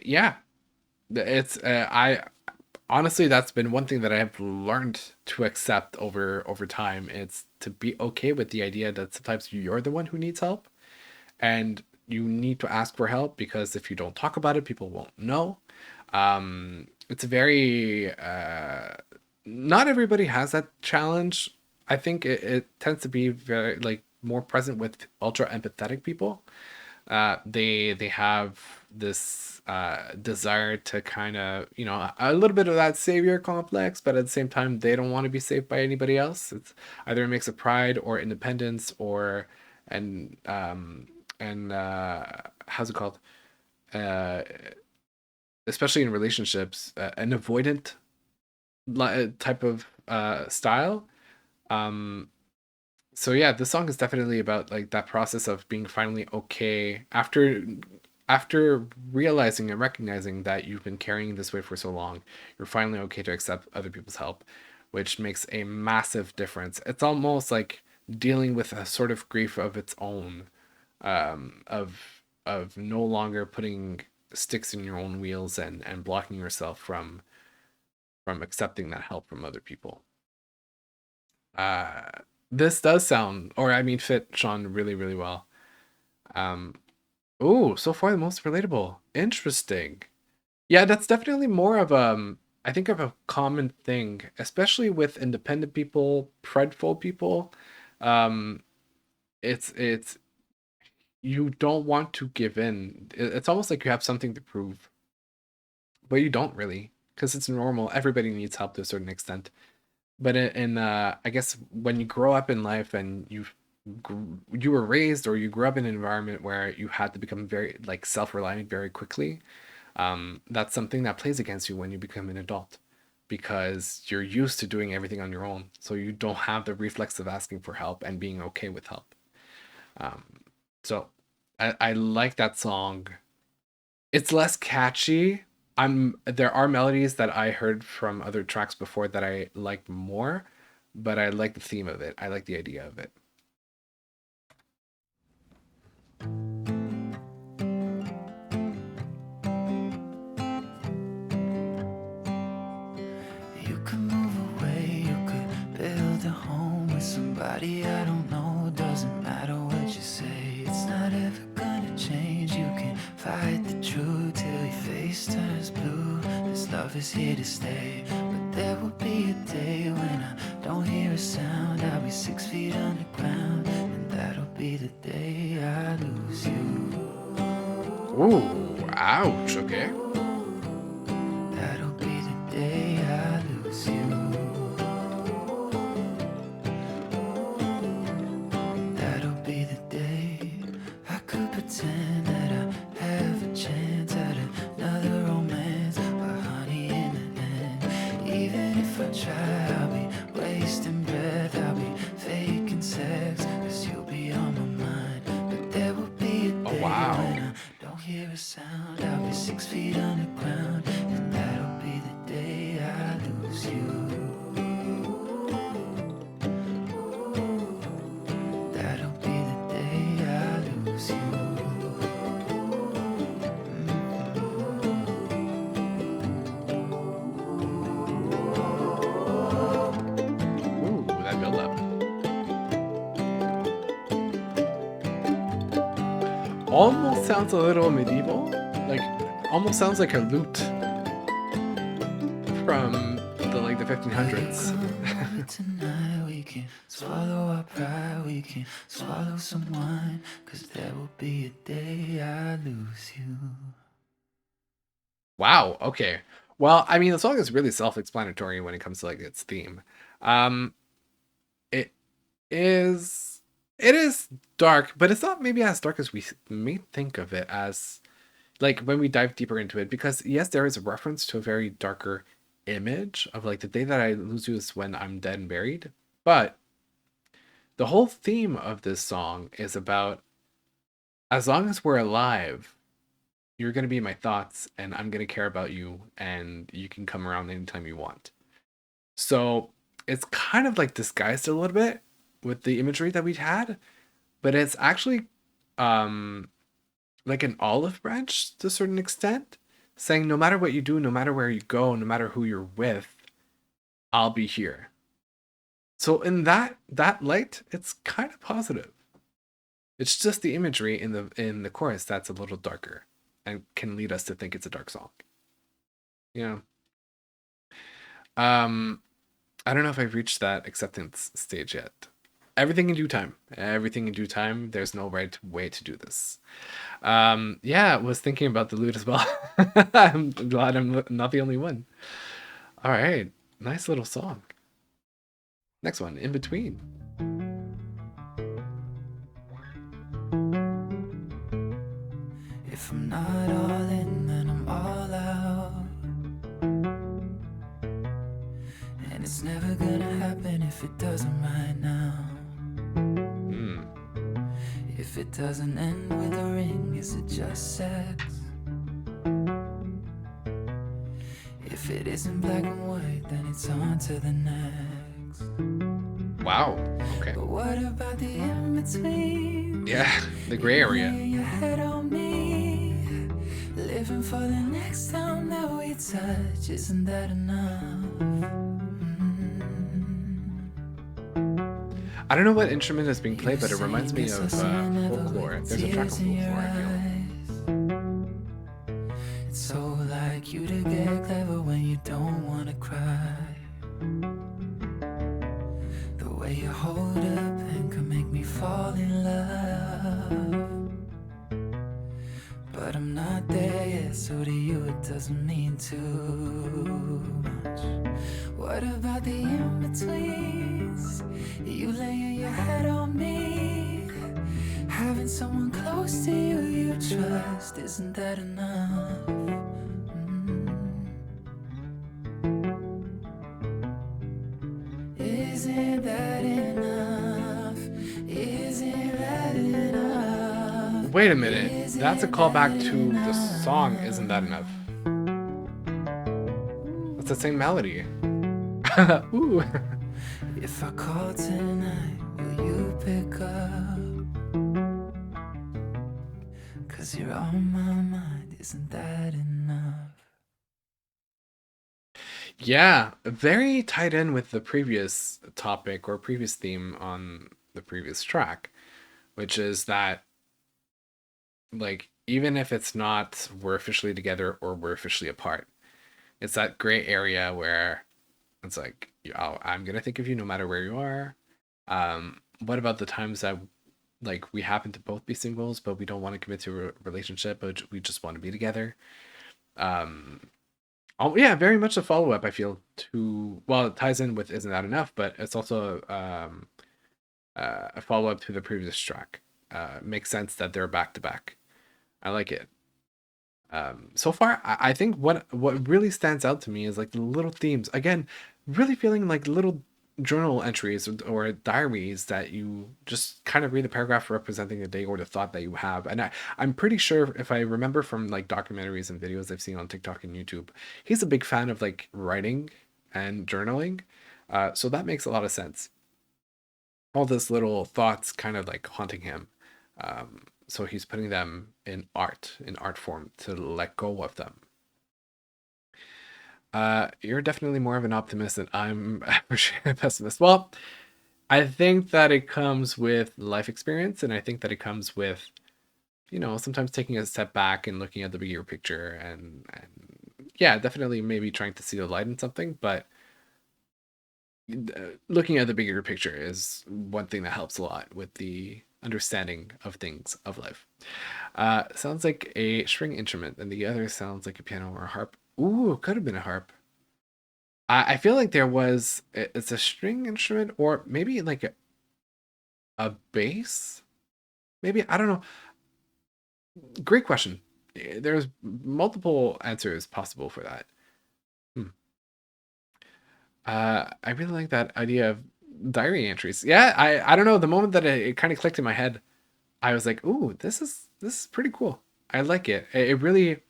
A: yeah, it's I honestly that's been one thing that I have learned to accept over time. It's to be okay with the idea that sometimes you're the one who needs help, and you need to ask for help because if you don't talk about it, people won't know. It's very not everybody has that challenge. I think it tends to be very like more present with ultra empathetic people. They have this desire to kind of, you know, a little bit of that savior complex, but at the same time they don't want to be saved by anybody else. It's either a mix of pride or independence or and how's it called, uh especially in relationships, an avoidant type of style. um so yeah, this song is definitely about like that process of being finally okay after realizing and recognizing that you've been carrying this weight for so long. You're finally okay to accept other people's help, which makes a massive difference. It's almost like dealing with a sort of grief of its own, of no longer putting sticks in your own wheels and blocking yourself from accepting that help from other people. uh this does sound, or I mean, fit Shawn really, really well. um oh, so far the most relatable. Interesting. Yeah, that's definitely more of I think of a common thing, especially with independent people, prideful people. um it's you don't want to give in. It's almost like you have something to prove, but you don't really, because it's normal. Everybody needs help to a certain extent. But I guess when you grow up in life and you were raised or you grew up in an environment where you had to become very like self-reliant very quickly, that's something that plays against you when you become an adult, because you're used to doing everything on your own, so you don't have the reflex of asking for help and being okay with help. um, so I like that song. It's less catchy. There are melodies that I heard from other tracks before that I liked more, but I like the theme of it. I like the idea of it.
C: You could move away, you could build a home with somebody I don't know. Doesn't matter what you say, it's not ever gonna change. You can fight the truth till your face turns blue. This love is here to stay, but there will be a day when I don't hear a sound. I'll be 6 feet underground, and that'll be the day I lose you.
A: Ooh, ouch. Okay.
C: That'll be the day I lose you. That'll be the day I could pretend that I have a chance at another romance. But honey, in the end, even if I try, I'll be wasting breath. I'll be faking sex, cause you'll be on my mind. But there will be a
A: Oh,
C: day
A: wow.
C: when I don't hear a sound. I'll be 6 feet underground, and that'll be the day I lose you. That'll be the day I lose you.
A: Ooh, that build up. Almost sounds a little medieval. Like, almost sounds like a lute from the 1500s.
C: Tonight we can swallow our pride, we can swallow some wine, cause there will be a day I lose you.
A: Wow. Okay. Well, I mean, the song is really self-explanatory when it comes to like its theme. Um, it is it is dark, but it's not maybe as dark as we may think of it as, like when we dive deeper into it. Because yes, there is a reference to a very darker image of like the day that I lose you is when I'm dead and buried. But the whole theme of this song is about, as long as we're alive, you're going to be in my thoughts and I'm going to care about you and you can come around anytime you want. So it's kind of like disguised a little bit with the imagery that we had, but it's actually like an olive branch to a certain extent, saying no matter what you do, no matter where you go, no matter who you're with, I'll be here. So in that light, it's kind of positive. It's just the imagery in the chorus that's a little darker and can lead us to think it's a dark song. Yeah. I don't know if I've reached that acceptance stage yet. Everything in due time. Everything in due time. There's no right way to do this. Yeah, I was thinking about the lute as well. I'm glad I'm not the only one. All right. Nice little song. Next one, In Between.
C: If I'm not all in, then I'm all out. And it's never gonna happen if it doesn't right now. If it doesn't end with a ring, is it just sex? If it isn't black and white, then it's on to the next.
A: Wow. Okay.
C: But what about the in-between?
A: Yeah, the gray area.
C: Your head on me, living for the next time that we touch. Isn't that enough?
A: I don't know what instrument is being played, but it reminds me of folklore. There's a track of folklore, I feel.
C: It's so like you to get clever when you don't want to cry. The way you hold a pen can make me fall in love. But I'm not there yet, so to you it doesn't mean too much. What about the in-betweens? You laying your head on me, having someone close to you you trust. Isn't that enough? Isn't that enough? Isn't that enough?
A: Wait a minute. That's a callback to the song Isn't That Enough? It's the same melody. Ooh.
C: If I call tonight, will you pick up? 'Cause you're on my mind, isn't that enough?
A: Yeah, very tied in with the previous topic or previous theme on the previous track, which is that, like, even if it's not we're officially together or we're officially apart, it's that gray area where it's like, I'm gonna think of you no matter where you are. What about the times that, like, we happen to both be singles, but we don't want to commit to a relationship, but we just want to be together? Yeah, very much a follow-up, I feel, to, well, it ties in with Isn't That Enough, but it's also a follow-up to the previous track. Makes sense that they're back-to-back. I like it. So far, I think what really stands out to me is like the little themes. Again, really feeling like little journal entries or diaries that you just kind of read a paragraph representing the day or the thought that you have. And I'm pretty sure, if I remember from like documentaries and videos I've seen on TikTok and YouTube, he's a big fan of like writing and journaling. So that makes a lot of sense. All this little thoughts kind of like haunting him. So he's putting them in art form to let go of them. You're definitely more of an optimist than I'm for sure a pessimist. Well, I think that it comes with life experience, and I think that it comes with, sometimes taking a step back and looking at the bigger picture, and yeah, definitely maybe trying to see the light in something, but looking at the bigger picture is one thing that helps a lot with the understanding of things of life. Sounds like a string instrument, and the other sounds like a piano or a harp. Ooh, could have been a harp. I feel like it's a string instrument, or maybe like a bass. Maybe, I don't know. Great question. There's multiple answers possible for that. I really like that idea of diary entries. Yeah, I don't know. The moment that it kind of clicked in my head, I was like, "Ooh, this is pretty cool. I like it. It really.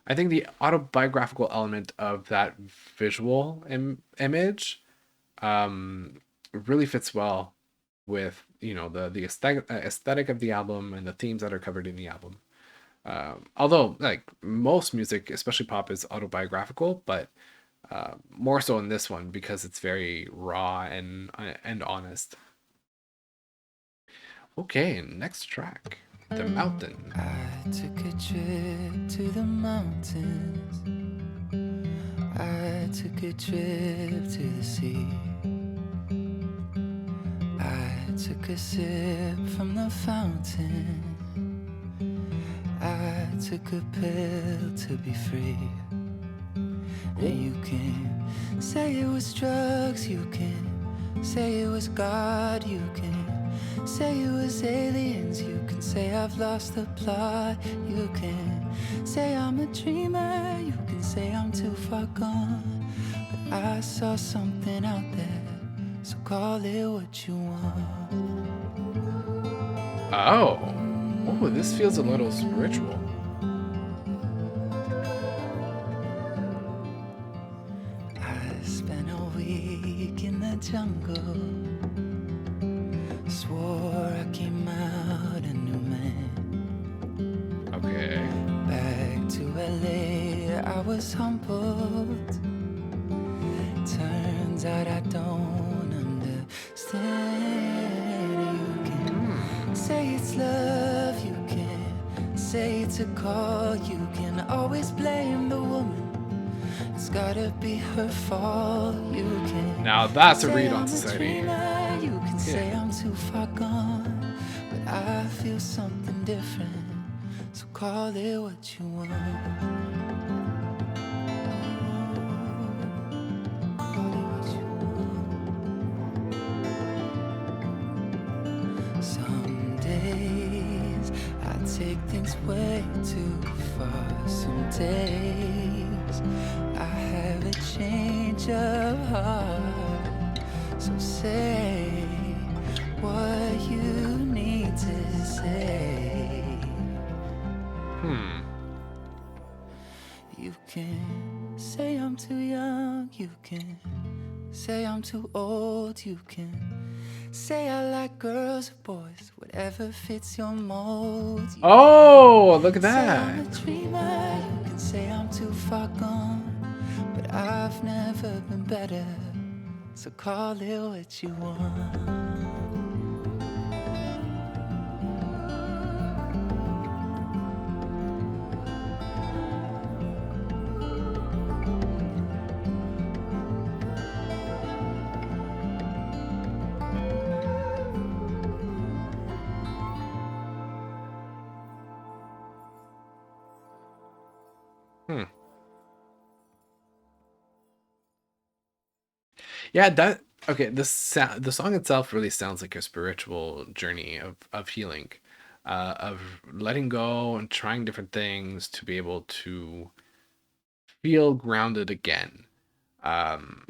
A: I think the autobiographical element of that visual image really fits well with the aesthetic of the album and the themes that are covered in the album. Although like most music, especially pop, is autobiographical, but more so in this one because it's very raw and honest. Okay, next track, The Mountain.
C: I took a trip to the mountains. I took a trip to the sea. I took a sip from the fountain. I took a pill to be free. And you can say it was drugs, you can say it was God, you can say it was aliens, you can say I've lost the plot, you can say I'm a dreamer, you can say I'm too far gone. But I saw something out there, so call it what you want.
A: Oh, this feels a little spiritual.
C: I spent a week in the jungle. Swore I came out a new man.
A: Okay.
C: Back to LA, I was humbled. Turns out I don't understand. You can say it's love, you can say it's a call, you can always blame the woman. It's gotta be her fault, you can.
A: Now that's a
C: say
A: read on
C: I'm a
A: society.
C: dreamer, you can say I'm too far gone, but I feel something different, so call it what you want. Call it what you want. Some days I take things way too far. Some days I have a change of heart. So say what you need to say. You can say I'm too young, you can say I'm too old, you can say I like girls or boys, whatever fits your mold. You
A: Oh, look at
C: say I'm a
A: that.
C: dreamer, you can say I'm too far gone, but I've never been better, so call it what you want.
A: Yeah, the song itself really sounds like a spiritual journey of healing, of letting go and trying different things to be able to feel grounded again. Um,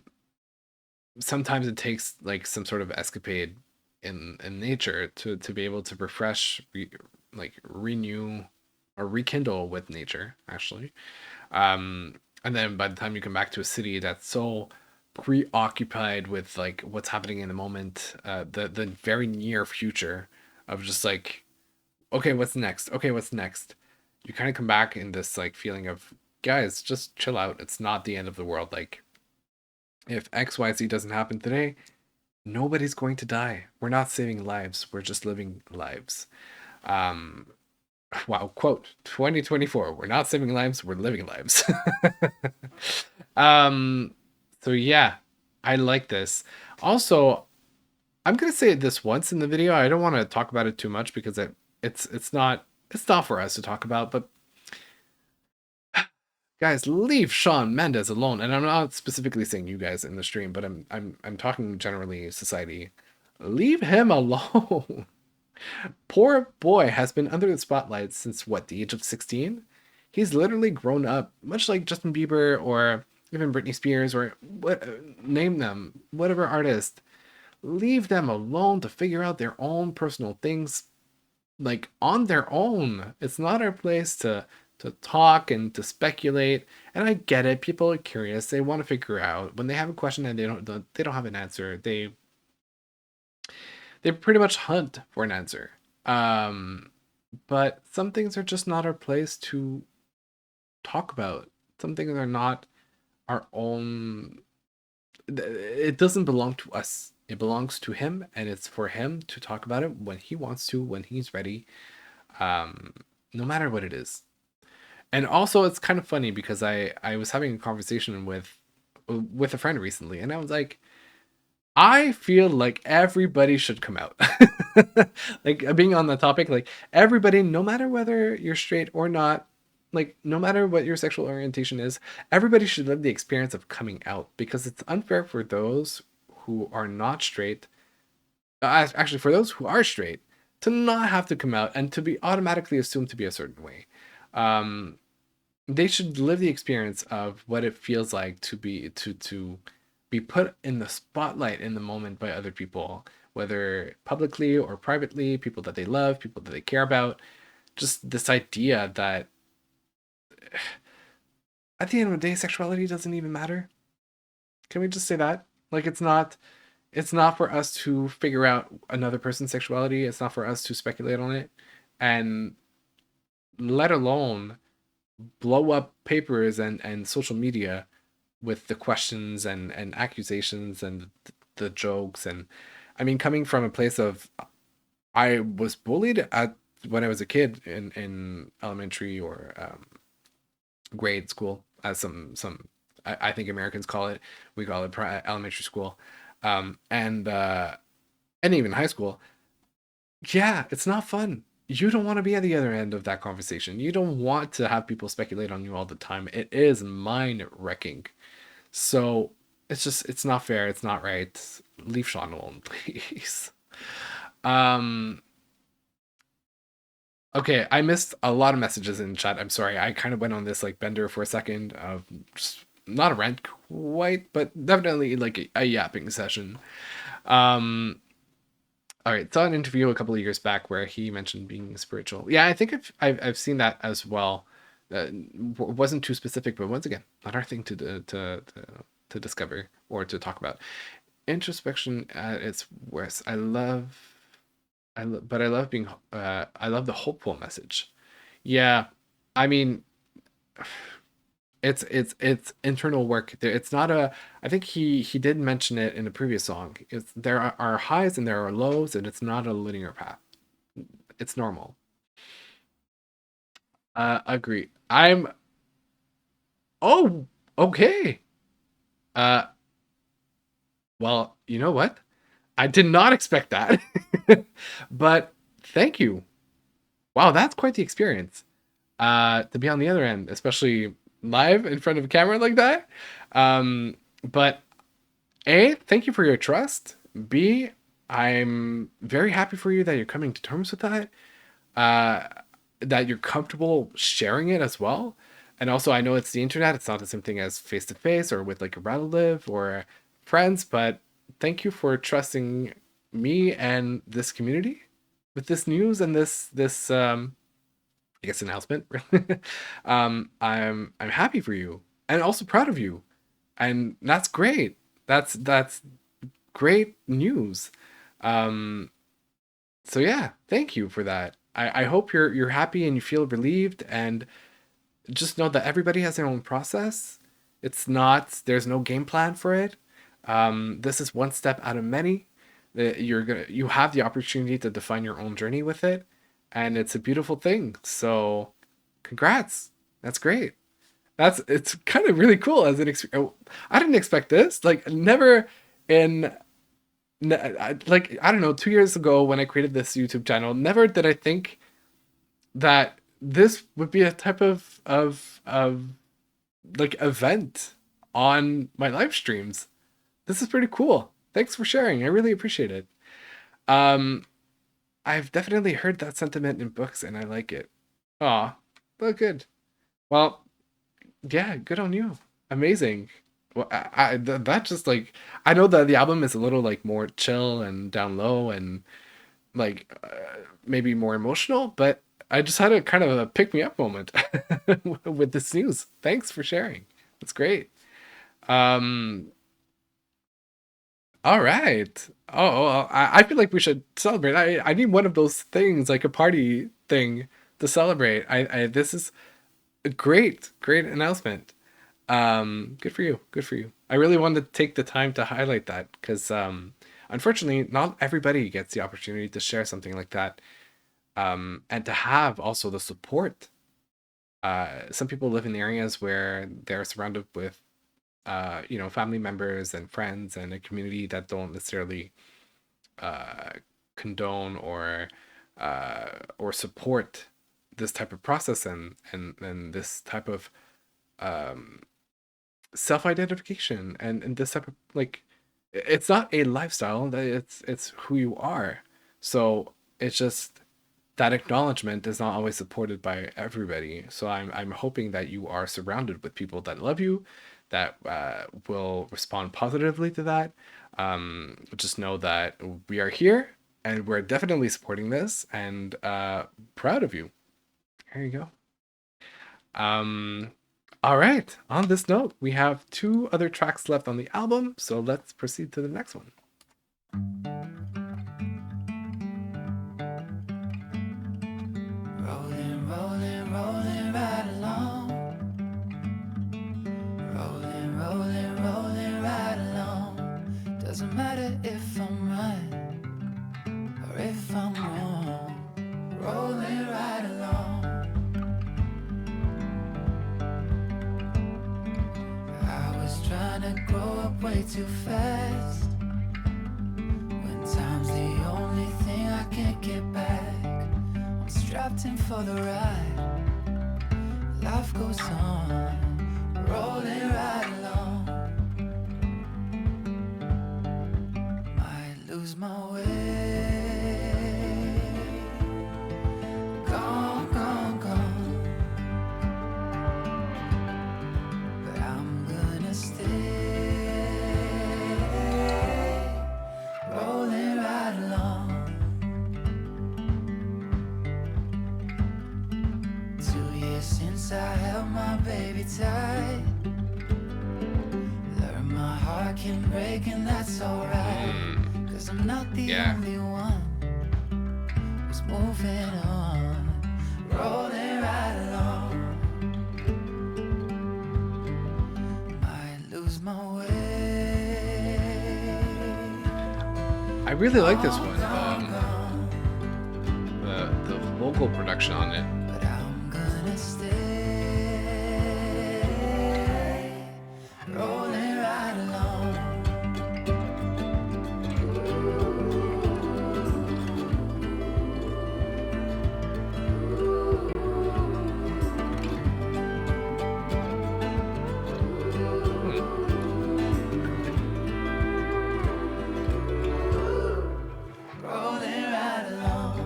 A: Sometimes it takes like some sort of escapade in nature to be able to refresh, renew or rekindle with nature, actually. And then by the time you come back to a city that's so preoccupied with like what's happening in the moment, the very near future of just like, okay, what's next? Okay, what's next? You kind of come back in this like feeling of, guys, just chill out. It's not the end of the world. Like, if XYZ doesn't happen today, nobody's going to die. We're not saving lives. We're just living lives. Um, wow, quote 2024. We're not saving lives. We're living lives. um, so yeah, I like this. Also, I'm gonna say this once in the video. I don't want to talk about it too much because it's not for us to talk about. But guys, leave Shawn Mendes alone. And I'm not specifically saying you guys in the stream, but I'm talking generally society. Leave him alone. Poor boy has been under the spotlight since what, the age of 16? He's literally grown up, much like Justin Bieber or even Britney Spears or what, name them, whatever artist. leave them alone to figure out their own personal things, like on their own. It's not our place to talk and to speculate. And I get it. People are curious. They want to figure out when they have a question and they don't have an answer. They pretty much hunt for an answer. Um, but some things are just not our place to talk about. Some things are not our own. It doesn't belong to us. It belongs to him, and it's for him to talk about it when he wants to, when he's ready, um, no matter what it is. And also, it's kind of funny because I was having a conversation with a friend recently, and I was like, I feel like everybody should come out. Like being on the topic, like everybody, no matter whether you're straight or not, like no matter what your sexual orientation is, everybody should live the experience of coming out because it's unfair for those who are not straight, actually for those who are straight, to not have to come out and to be automatically assumed to be a certain way. Um, they should live the experience of what it feels like to be put in the spotlight in the moment by other people, whether publicly or privately, people that they love, people that they care about. Just this idea that at the end of the day, sexuality doesn't even matter. Can we just say that? Like it's not for us to figure out another person's sexuality. It's not for us to speculate on it. And let alone blow up papers and social media with the questions and accusations and the jokes. And I mean, coming from a place of I was bullied at when I was a kid in elementary or grade school, as I think Americans call it. We call it elementary school, and even high school. Yeah, it's not fun. You don't want to be at the other end of that conversation. You don't want to have people speculate on you all the time. It is mind wrecking. So it's not fair. It's not right. Leave Shawn alone, please. Um, okay, I missed a lot of messages in chat. I'm sorry. I kind of went on this like bender for a second of just not a rant quite, but definitely like a yapping session. Um, all right, saw an interview a couple of years back where he mentioned being spiritual. Yeah, I think I've seen that as well. Wasn't too specific, but once again, not our thing to discover or to talk about. Introspection at its worst. But I love being. I love the hopeful message. Yeah, I mean, it's internal work. It's not a. I think he did mention it in a previous song. There are highs and there are lows, and it's not a linear path. It's normal. Agree. I'm. Oh, okay. Uh, well, you know what? I did not expect that, but thank you. Wow, that's quite the experience. To be on the other end, especially live in front of a camera like that. But A, thank you for your trust. B, I'm very happy for you that you're coming to terms with that. Uh, that you're comfortable sharing it as well. And also, I know it's the internet. It's not the same thing as face to face or with like a relative or friends. But thank you for trusting me and this community with this news and this I guess announcement. I'm happy for you and also proud of you, and that's great. That's great news. Um, so yeah, thank you for that. I hope you're happy and you feel relieved, and just know that everybody has their own process. It's not there's no game plan for it. This is one step out of many. You have the opportunity to define your own journey with it, and it's a beautiful thing. So, congrats. That's great. It's kind of really cool as an experience. I didn't expect this. Like never in like I don't know, 2 years ago when I created this YouTube channel, never did I think that this would be a type of like event on my live streams. This is pretty cool. Thanks for sharing. I really appreciate it. Um, I've definitely heard that sentiment in books and I like it. Aw, well, good. Well, yeah, good on you. Amazing. Well, that just like I know that the album is a little like more chill and down low and like maybe more emotional, but I just had a kind of a pick me up moment with this news. Thanks for sharing. That's great. Um, all right. Oh, well, I feel like we should celebrate. I need one of those things, like a party thing to celebrate. I this is a great announcement. Good for you. Good for you. I really wanted to take the time to highlight that because unfortunately not everybody gets the opportunity to share something like that. And to have also the support. Some people live in areas where they're surrounded with family members and friends and a community that don't necessarily uh, condone or support this type of process and this type of um, self-identification and this type of like it's not a lifestyle that it's who you are. So it's just that acknowledgement is not always supported by everybody. So I'm hoping that you are surrounded with people that love you, that will respond positively to that. Just know that we are here and we're definitely supporting this and proud of you. There you go. Um, all right. On this note, we have two other tracks left on the album, so let's proceed to the next one.
C: Rolling, rolling, rolling right along. Rolling, rolling, rolling right along. Doesn't matter if I'm right or if I'm wrong. Rolling right along. I was trying to grow up way too fast. When time's the only thing I can't get back. I'm strapped in for the ride. Life goes on, rolling right along. Might lose my way. Gone, gone, gone. But I'm gonna stay. Rolling right along. 2 years since I held my baby tight. Learned my heart can break and that's alright. Cause I'm not the only one who's moving on. Rolling right along. Might lose my way.
A: I really like this one. The vocal production on it.
C: But I'm gonna stay. Rolling right along. Rolling right along.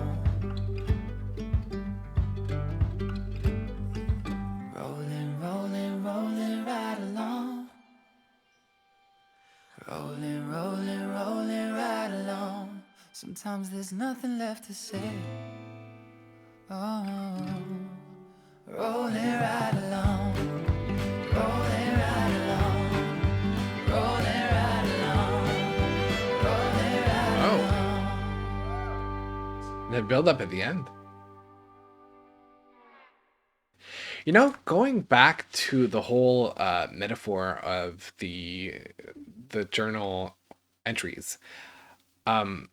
C: Rolling, rolling, rolling right along. Rolling, rolling, rolling right along. Sometimes there's nothing left to say. Oh, rolling right along. Rolling right along. Rolling right along. Rolling right
A: Oh,
C: along.
A: the build up at the end. Going back to the whole metaphor of the journal entries, um,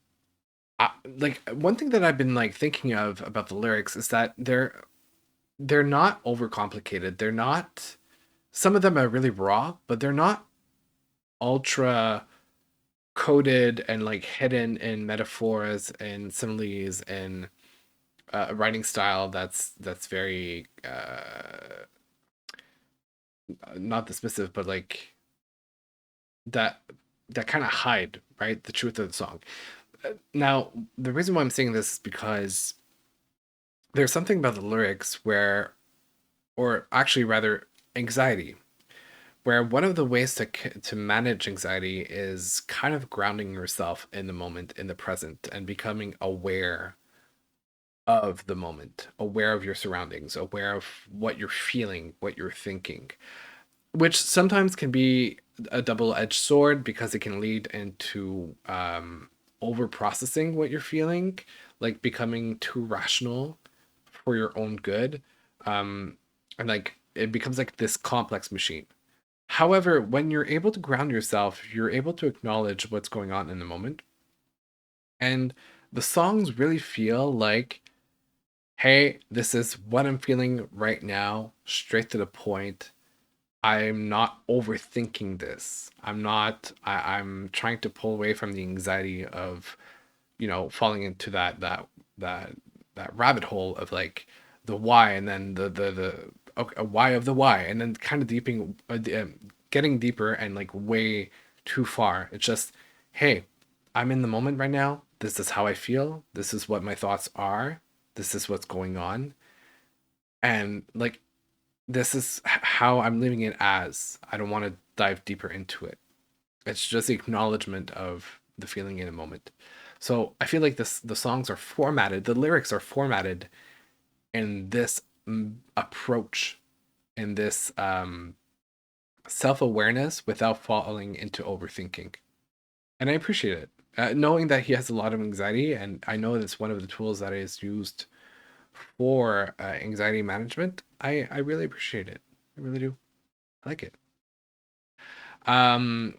A: like one thing that I've been like thinking of about the lyrics is that they're not overcomplicated. They're not. Some of them are really raw, but they're not ultra coded and like hidden in metaphors and similes and a writing style that's very not dismissive, but like that kind of hide right the truth of the song. Now, the reason why I'm saying this is because there's something about the lyrics where, or actually rather, anxiety, where one of the ways to manage anxiety is kind of grounding yourself in the moment, in the present, and becoming aware of the moment, aware of your surroundings, aware of what you're feeling, what you're thinking, which sometimes can be a double-edged sword because it can lead into over processing what you're feeling, like becoming too rational for your own good, and like it becomes like this complex machine. However, when you're able to ground yourself, you're able to acknowledge what's going on in the moment, and the songs really feel like, hey, this is what I'm feeling right now, straight to the point. I'm not overthinking this. I'm trying to pull away from the anxiety of, falling into that rabbit hole of like the why, and then the okay, why of the why, and then kind of getting deeper and like way too far. It's just, hey, I'm in the moment right now. This is how I feel. This is what my thoughts are. This is what's going on. And like, this is how I'm living it as. I don't want to dive deeper into it. It's just the acknowledgement of the feeling in a moment. So I feel like the songs are formatted, the lyrics are formatted in this approach, in this self-awareness without falling into overthinking. And I appreciate it. Knowing that he has a lot of anxiety, and I know that's one of the tools that is used for anxiety management, I really appreciate it. I really do. I like it. Don't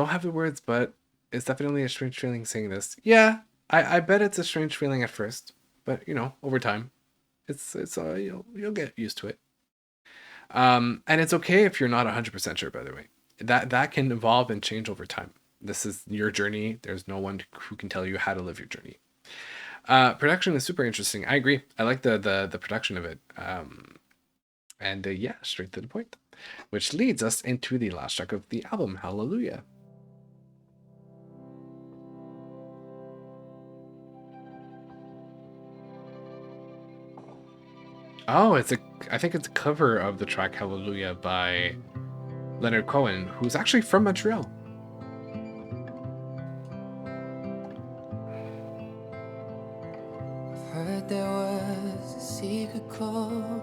A: have the words, but it's definitely a strange feeling saying this. Yeah, I bet it's a strange feeling at first, but over time, it's you'll get used to it. And it's okay if you're not 100% sure. By the way, that can evolve and change over time. This is your journey. There's no one who can tell you how to live your journey. Production is super interesting. I agree. I like the production of it. And yeah, straight to the point, which leads us into the last track of the album, Hallelujah. Oh, I think it's a cover of the track Hallelujah by Leonard Cohen, who's actually from Montreal.
C: Heard there was a secret chord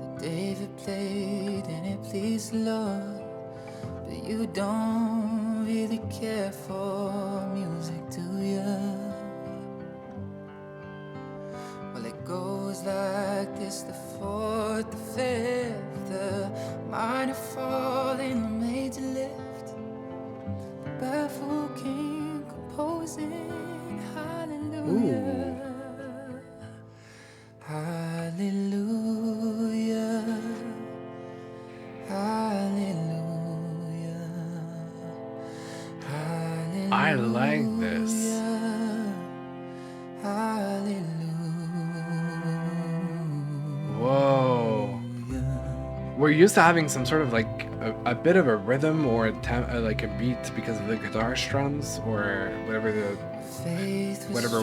C: that David played and it pleased the Lord, but you don't really care for music, do ya? Well, it goes like this: the fourth, the fifth, the minor fall and the major lift, the baffled king composing hallelujah.
A: Ooh.
C: Hallelujah, hallelujah, hallelujah.
A: I like this. Whoa. We're used to having some sort of like a bit of a rhythm or like a beat because of the guitar strums or whatever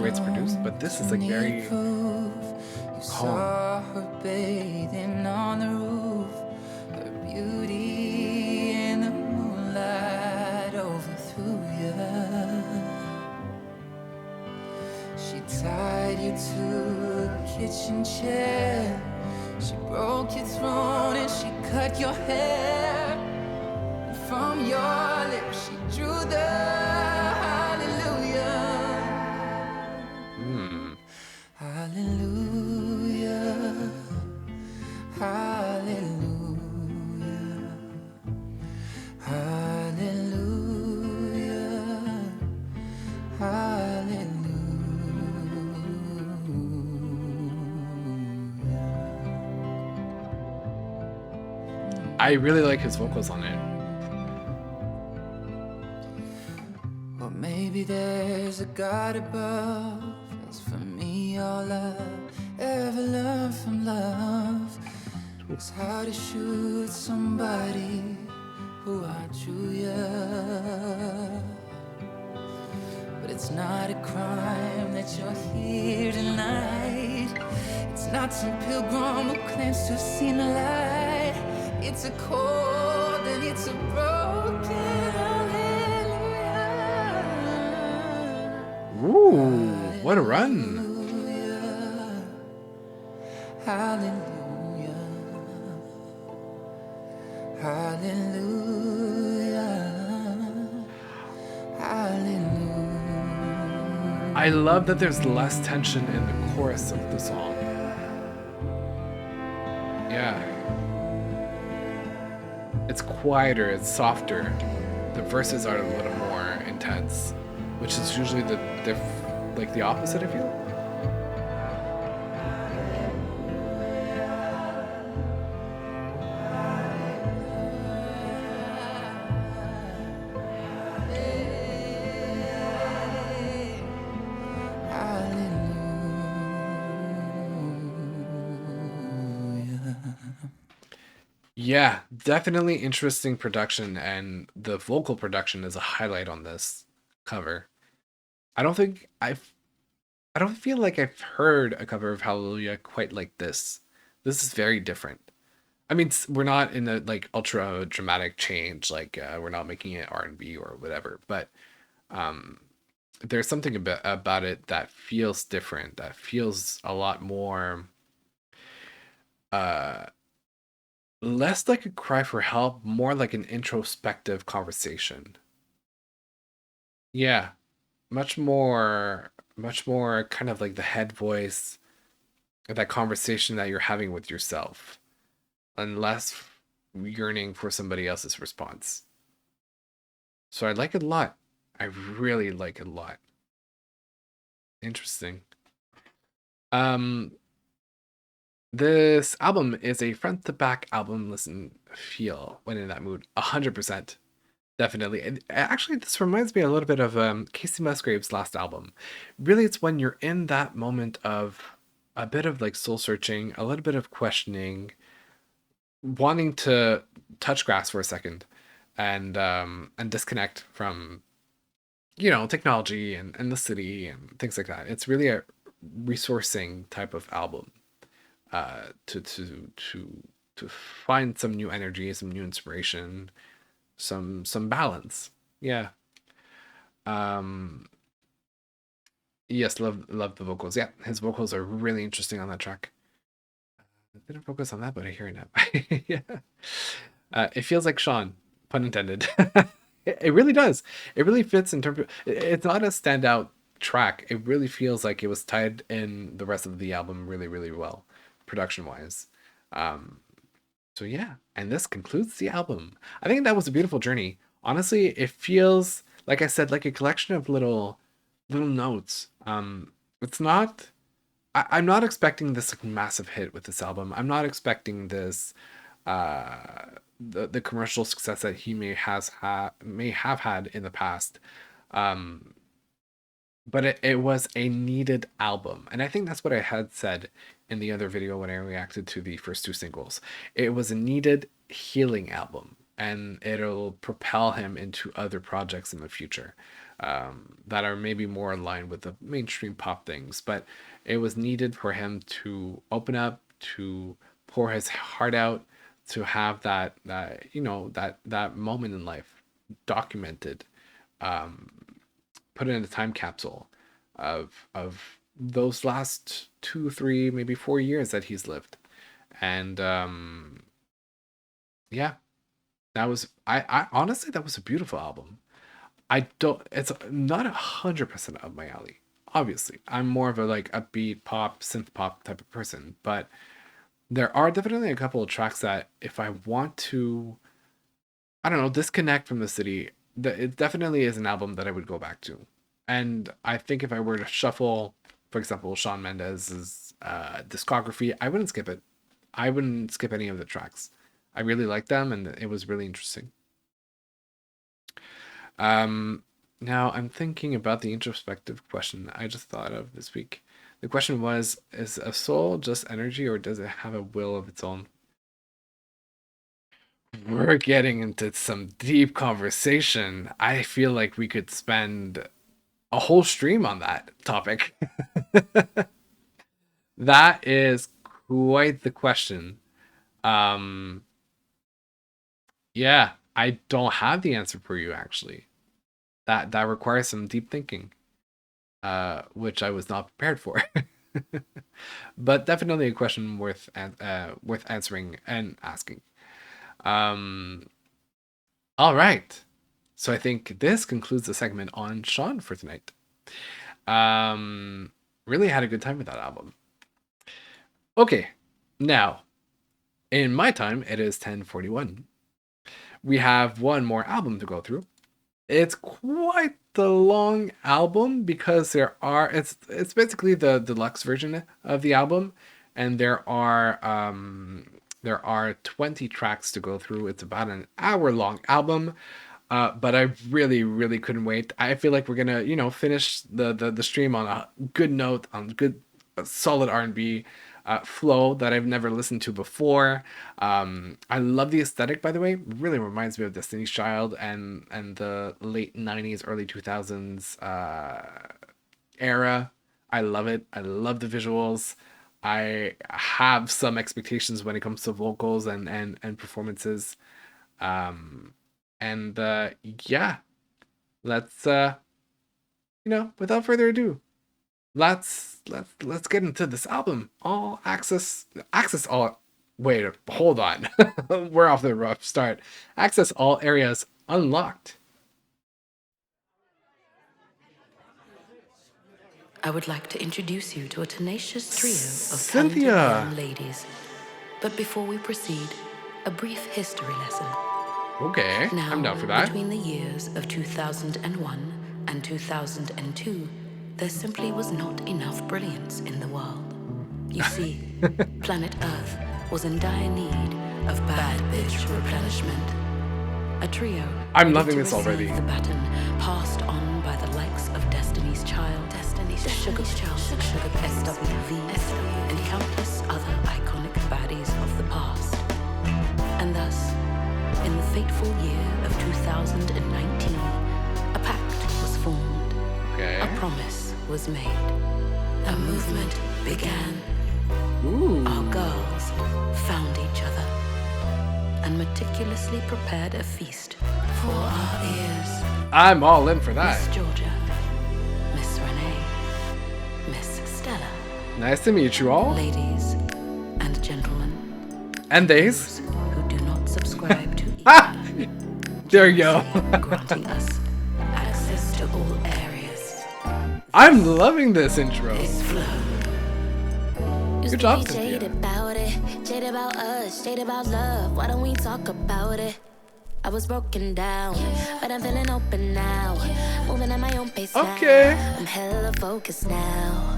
A: way it's produced, but this is like very calm.
C: Her bathing on the roof, her beauty in the moonlight overthrew you. She tied you to a kitchen chair, she broke your throne and she cut your hair, and from your lips she drew the hallelujah. Hallelujah, hallelujah, hallelujah, hallelujah.
A: I really like his vocals on it.
C: Or maybe there's a God above. As for me, all I've ever learned from love is how to shoot somebody who outdrew you. But it's not a crime that you're here tonight. It's not some pilgrim who claims to have seen the light. It's a cold and it's a broken hallelujah.
A: Ooh, what a run.
C: Hallelujah. Hallelujah. Hallelujah.
A: I love that there's less tension in the chorus of the song. Yeah. It's quieter, it's softer. The verses are a little more intense, which is usually like the opposite, I feel. Yeah, definitely interesting production, and the vocal production is a highlight on this cover. I don't think I don't feel like I've heard a cover of Hallelujah quite like this. This is very different. I mean, we're not in a like ultra dramatic change, like we're not making it R&B or whatever, but um there's something about it that feels different, that feels a lot more uh less like a cry for help, more like an introspective conversation. Yeah, much more kind of like the head voice, that conversation that you're having with yourself, and less yearning for somebody else's response. So I like it a lot. I really like it a lot. Interesting. Um, this album is a front to back album listen feel when in that mood. 100%. Definitely. And actually, this reminds me a little bit of Casey Musgrave's last album. Really, it's when you're in that moment of a bit of like soul searching, a little bit of questioning, wanting to touch grass for a second, and disconnect from, you know, technology and the city and things like that. It's really a resourcing type of album, to find some new energy, some new inspiration, some balance. Yeah. Um yes, love the vocals. Yeah, his vocals are really interesting on that track. I didn't focus on that, but I hear it now. Yeah. It feels like Shawn, pun intended. It really does. It really fits in terms of, it's not a standout track. It really feels like it was tied in the rest of the album really, really well, production wise. Um, so yeah, and this concludes the album. I think that was a beautiful journey. Honestly, it feels like I said, like a collection of little notes. It's not. I'm not expecting this like, massive hit with this album. I'm not expecting this the commercial success that he may have had in the past. Um, but it was a needed album. And I think that's what I had said in the other video when I reacted to the first two singles. It was a needed healing album, and it'll propel him into other projects in the future, that are maybe more aligned with the mainstream pop things. But it was needed for him to open up, to pour his heart out, to have that you know, that moment in life documented, um, put it in a time capsule of those last 2, 3, maybe 4 years that he's lived. And yeah, that was I honestly, that was a beautiful album. I don't, it's not 100% up my alley. Obviously, I'm more of a like upbeat pop, synth pop type of person, but there are definitely a couple of tracks that if I want to, I don't know, disconnect from the city, it definitely is an album that I would go back to. And I think if I were to shuffle, for example, Shawn Mendes's discography, I wouldn't skip it. I wouldn't skip any of the tracks. I really liked them, and it was really interesting. Now I'm thinking about the introspective question I just thought of this week. The question was, is a soul just energy, or does it have a will of its own? We're getting into some deep conversation. I feel like we could spend a whole stream on that topic. That is quite the question. Um, Yeah, I don't have the answer for you actually. That requires some deep thinking, which I was not prepared for. But definitely a question worth answering and asking. Um, all right. So I think this concludes the segment on Shawn for tonight. Really had a good time with that album. Okay, now in my time it is 10:41. We have one more album to go through. It's quite the long album because it's basically the deluxe version of the album, and there are 20 tracks to go through. It's about an hour long album. But I really couldn't wait. I feel like we're gonna, finish the stream on a good note, on good, solid R&B flow that I've never listened to before. I love the aesthetic, by the way. It really reminds me of Destiny's Child and the late 90s, early 2000s era. I love it. I love the visuals. I have some expectations when it comes to vocals and performances. Um, and yeah, let's without further ado, let's get into this album. All access all. Wait, hold on. We're off to a rough start. Access all areas unlocked.
E: I would like to introduce you to a tenacious trio of
A: Cynthia.
E: talented young ladies. But before we proceed, a brief history lesson.
A: Okay,
E: Now,
A: I'm down for that.
E: between the years of 2001 and 2002, there simply was not enough brilliance in the world. You see, planet Earth was in dire need of bad bitch replenishment. A trio.
A: I'm
E: ready
A: loving
E: to
A: this already.
E: receive the baton passed on by the likes of Destiny's Child, the Sugar Child, Sugar SWV, and countless other iconic baddies of the past. And thus, in the fateful year of 2019, a pact was formed.
A: Okay.
E: A promise was made. A movement began.
A: Ooh.
E: Our girls found each other and meticulously prepared a feast for our ears.
A: I'm all in for that.
E: Miss Georgia, Miss Renee, Miss Stella.
A: Nice to meet you all.
E: Ladies and gentlemen,
A: And days.
E: who do not subscribe to
A: Ah!
E: either,
A: There you go.
E: granting us access to all areas.
A: I'm loving this intro.
E: It's FLO.
A: Good job,
B: Used to be
A: Cynthia.
B: jaded about it, jaded about us, jaded about love. Why don't we talk about it? I was broken down, but I'm feeling open now. Moving at my own pace
A: Okay.
B: now. I'm hella focused now.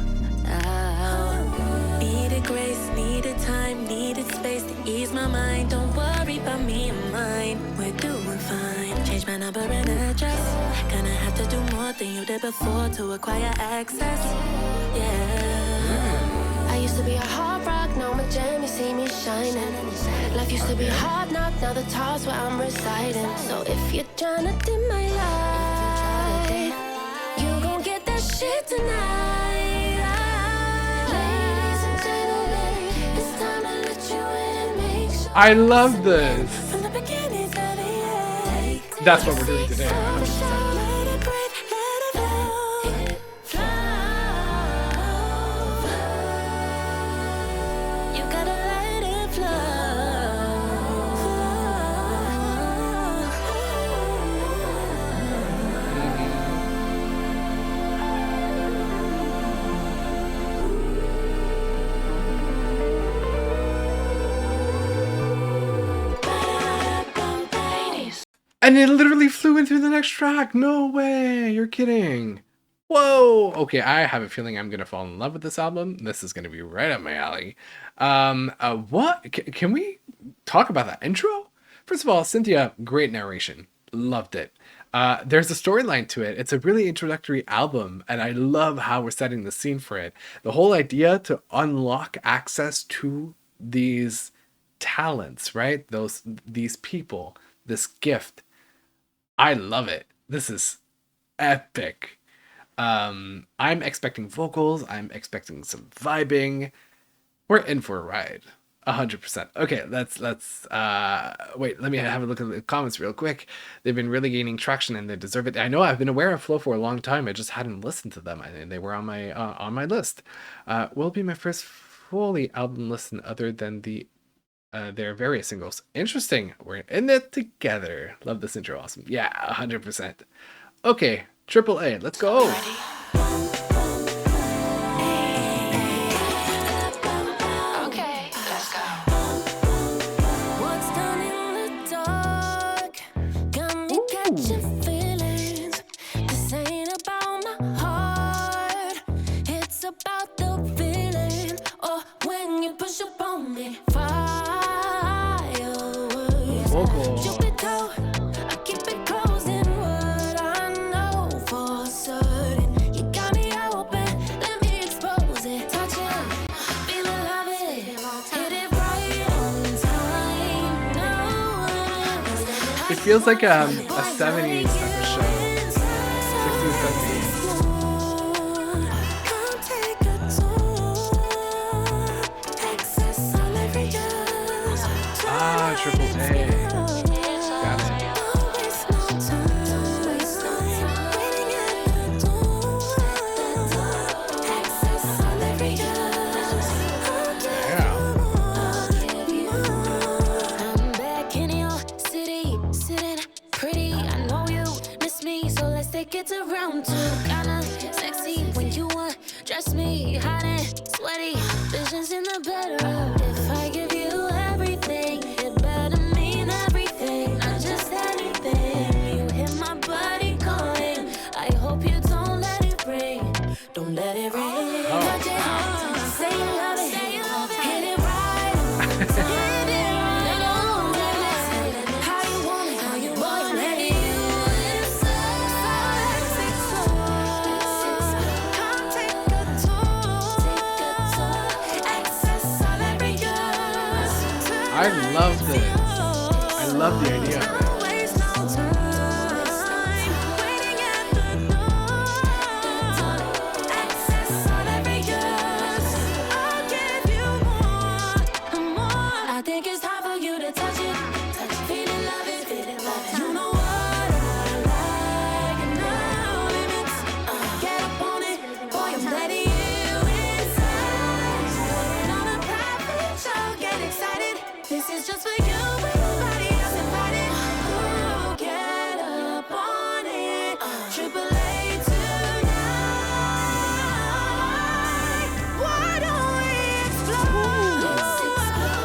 F: Needed grace, needed time, needed space to ease my mind. Don't worry about me and mine, we're doing fine. Change my number and address. Gonna have to do more than you did before to acquire access. Yeah.
B: I used to be a hard rock, now I'm a gem, you see me shining. Life used to be hard knock, now the toss where I'm residing. So if you're tryna dim my light, you gon' get that shit tonight. Ladies and gentlemen, it's time to let you in and make sure.
A: I love this.
F: From the beginning to the end.
A: That's what we're doing today.
F: Let it breathe, let it flow.
B: You gotta let it
A: And it literally flew into the next track. No way. You're kidding. Whoa. Okay, I have a feeling I'm gonna fall in love with this album. This is gonna be right up my alley. What? Can we talk about that intro? First of all, Cynthia, great narration. Loved it. There's a storyline to it. It's a really introductory album, and I love how we're setting the scene for it. The whole idea to unlock access to these talents, right? These people, this gift. I love it. This is epic. I'm expecting vocals. I'm expecting some vibing. We're in for a ride. 100%. Okay, let's wait, let me have a look at the comments real quick. They've been really gaining traction and they deserve it. I know I've been aware of FLO for a long time. I just hadn't listened to them and they were on my list. Will be my first fully album listen other than their various singles. Interesting. We're in it together. Love this intro. Awesome. Yeah, 100%. Okay, AAA. Let's go.
F: What's done in the dark got me catching feelings. This ain't about my heart, it's about the feeling. Or when you push up on me, fireworks.
A: Vocal.
F: Cupido, I keep it close in what I know for certain. You got me open, let me expose it. Touch it, feel it, love it. Hit it right on time. No,
A: It feels like a 70s type of show. 60s, 70s.
F: come take a tour. Access all every
A: Ah, AAA. Got it.
F: Don't waste no time. Waiting at the door. Access all every
A: Yeah.
F: I'm back in your city, sitting pretty. I know you miss me, so let's take it to round two. Kinda sexy when you undress me, hot and sweaty. Visions in the bedroom. If I give you everything, it better mean everything, not just anything. You hear my body calling. I hope you don't let it ring. Don't let it ring. Touch it, say you love it, hit it right. Hit it right on. How you want it, how you want it. Ready, you inside. Come take a tour. Access all every girl.
A: I love this. I love the idea of it.
F: Waste no time. Waiting at the door. Access all every girl. I'll give you more. I think it's time for you to touch it. Feel it, love it. You know what I like. No limits. Get up on it. Boy, I'm letting you inside. On a private show, get excited. This is just for you, everybody else invited. Ooh, get up on it. AAA tonight. Why don't we explore?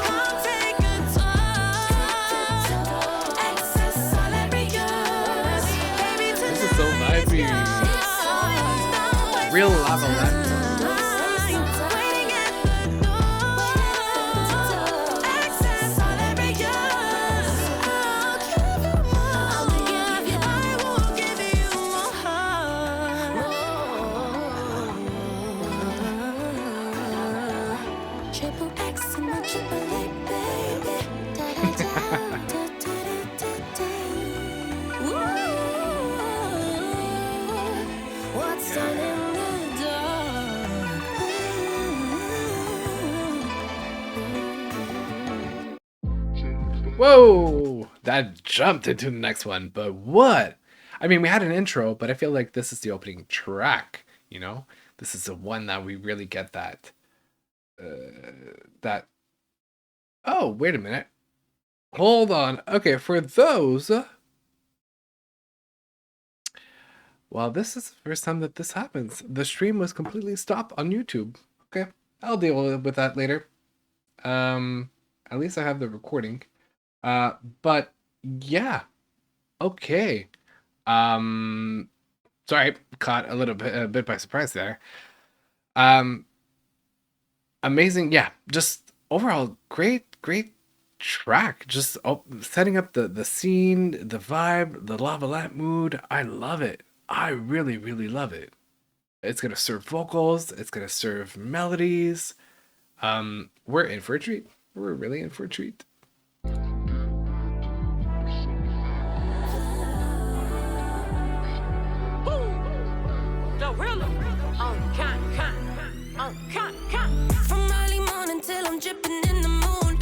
F: Come take a tour. Access all every girl. Baby,
A: This is so vibey. Real lava lamp.
F: waiting at the door. Access all every girl. I'll give you more. I will give you more. Triple X and the AAA, baby. Da da da da da da da. Woo. What's done in the dark?
A: Whoa! That jumped into the next one, but what? I mean, we had an intro, but I feel like this is the opening track, you know? This is the one that we really get that. Oh, wait a minute. Hold on. Okay, for those. Well, this is the first time that this happens. The stream was completely stopped on YouTube. Okay, I'll deal with that later. At least I have the recording. But yeah. Okay. Sorry, caught a bit by surprise there. Amazing. Yeah, just overall great track. Just setting up the scene, the vibe, the lava lamp mood. I love it. I really love it. It's gonna serve vocals. It's gonna serve melodies. We're in for a treat. We're really in for a treat.
F: From early morning till I'm dripping in the moon.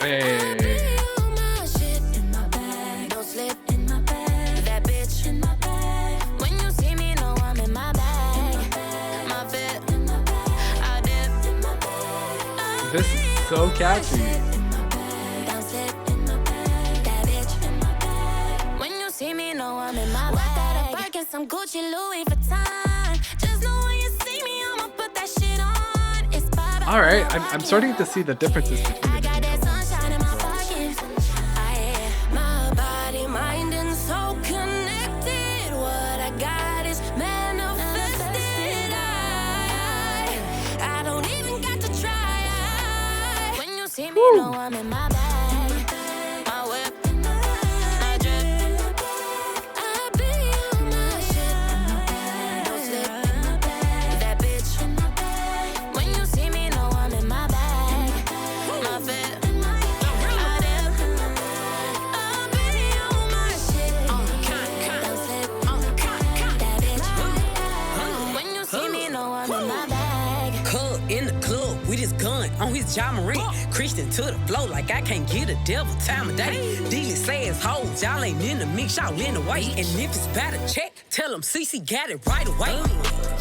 A: Hey.
F: My shit in my bag, don't slip in my bag. That bitch in my bag. When you see me, know I'm in my bag. My fit in my bag. I dip in my bag.
A: This is so catchy.
F: In my bag, don't slip in my bag. That bitch in my bag. When you see me, know I'm in my bag. Got a Birkin, some Gucci, Louis Vuitton. Just know when you see me, I'ma put that shit on. It's Bobby.
A: All right, I'm starting to see the differences between the
F: I got that
A: two.
F: sunshine in my pocket. My body, mind, and soul connected. What I got is manifested. I don't even got to try. When you see me, know I'm in my bag. My whip, my drip. I be on my shit. Don't slip in my bag. That bitch. When you see me, know I'm in my bag. My fit. I dip. I be on my shit. Don't slip. That bitch. When you see me, know I'm in my bag.
G: Cub in the club with his gun on his John Marie. Christian to the flow like I can't get a devil time of day. Dealers say it's hoes, y'all ain't in the mix, y'all in the way. And if it's bad a check, tell them CC got it right away.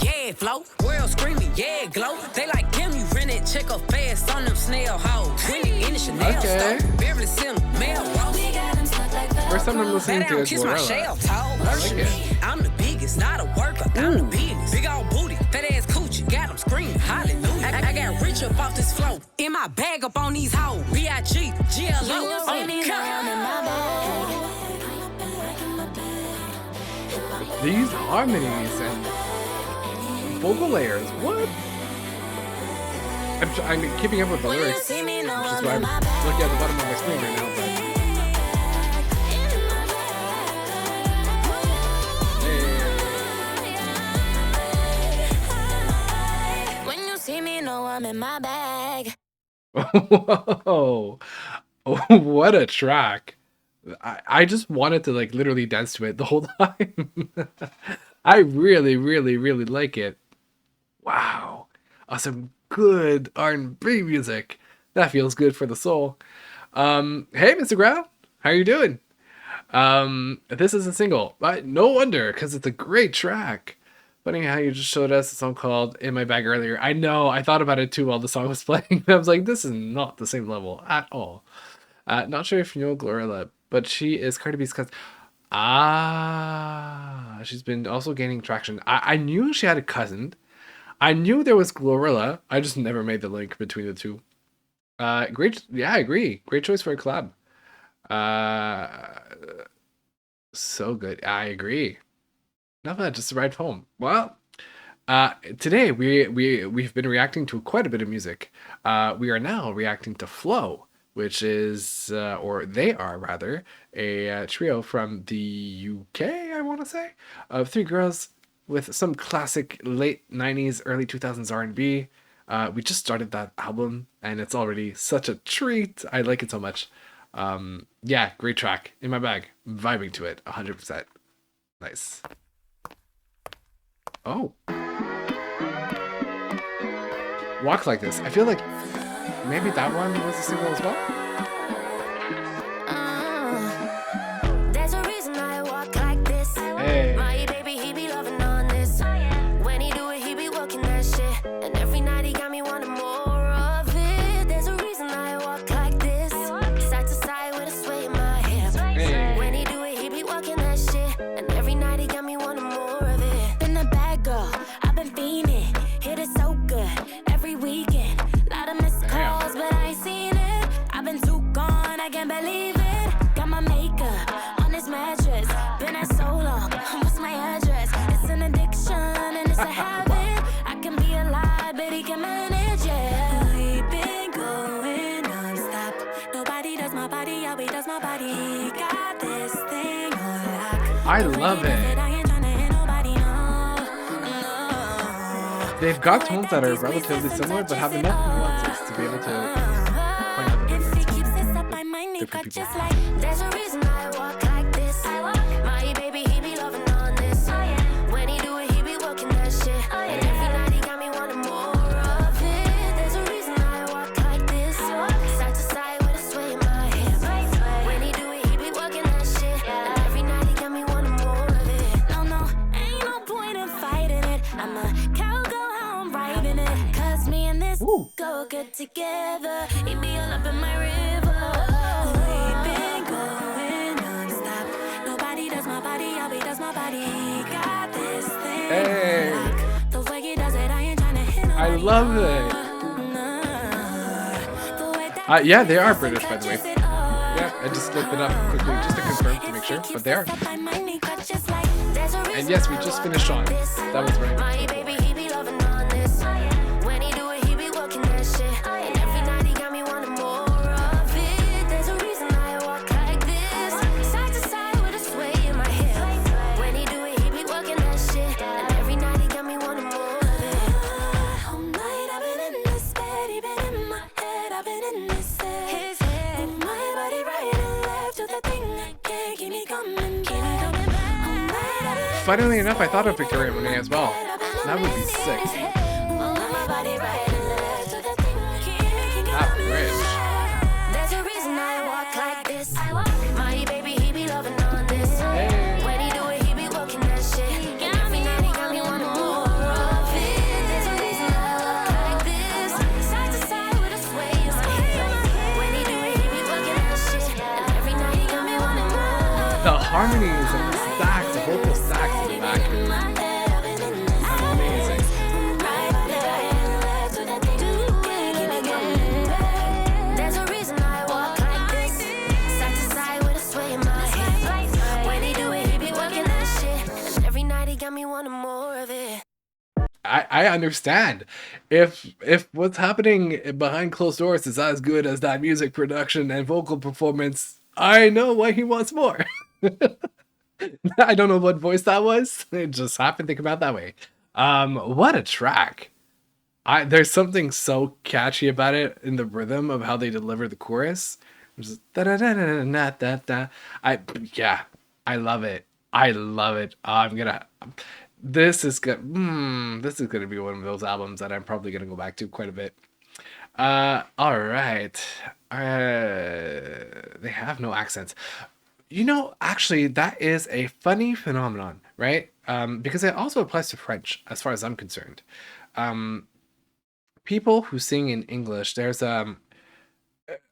G: Yeah, flow, world screaming, yeah, glow. They like, damn, you rent it, check up fast on them snail hoes. 20 in the Chanel
A: Okay.
G: store, Beverly Center, Melrose.
F: We got them stuck like that.
A: First time I'm listening
G: Let
A: to
G: down,
A: is
G: kiss my
A: Glorilla.
G: shell, tall.
A: I like
G: Worship
A: it.
G: me. I'm the biggest, not a worker. I'm the business. Big old booty, fat ass coochie. Got them screaming, hallelujah. I got rich up off this flow. In my bag up on these hoes. B.I.G. G.L.O.
F: See me, know I'm in my bag.
A: These harmonies and vocal layers, what? I'm keeping up with the
F: When you
A: lyrics,
F: see me, know
A: which is
F: I'm
A: why
F: in
A: I'm
F: my bag.
A: looking at the bottom of my screen right now.
F: When you see me, know I'm in my bag.
A: Whoa. What a track. I just wanted to like literally dance to it the whole time. I really, really, really like it. Wow. Some good R&B music. That feels good for the soul. Hey, Mr. Grau. How you doing? This is a single. No wonder, because it's a great track. Funny how you just showed us a song called In My Bag earlier. I know, I thought about it too while the song was playing. I was like, this is not the same level at all. Not sure if you know Glorilla, but she is Cardi B's cousin. She's been also gaining traction. I knew she had a cousin. I knew there was Glorilla. I just never made the link between the two. Great. Yeah, I agree. Great choice for a collab. So good. I agree. Nothing, just arrived home. Well, today we've been reacting to quite a bit of music. We are now reacting to FLO, which is, or they are rather, a trio from the UK, I want to say, of three girls with some classic late 90s, early 2000s R&B. We just started that album, and it's already such a treat. I like it so much. Yeah, great track. In My Bag. Vibing to it, 100%. Nice. Oh. Walk Like This. I feel like maybe that one was a single as well.
F: There's a reason I walk like this.
A: Hey.
F: My baby, he be loving on this. When he do it, he be working that shit. And every night he got me wanting more of it. There's a reason I walk like this. Side to side with a sway in my hip.
A: Hey.
F: When he do it, he be working that shit. And every night he got me wanting more of it. Been a bad girl, I've been fiending. Hit it so good every weekend. Lot of missed calls, but I ain't seen it. I've been too gone, I can't believe it. Got my makeup on this mattress. Been at so long, what's my address? It's an addiction and it's a habit. I can be a lie, but he can manage it. We've been going non-stop. Nobody does my body, how he does my body. He got this thing on lock.
A: I love it.
F: I ain't tryna hit nobody, no.
A: They've got tones that are relatively similar, but have enough nuances to be able to point out the
F: If he
A: difference.
F: keeps this up, I might need
A: Different
F: got
A: people.
F: just like. There's a reason I walk like this. My baby, he be loving on this. When he do it, he be working that shit. And every night he got me wanting more of it. There's a reason I walk like this. Side to side with a sway in get together. It be all up in my river. We've been going non-stop. Nobody does my body, Abby does my body. Got this thing.
A: Hey.
F: Locked. The way he does it, I ain't trying to hit
A: I
F: nobody
A: love it.
F: The way that
A: Yeah, they are British, by the way. Yeah, I just looked it up quickly just to confirm to make sure, but they are. And yes, we just finished Shawn. That was right.
F: My baby, he be loving on this. When he do it, he be working that shit. And every night he got me wanting more of it. There's a reason I walk like this. Side to side with a sway in my hip. When he do it, he be working that shit. And every night he got me wanting more of it. All night I've been in this bed, he been in my head, I've been in his head. Move my body right and left to the thing that can't keep me coming back.
A: Funnily enough, I thought of Victoria Monet as well. That would be sick. That bridge.
F: There's a reason I walk like this. My baby, he be loving on this. When he do it, he be working that shit. And every night he got me wanting more of it. There's a reason I walk like this. Side to side with a sway in my hip. When he do it, he be working that shit. And every night he got me wanting more.
A: The harmonies and the stacks, the vocal stacks in the back here. Amazing.
F: There's a reason I walk like this. Side to side with a sway in my head. When he do it, he be working that shit. And every night he got me wanting more of it.
A: I understand. If what's happening behind closed doors is as good as that music production and vocal performance, I know why he wants more. I don't know what voice that was. It just happened to think about that way. What a track. There's something so catchy about it in the rhythm of how they deliver the chorus. Just da da da da da da da. I love it. I love it. This is good. This is gonna be one of those albums that I'm probably gonna go back to quite a bit. All right. They have no accents. You know, actually, that is a funny phenomenon, right? Because it also applies to French, as far as I'm concerned. People who sing in English, there's I'm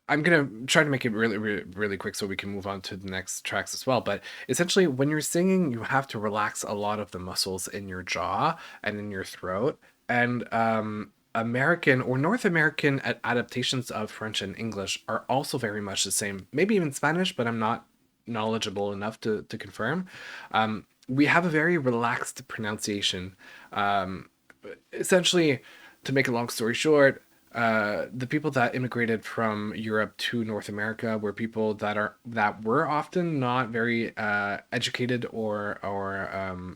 A: gonna try to make it really, really, really quick so we can move on to the next tracks as well. But essentially, when you're singing, you have to relax a lot of the muscles in your jaw and in your throat. And American or North American adaptations of French and English are also very much the same. Maybe even Spanish, but I'm not knowledgeable enough to confirm. We have a very relaxed pronunciation. Essentially, to make a long story short, the people that immigrated from Europe to North America were people that were often not very educated or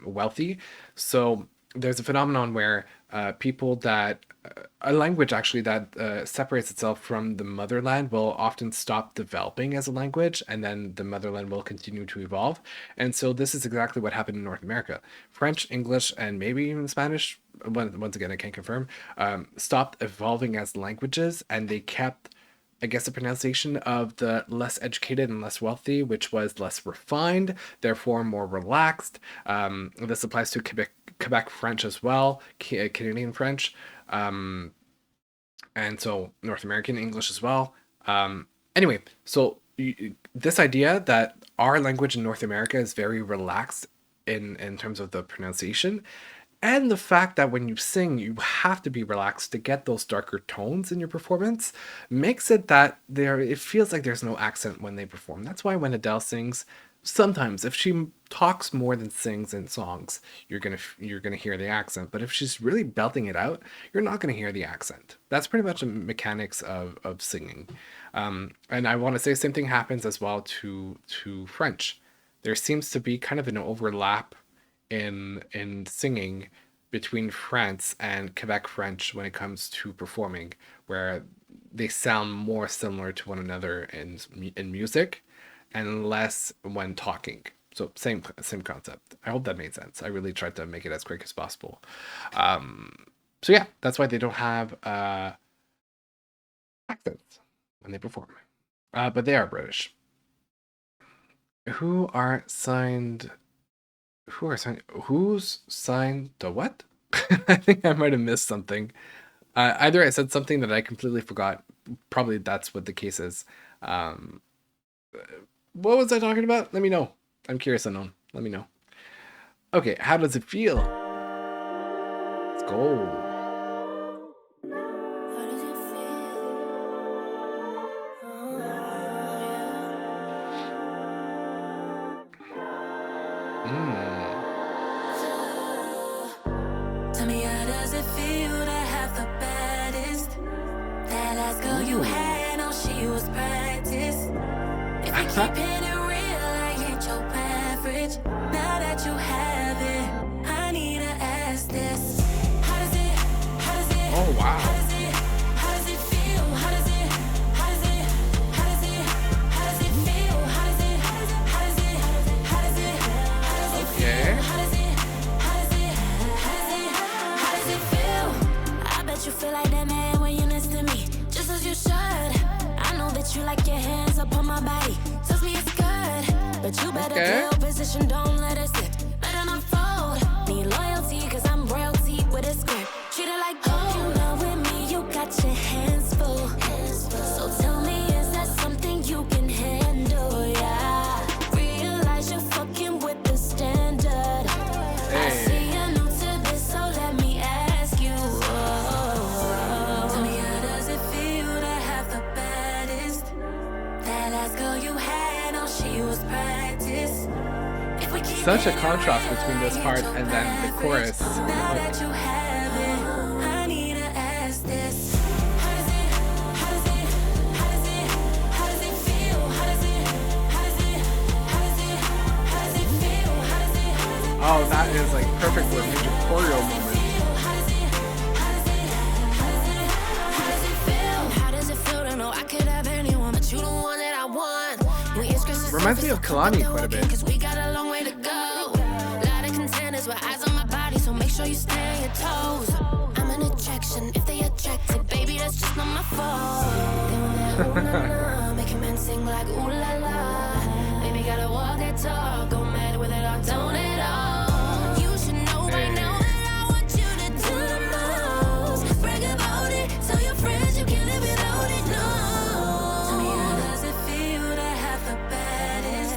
A: wealthy. So there's a phenomenon where people that a language actually that separates itself from the motherland will often stop developing as a language, and then the motherland will continue to evolve. And so this is exactly what happened in North America. French, English, and maybe even Spanish, once again I can't confirm, stopped evolving as languages, and they kept, I guess, the pronunciation of the less educated and less wealthy, which was less refined, therefore more relaxed. This applies to Quebec French as well, Canadian French, and so North American English as well. Anyway, so this idea that our language in North America is very relaxed in terms of the pronunciation, and the fact that when you sing, you have to be relaxed to get those darker tones in your performance, makes it that it feels like there's no accent when they perform. That's why when Adele sings, sometimes if she talks more than sings in songs, you're gonna hear the accent. But if she's really belting it out, you're not gonna hear the accent. That's pretty much the mechanics of singing. And I want to say the same thing happens as well to French. There seems to be kind of an overlap in singing between France and Quebec French when it comes to performing, where they sound more similar to one another in music and less when talking. So same concept. I hope that made sense. I really tried to make it as quick as possible. So yeah, that's why they don't have accents when they perform. But they are British. Who's signed to what? I think I might have missed something. Either I said something that I completely forgot. Probably that's what the case is. Um, what was I talking about? Let me know. I'm curious unknown. Let me know. Okay, how does it feel? Let's go.
F: Tell me, how does it feel to have the baddest? That last girl you had, oh, she was practice. If you keep it real, I ain't your average. Now that you have it, I need to ask this. How does it,
A: Oh, wow.
F: how does it feel? How does it feel? How does it, how does it feel? How does it
A: Okay.
F: I bet you feel like that man when you next to me, just as you should. I know that you like your hands up on my body. Tells me it's good, but you better
A: Okay.
F: build position, don't let it slip. Better not fold. Need loyalty, cause I'm royalty with a script. Treat it like gold. You know with me, you got your hands full. So tell me, is that something you can handle? Yeah. Realize you're fucking with the standard. I see you're new to this, so let me ask you. Tell me, how does it feel to have the baddest? That last girl you had, oh, she was practice. If we keep
A: Such a
F: it
A: contrast
F: real,
A: between this
F: I
A: part
F: ain't your
A: and then the
F: average.
A: chorus.
F: Now that you have it, I need to ask this. How does it, how does it, how does it, how does it feel? How does it, how does it, how does it, how does it feel? How does it,
A: Oh, that is like perfect for a major choreo moment.
F: how does it feel to know I could have anyone, but you the one that I want? We express
A: Reminds me of Kalani quite a bit.
F: Cause we got a long way to go. Lot of contenders with eyes on my body, so make sure you stay on your toes. I'm an attraction, if they attracted, baby, that's just not my fault. They want that ooh la la, make a man sing like ooh la la. Baby, gotta walk that talk, go mad with it all, don't it all. You should know by now that I want you to do the most. Brag about it, tell your friends you can't live without it, no. Tell me, how does it feel to have the baddest?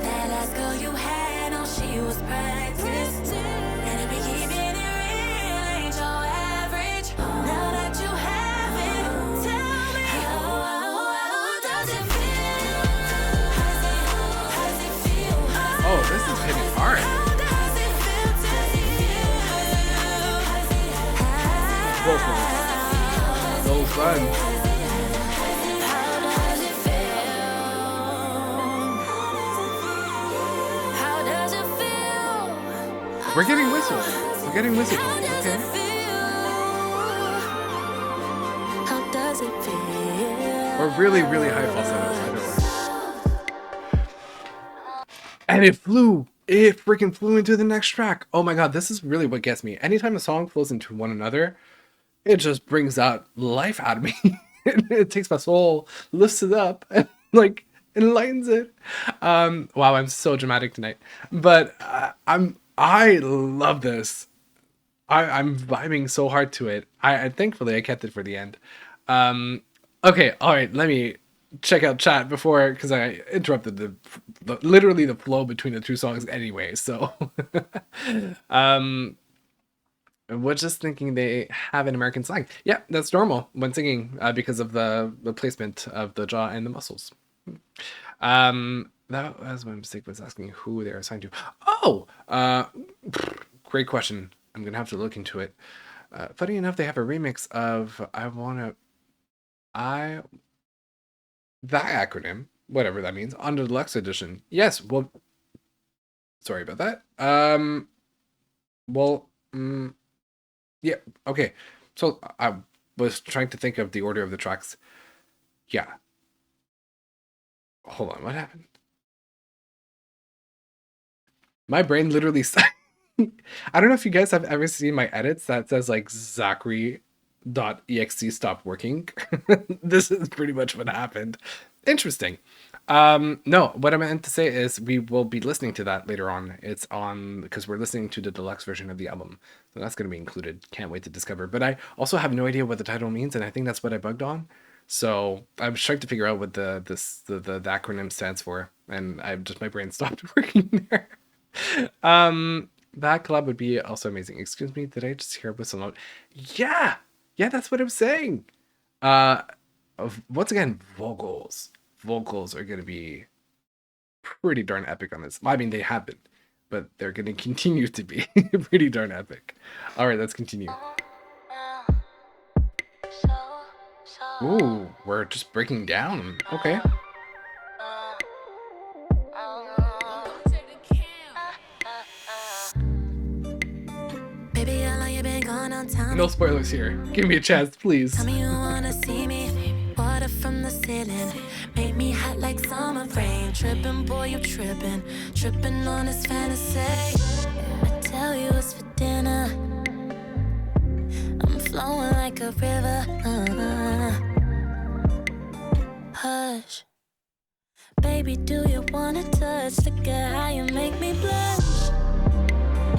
F: That last girl you had, oh, she was practice. And if we keep it real, ain't your average. Now that you have it, tell me, how does it feel? How does it feel?
A: Oh, this is hitting hard.
F: How does it feel to you?
A: Vocals. Those runs.
F: How does it feel? How does it feel?
A: We're getting whistles. We're getting whistles.
F: How does it
A: Okay.
F: feel? How does it feel?
A: Or really, really high falsettos, either way. And it flew. It freaking flew into the next track. Oh my god, this is really what gets me. Anytime a song flows into one another, it just brings out life out of me. It takes my soul, lifts it up, and like enlightens it. Wow, I'm so dramatic tonight. But I love this. I'm vibing so hard to it. I thankfully I kept it for the end. Okay, all right. Let me check out chat before, because I interrupted the literally the flow between the two songs anyway. So, I was just thinking they have an American slang. Yeah, that's normal when singing because of the placement of the jaw and the muscles. That was my mistake, was asking who they're assigned to. Oh, great question. I'm gonna have to look into it. Funny enough, they have a remix of that acronym, whatever that means, on the deluxe edition. Yes, well, sorry about that. Yeah, okay. So I was trying to think of the order of the tracks. Yeah. Hold on, what happened? My brain literally I don't know if you guys have ever seen my edits that says like Zachary.exe stopped working. This is pretty much what happened. Interesting. No, what I meant to say is we will be listening to that later on. It's on because we're listening to the deluxe version of the album. So that's going to be included. Can't wait to discover. But I also have no idea what the title means, and I think that's what I bugged on. So I was trying to figure out what the acronym stands for, and my brain stopped working there. That collab would be also amazing. Excuse me, did I just hear a whistle note? Yeah, that's what I'm saying. Once again, vocals are going to be pretty darn epic on this. I mean, they have been, but they're going to continue to be pretty darn epic. All right, let's continue. Ooh, we're just breaking down. Okay.
F: Baby, how long you been gone on time?
A: No spoilers here. Give me a chance, please.
F: Tell me you wanna see me. Water from the ceiling. Make me hot like summer rain. Tripping, boy, you tripping. Tripping on this fantasy. I tell you it's for dinner. I'm flowing like a river. Hush. Baby, do you wanna touch? Look at how you make me blush.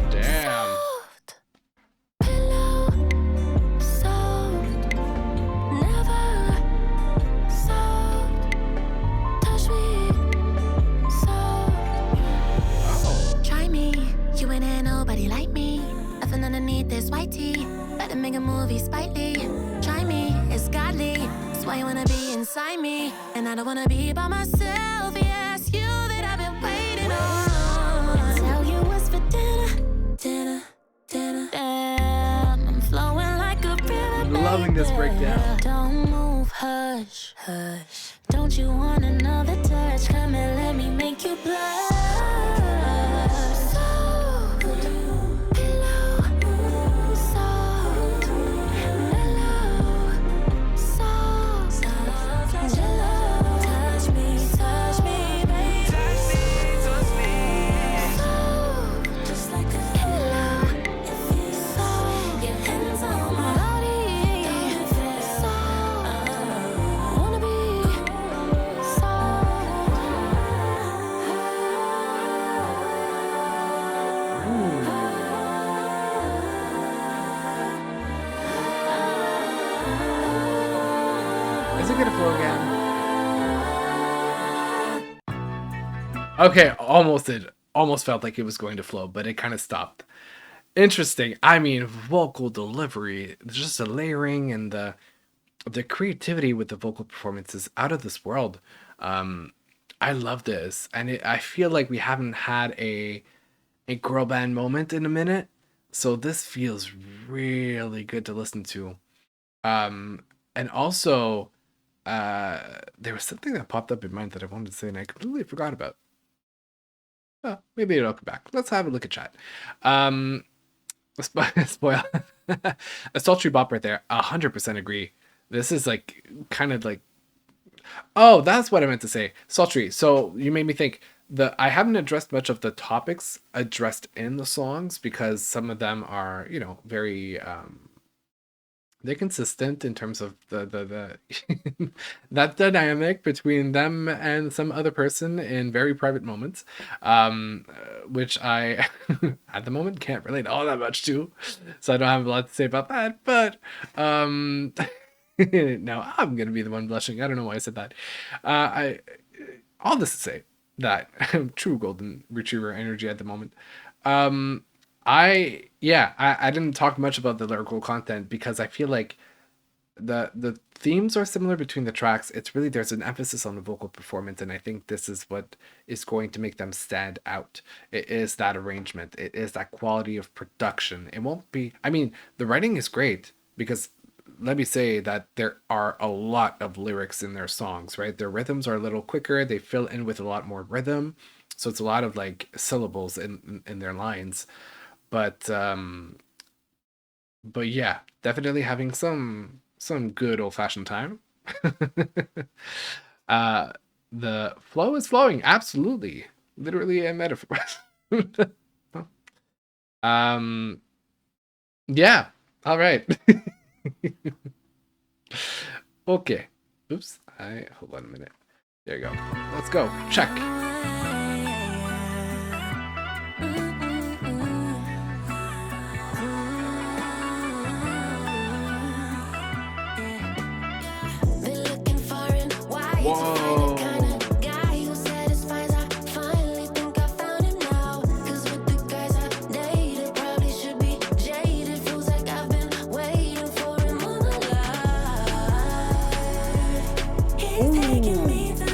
A: Damn.
F: Soft pillow, soft, never soft. Touch me, soft.
A: Oh.
F: Try me, you ain't had nobody like me. Nothing underneath this white tee. Better make a movie spitely. Try me, it's godly. That's why you wanna be inside me, and I don't wanna be by myself. Yeah, it's you that I've been waiting on. Tell you what's for dinner. Damn, I'm flowing like a river.
A: Loving this breakdown.
F: Don't move, hush. Don't you want another touch? Come and let me make you blush. Soft pillow, soft mellow, soft jello. Touch me, baby. Soft, just like a pillow. It feels soft. Your hands on my body. Soft, wanna be soft.
A: Is it gonna flow again? Okay, almost did. Almost felt like it was going to flow, but it kind of stopped. Interesting. I mean, vocal delivery, just the layering and the creativity with the vocal performance is out of this world. I love this, and I feel like we haven't had a girl band moment in a minute, so this feels really good to listen to. And also, there was something that popped up in mind that I wanted to say, and I completely forgot about. Well, maybe it'll come back. Let's have a look at chat. Spoil. A sultry bop right there. 100% agree. This is like kind of like. Oh, that's what I meant to say. Sultry. So you made me think. I haven't addressed much of the topics addressed in the songs because some of them are, very they're consistent in terms of the that dynamic between them and some other person in very private moments, which I at the moment can't relate all that much to, so I don't have a lot to say about that. But now I'm gonna be the one blushing. I don't know why I said that. All this to say that true golden retriever energy at the moment. I didn't talk much about the lyrical content because I feel like the themes are similar between the tracks. It's really there's an emphasis on the vocal performance, and I think this is what is going to make them stand out. It is that arrangement. It is that quality of production. It won't be. I mean, the writing is great because let me say that there are a lot of lyrics in their songs, right? Their rhythms are a little quicker. They fill in with a lot more rhythm, so it's a lot of like syllables in their lines. But yeah, definitely having some good old-fashioned time. The flow is flowing, absolutely. Literally a metaphor. Yeah, all right. Okay. Oops. Hold on a minute. There you go. Let's go. Check. Whoa.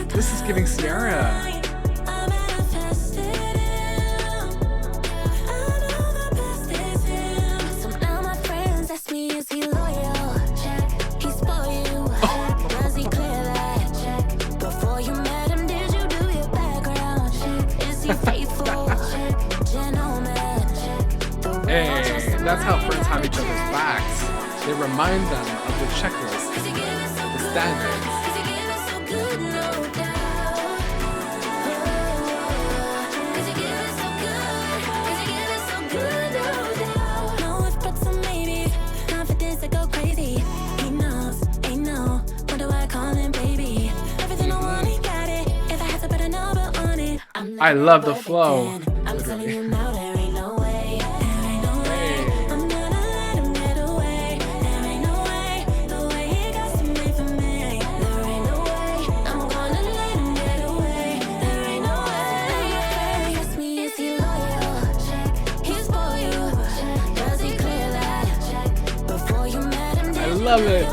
A: This is giving Sierra. Hey, that's how friends have each other's backs. They remind them of the checklist, the standards. I love the flow. I love it.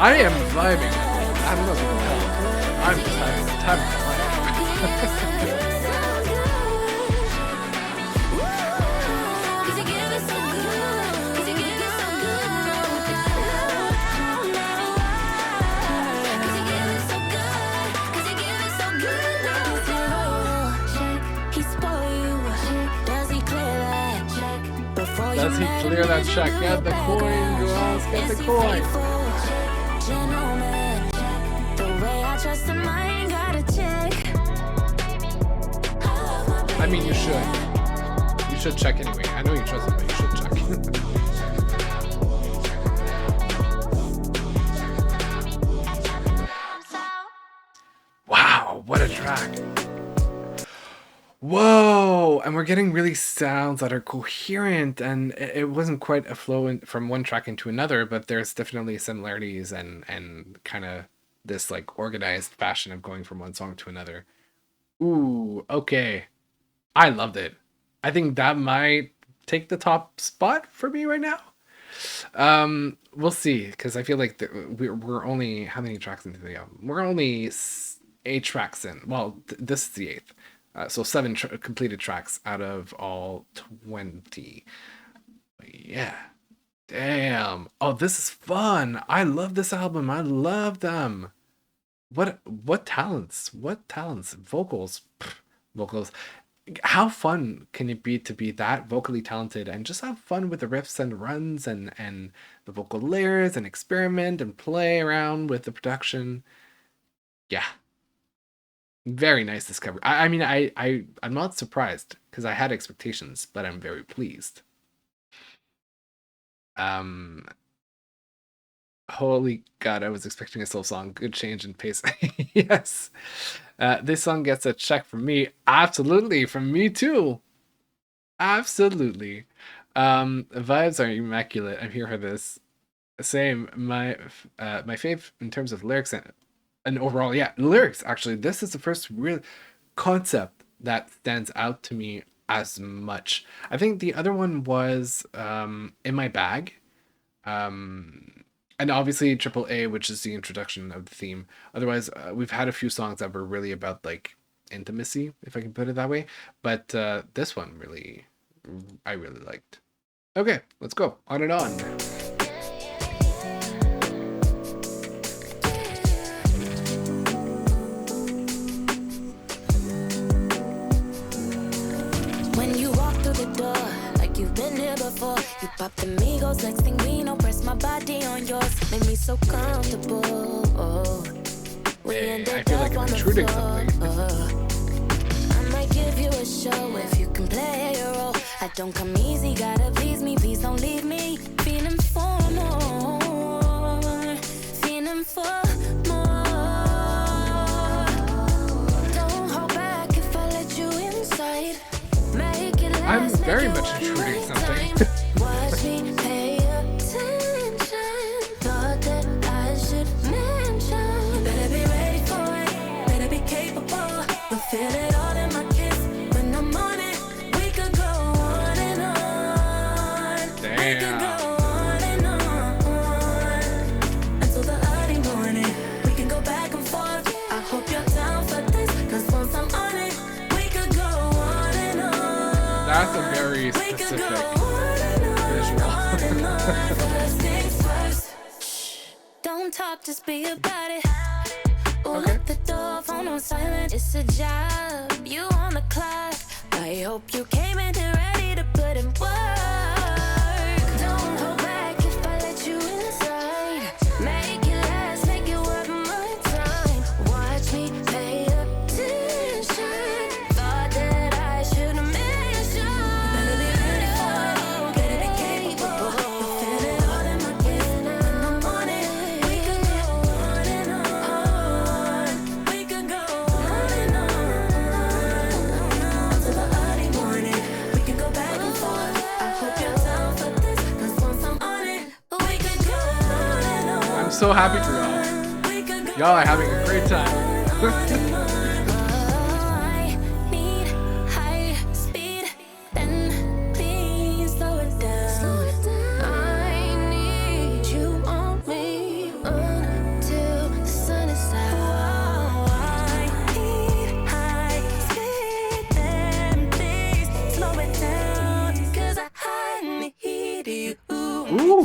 A: I am vibing. I don't know if you can tell. I'm just having the time of my life. Does he clear that check? Get the coin, girls. Get the coin. I mean, you should. You should check anyway. I know you trust him, but you should check. Wow, what a track. Whoa, and we're getting really sounds that are coherent, and it wasn't quite a flow from one track into another, but there's definitely similarities and kind of this like organized fashion of going from one song to another. Ooh, okay. I loved it. I think that might take the top spot for me right now. We'll see, because I feel like we're only, how many tracks into the album? We're only 8 tracks in. Well, this is the 8th. So 7 completed tracks out of all 20. Yeah. Damn. Oh, this is fun. I love this album. I love them. What talents? What talents? Vocals. Vocals. How fun can it be to be that vocally talented and just have fun with the riffs and runs and the vocal layers and experiment and play around with the production? Yeah. Very nice discovery. I mean, I'm not surprised because I had expectations, but I'm very pleased. Holy God, I was expecting a slow song. Good change in pace. Yes. This song gets a check from me. Absolutely. From me too. Absolutely. Vibes are immaculate. I'm here for this. Same. My fave in terms of lyrics and overall, yeah, lyrics. Actually, this is the first real concept that stands out to me as much. I think the other one was In My Bag. And obviously AAA, which is the introduction of the theme. Otherwise, we've had a few songs that were really about like intimacy, if I can put it that way. But this one really, I really liked. Okay, let's go on and on.
F: When you walk through the door, like you've been here before, you pop the Migos, next thing we know, press my body on yours, make me so comfortable.
A: Hey, I feel like I'm intruding something.
F: Don't come easy, gotta please me, please don't leave me. Feeling for more, feeling for more. Don't hold back if I let you inside. Make it
A: I'm
F: last,
A: very
F: make it
A: much
F: worth
A: intruding
F: my
A: something.
F: time. Watch me pay attention. Thought that I should mention. You better be ready for it, better be capable. You'll feel it all in my kiss when I'm on it. We could go on and on. We could go on and on until the early morning. We can go back and forth. I hope you're down for this, 'cause once I'm on it, we could go on and on.
A: That's a very
F: We could
A: specific
F: go on and
A: visual.
F: on. First things first. Shh, don't talk, just be about it. Oh, lock the door, phone on silent. It's a job, you on the clock. I hope you came in here ready to put in work. Don't hold back if I let you inside. Make it last, make it worth my time. Watch me pay attention. Thought that I should mention. You better be ready for it, better be capable. You'll feel it all in my kiss when I'm on it. We could go on and on. We could go on and on until the early morning. We can go back and forth. I hope you're down for this, 'cause once I'm on it, we could go on and on.
A: I'm so happy for y'all.
F: We could go
A: Y'all are having a great time.
F: I need high speed, then please slow it down. I need you on me until the sun is out. I need high speed, then please slow it down. 'Cause I need you.
A: Ooh.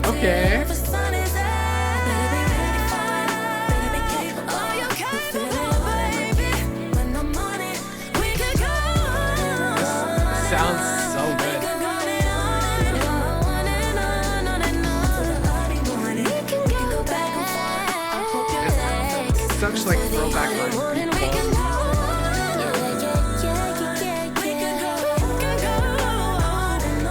A: Okay.
F: The sun is out. Better be ready for it. Better be capable. Oh, you capable, baby. When I'm on it, we could go on.
A: Sounds so
F: We
A: good.
F: could go on and on and on and on till the early morning. We can go back and forth. I hope you're down for this.
A: Such like throwback
F: Early
A: lines.
F: morning, we can go on. We can go on and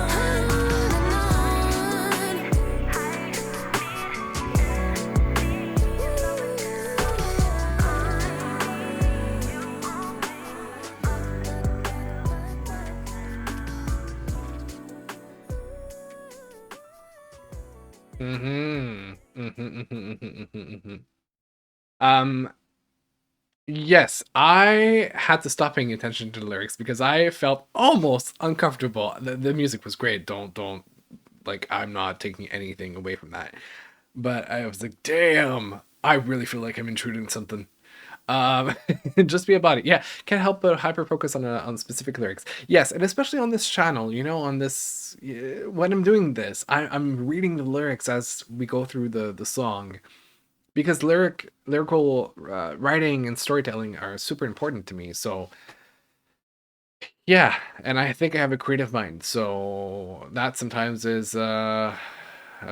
A: Um, yes, I had to stop paying attention to the lyrics because I felt almost uncomfortable. The music was great. Don't like I'm not taking anything away from that. But I was like, damn, I really feel like I'm intruding something. Um, just be about it. Yeah, can't help but hyper focus on specific lyrics. Yes, and especially on this channel, you know, on this when I'm doing this, I'm reading the lyrics as we go through the song because lyrical writing and storytelling are super important to me. So yeah, and I think I have a creative mind, so that sometimes is a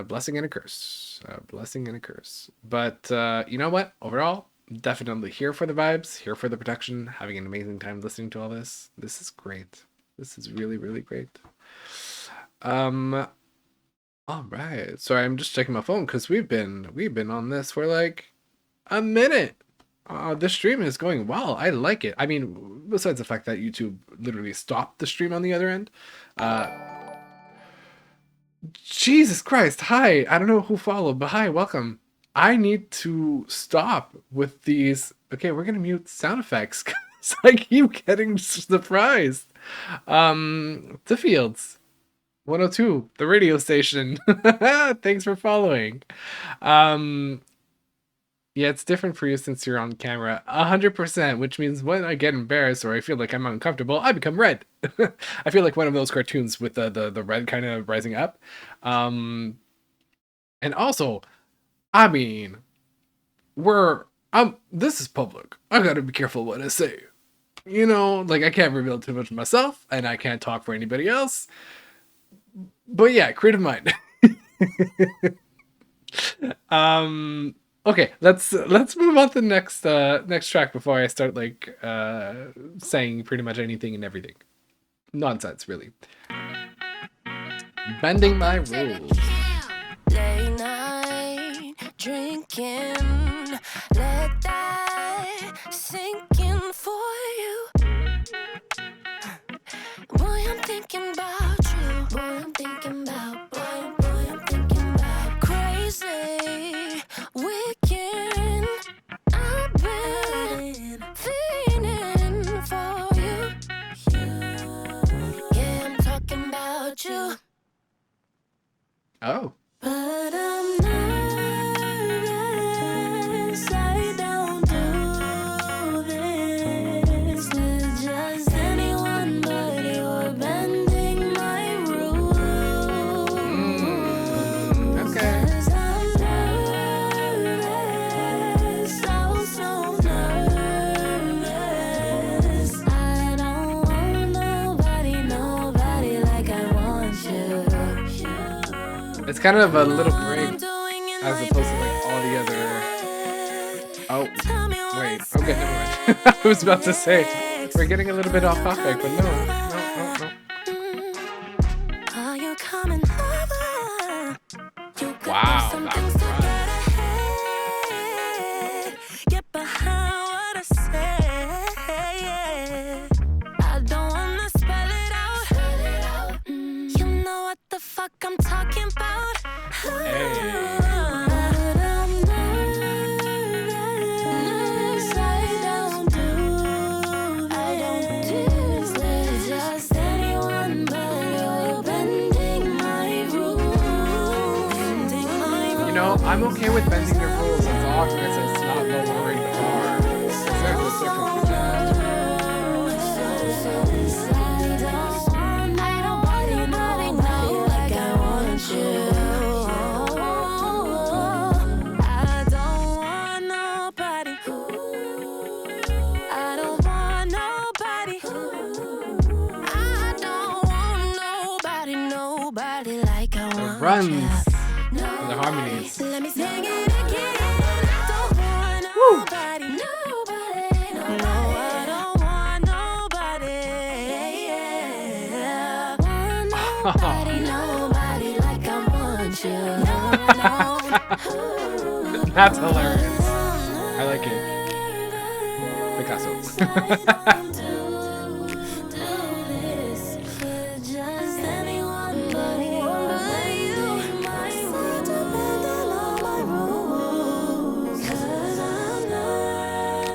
A: blessing and a curse. A blessing and a curse. But you know what? Overall, definitely here for the vibes, here for the production, having an amazing time listening to all this. This is great. This is really, really great. All right. So I'm just checking my phone because we've been on this for like a minute. The stream is going well. I like it. I mean, besides the fact that YouTube literally stopped the stream on the other end. Jesus Christ. Hi. I don't know who followed, but hi, welcome. I need to stop with these. Okay, we're gonna mute sound effects because I keep getting surprised. The Fields 102, the radio station. Thanks for following. Yeah, it's different for you since you're on camera. 100%, which means when I get embarrassed or I feel like I'm uncomfortable, I become red. I feel like one of those cartoons with the red kind of rising up. And also, I mean, this is public. I gotta be careful what I say. You know, like I can't reveal too much of myself, and I can't talk for anybody else. But yeah, creative mind. Okay, let's move on to the next track before I start like saying pretty much anything and everything. nonsense, really. Bending my rules.
F: Late night drinking, let that sink in for you. Boy, I'm thinking about you. Boy, I'm thinking about. Boy, I'm thinking about. Crazy weekend. I've been feeling for you. Yeah, I'm talking about you.
A: Oh.
F: But I'm nervous, I don't do this with just anyone, but you're bending my rules.
A: Okay.
F: 'Cause I'm nervous, so nervous. I don't want nobody like I want you.
A: It's kind of a little break as opposed to like all the other. Oh, wait. Okay, never mind. I was about to say we're getting a little bit off topic, but no.
F: Are you coming over?
A: Wow, that runs.
F: Get behind what I say. I don't wanna spell it out. You know what the fuck I'm talking about.
A: Hey.
F: But I'm nervous. I don't do this with just anyone, but you're bending my rules.
A: You know, I'm okay with bending your rules as long as it's not lowering the bar. 'Cause there's a difference between that.
F: I don't want nobody like I want you. I don't want nobody. I don't want nobody. I don't want nobody like I
A: It
F: want
A: runs.
F: you.
A: The harmonies.
F: Let me sing it again. I don't want nobody. No, I don't want nobody. Nobody like I want you.
A: That's hilarious. I like it. Picasso.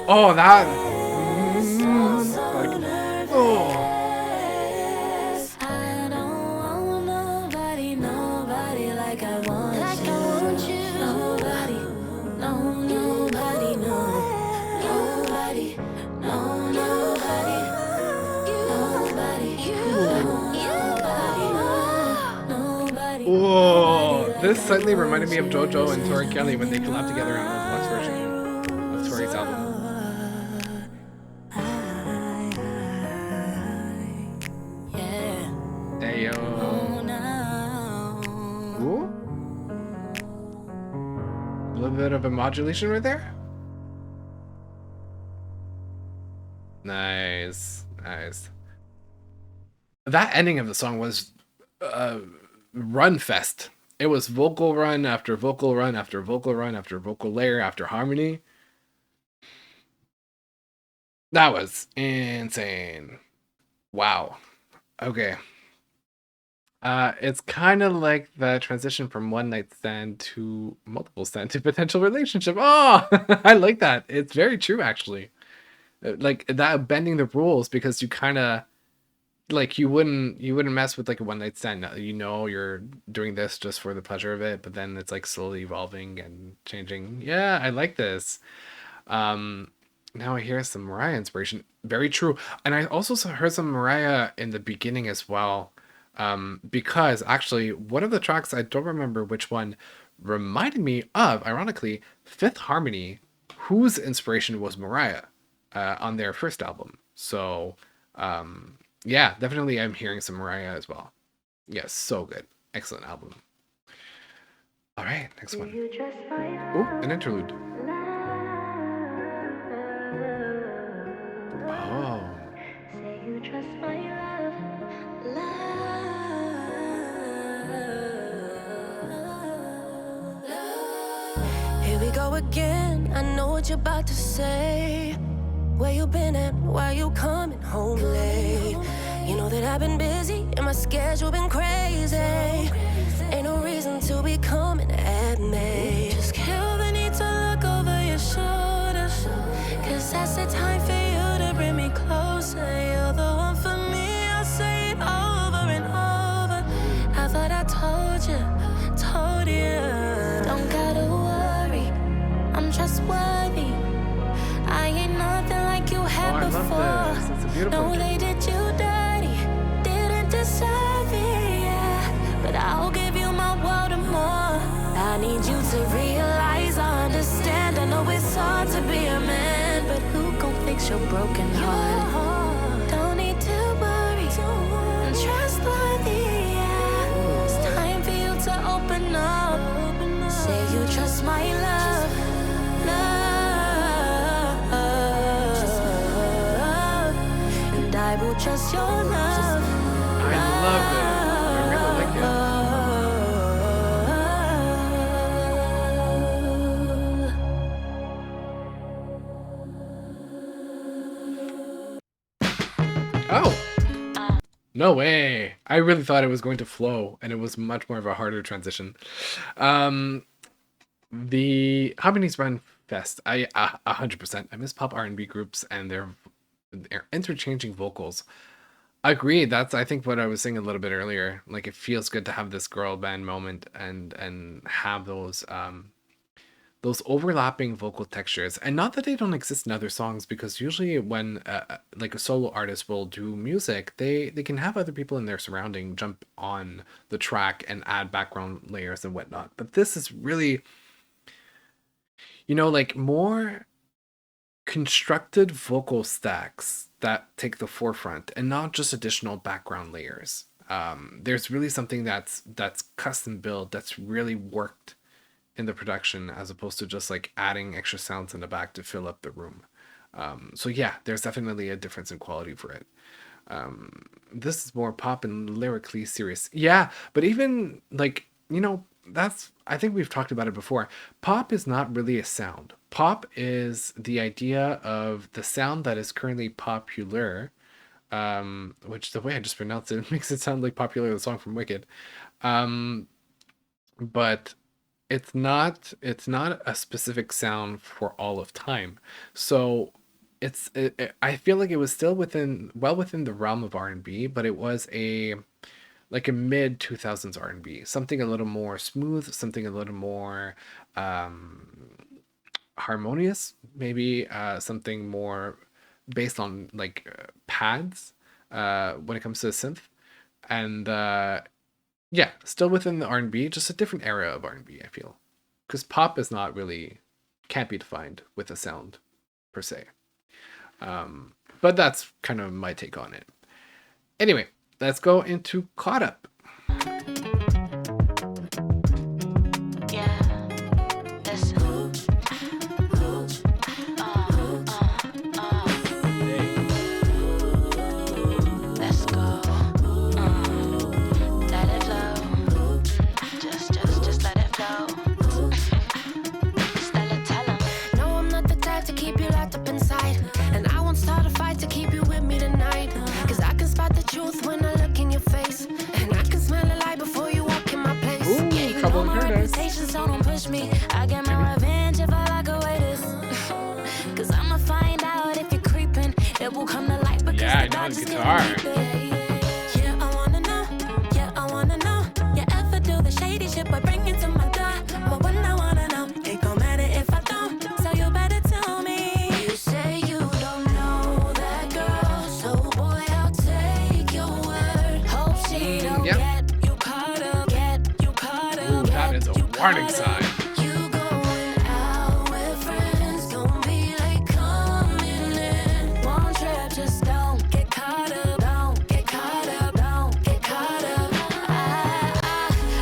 A: Oh, that. Like, oh.
F: I don't want nobody like I want you. Nobody, nobody, nobody, nobody.
A: Whoa. This suddenly reminded me of JoJo and Tori Kelly when they collabed together on the deluxe version of Tori's album. Hey yo. Ooh. A little bit of a modulation right there. Nice. That ending of the song was run fest. It was vocal run after vocal run after vocal run after vocal layer after harmony. That was insane. Wow. Okay. It's kind of like the transition from one night stand to multiple stand to potential relationship. Oh, I like that. It's very true, actually. Like that bending the rules, because you kind of like you wouldn't mess with like a one night stand. You know, you're doing this just for the pleasure of it, but then it's like slowly evolving and changing. Yeah, I like this. Now I hear some Mariah inspiration. Very true. And I also heard some Mariah in the beginning as well. Because actually one of the tracks, I don't remember which one, reminded me of, ironically, Fifth Harmony, whose inspiration was Mariah on their first album. So yeah, definitely I'm hearing some Mariah as well. Yes, so good. Excellent album. All right, next one. Oh, an interlude. Oh.
F: go again. I know what you're about to say. Where you been at? Why you coming home late? You know that I've been busy and my schedule been crazy. Ain't no reason to be coming at me. Just kill the need to look over your shoulder, 'cause that's the time for you to bring me closer. You're the one for me, I'll say it over and over. I thought I told you. Don't gotta worry, I'm trustworthy. I ain't nothing like you had before.
A: I love this. It's a beautiful
F: No, they did you dirty, didn't deserve it, yeah. But I'll give you my world and more. I need you to realize, I understand. I know it's hard to be a man, but who gon' fix your broken heart? Don't need to worry, I'm trustworthy, yeah. It's time for you to open up. Say you trust my love, and I will trust your love.
A: I love it. I really like it. Oh! No way. I really thought it was going to flow, and it was much more of a harder transition. The Habanese Run Fest, 100%. I miss pop R&B groups and their interchanging vocals. Agreed. That's, I think, what I was saying a little bit earlier. Like, it feels good to have this girl band moment and have those overlapping vocal textures. And not that they don't exist in other songs, because usually when like a solo artist will do music, they can have other people in their surrounding jump on the track and add background layers and whatnot. But this is really, you know, like more constructed vocal stacks that take the forefront and not just additional background layers. There's really something that's custom built, that's really worked in the production, as opposed to just like adding extra sounds in the back to fill up the room. So yeah, there's definitely a difference in quality for it. This is more pop and lyrically serious. Yeah, but even like, you know, I think we've talked about it before. Pop is not really a sound. Pop is the idea of the sound that is currently popular, which the way I just pronounced it makes it sound like Popular, the song from Wicked. But it's not a specific sound for all of time. So I feel like it was still within the realm of R&B, but it was like a mid 2000s R&B, something a little more smooth, something a little more harmonious, maybe something more based on like pads when it comes to the synth, and yeah, still within the R&B, just a different era of R&B, I feel, because pop is not really, can't be defined with a sound per se. But that's kind of my take on it. Anyway, let's go into Caught Up.
F: So don't push me. I get my revenge if I like the way this. Cause I'ma find out if you're creeping. It will come to light because
A: yeah, I know the guitar.
F: Yeah, I wanna know. Yeah, I wanna know. You ever do the shady shit by bringing to my door? But when I wanna know, it gon' matter if I don't. So you better tell me. You say you don't know that girl, so boy, I'll take your word. Hope she don't get you caught up. Get you caught up.
A: Ooh, that is a warning sign.
F: You going out with friends, don't be like coming in. One trip, just don't get caught up. Don't get caught up. Don't get caught up.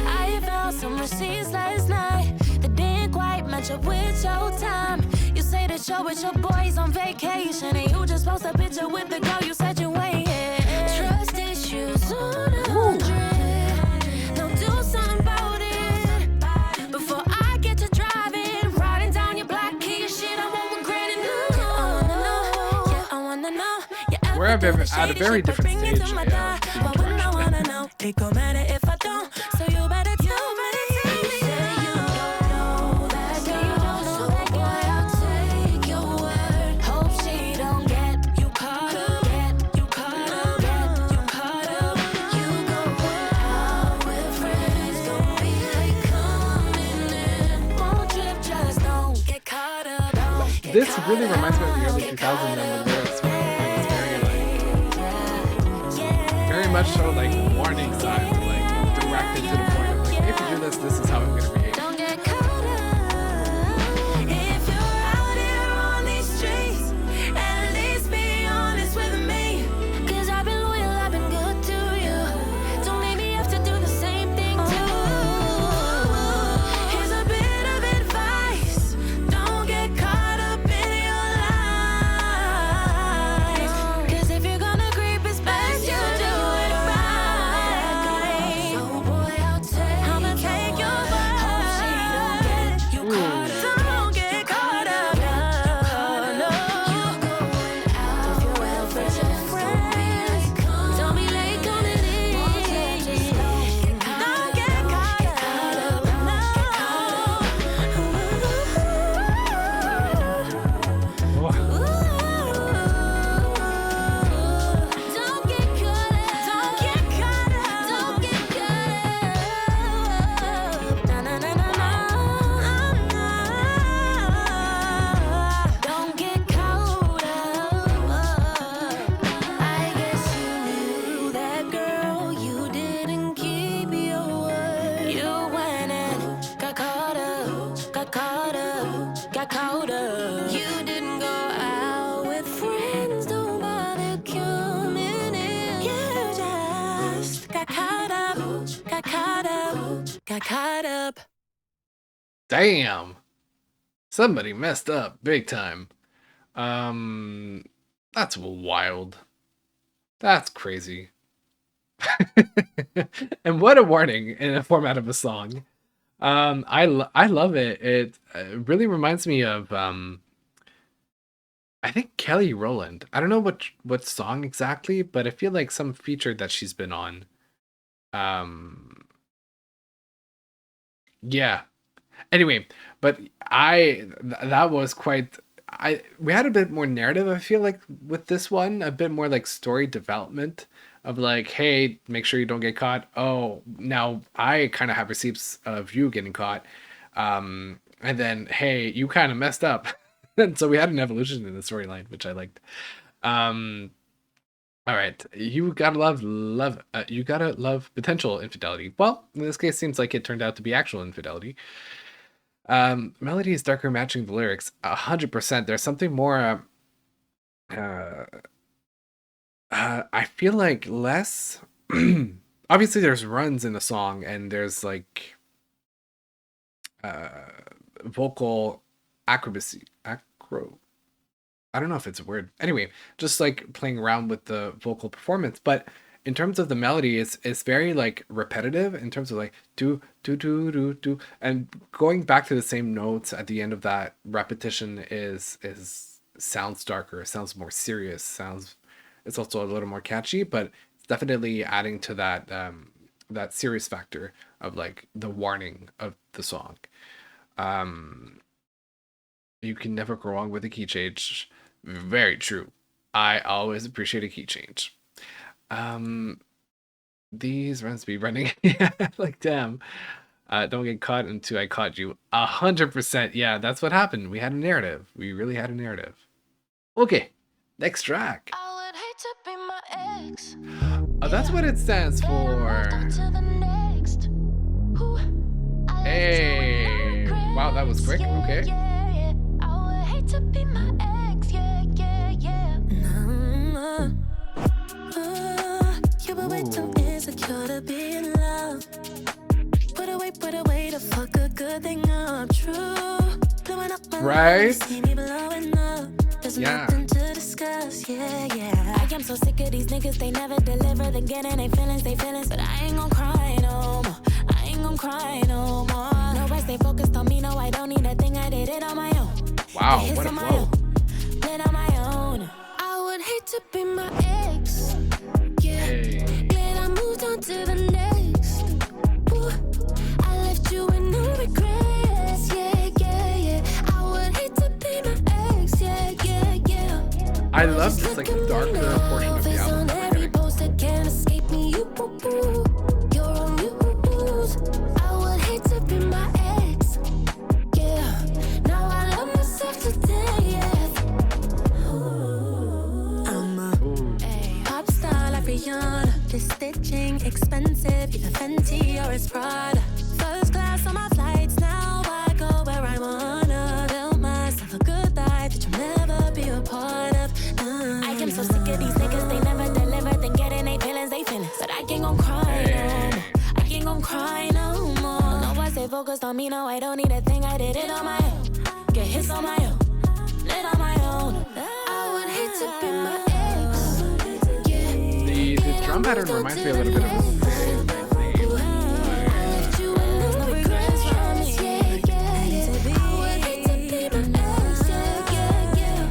F: I found some receipts last night that didn't quite match up with your time. You say that you're with your boys on vacation, and you just post a picture with the girl you said you ain't. Trust issues on 100. Now do something about it before I get to driving, riding down your
A: We're at a very different stage. Yeah,
F: but when I wanna know, it don't matter if I don't. So you better tell me.
A: This really reminds me of the early 2000s and the lyrics were very much so like warning signs, like directed to the point of like, if you do this, this is how I'm gonna behave.
F: Don't get caught up. If you're out here on these streets, at least be honest with me. 'Cause I've been loyal, I've been good to you. Don't make me have to do the same thing too. Here's a bit of advice. Don't get caught up in your lies. 'Cause if you're gonna creep, it's best you do it right. So boy, I'ma take your word. You caught up. Don't get caught up. No. You going out of your way for your friends. Don't be late coming in. Don't get caught up. Don't get caught up. Don't get caught up. Don't get caught up. Na na na na na. Don't get caught up. I guess you knew that, girl. You didn't keep your word. You went and got caught up. Got caught up. Got caught up. You didn't go out with friends. Nobody coming in. You just got caught up. Got caught up. Got caught up.
A: Damn, somebody messed up big time. That's wild. That's crazy. And what a warning in a format of a song. I love it. It really reminds me of I think Kelly Rowland. I don't know what song exactly, but I feel like some feature that she's been on. Yeah. Anyway, but that was quite. We had a bit more narrative. I feel like with this one, a bit more like story development of like, hey, make sure you don't get caught. Oh, now I kind of have receipts of you getting caught, and then hey, you kind of messed up, and so we had an evolution in the storyline, which I liked. All right, you gotta love. You gotta love potential infidelity. Well, in this case, seems like it turned out to be actual infidelity. Melody is darker, matching the lyrics 100%. There's something more. I feel like less. Obviously, there's runs in the song, and there's like vocal acrobacy. I don't know if it's a word. Anyway, just like playing around with the vocal performance. But in terms of the melody, it's very like repetitive in terms of like do do do do do, and going back to the same notes at the end of that repetition is sounds darker, sounds more serious, it's also a little more catchy, but it's definitely adding to that that serious factor of like the warning of the song. You can never go wrong with a key change. Very true. I always appreciate a key change. These runs be running. Yeah, like damn. Don't get caught until I caught you. 100%. Yeah, that's what happened. We had a narrative. We really had a narrative. Okay, next track.
F: I would hate to be my ex.
A: Oh, that's what it stands for. Hey, wow, that was quick. Okay.
F: I would hate to be my ex. Yeah. You were way too insecure to be in love. Put away to fuck a good thing up. True. Blowing up my
A: Right?
F: see me blowing up. There's
A: Yeah.
F: nothing to discuss. Yeah. I am so sick of these niggas. They never deliver. They getting they feelings. But I ain't gon' cry no more. I ain't gon' cry no more. No, I stay focused on me. No, I don't need a thing. I did it on my own.
A: Wow, what a flow.
F: Did on my own. I would hate to be my ex. Yeah, glad I moved on to the next. Ooh, I left you with no regrets. Yeah, yeah, yeah. I would hate to be my ex. Yeah, yeah, yeah.
A: I love this like darker portion of the album. that we're getting.
F: Can't escape me, you boo-boo. You're on you boo-boos. I would hate to be my ex. Yeah, now I love myself today, yeah. I'm a pop star like Rihanna. This stitching expensive, either Fenty or it's Prada. First class on my flights, now I go where I wanna. Build myself a good life that you'll never be a part of. I am so sick of these niggas, they never deliver. Then getting they feelings, they feelings. But I ain't gon' cry no more. I ain't gon' cry no more. No, I stay focused on me, no, I don't need a thing. I did it on my own. Get hits on my own. Lit on my own. I would hate to be my ex. Yeah.
A: The drum pattern reminds me a little bit of
F: I left you with no regrets. Yeah, yeah, yeah. I would hate to be my ex. Yeah, yeah, yeah.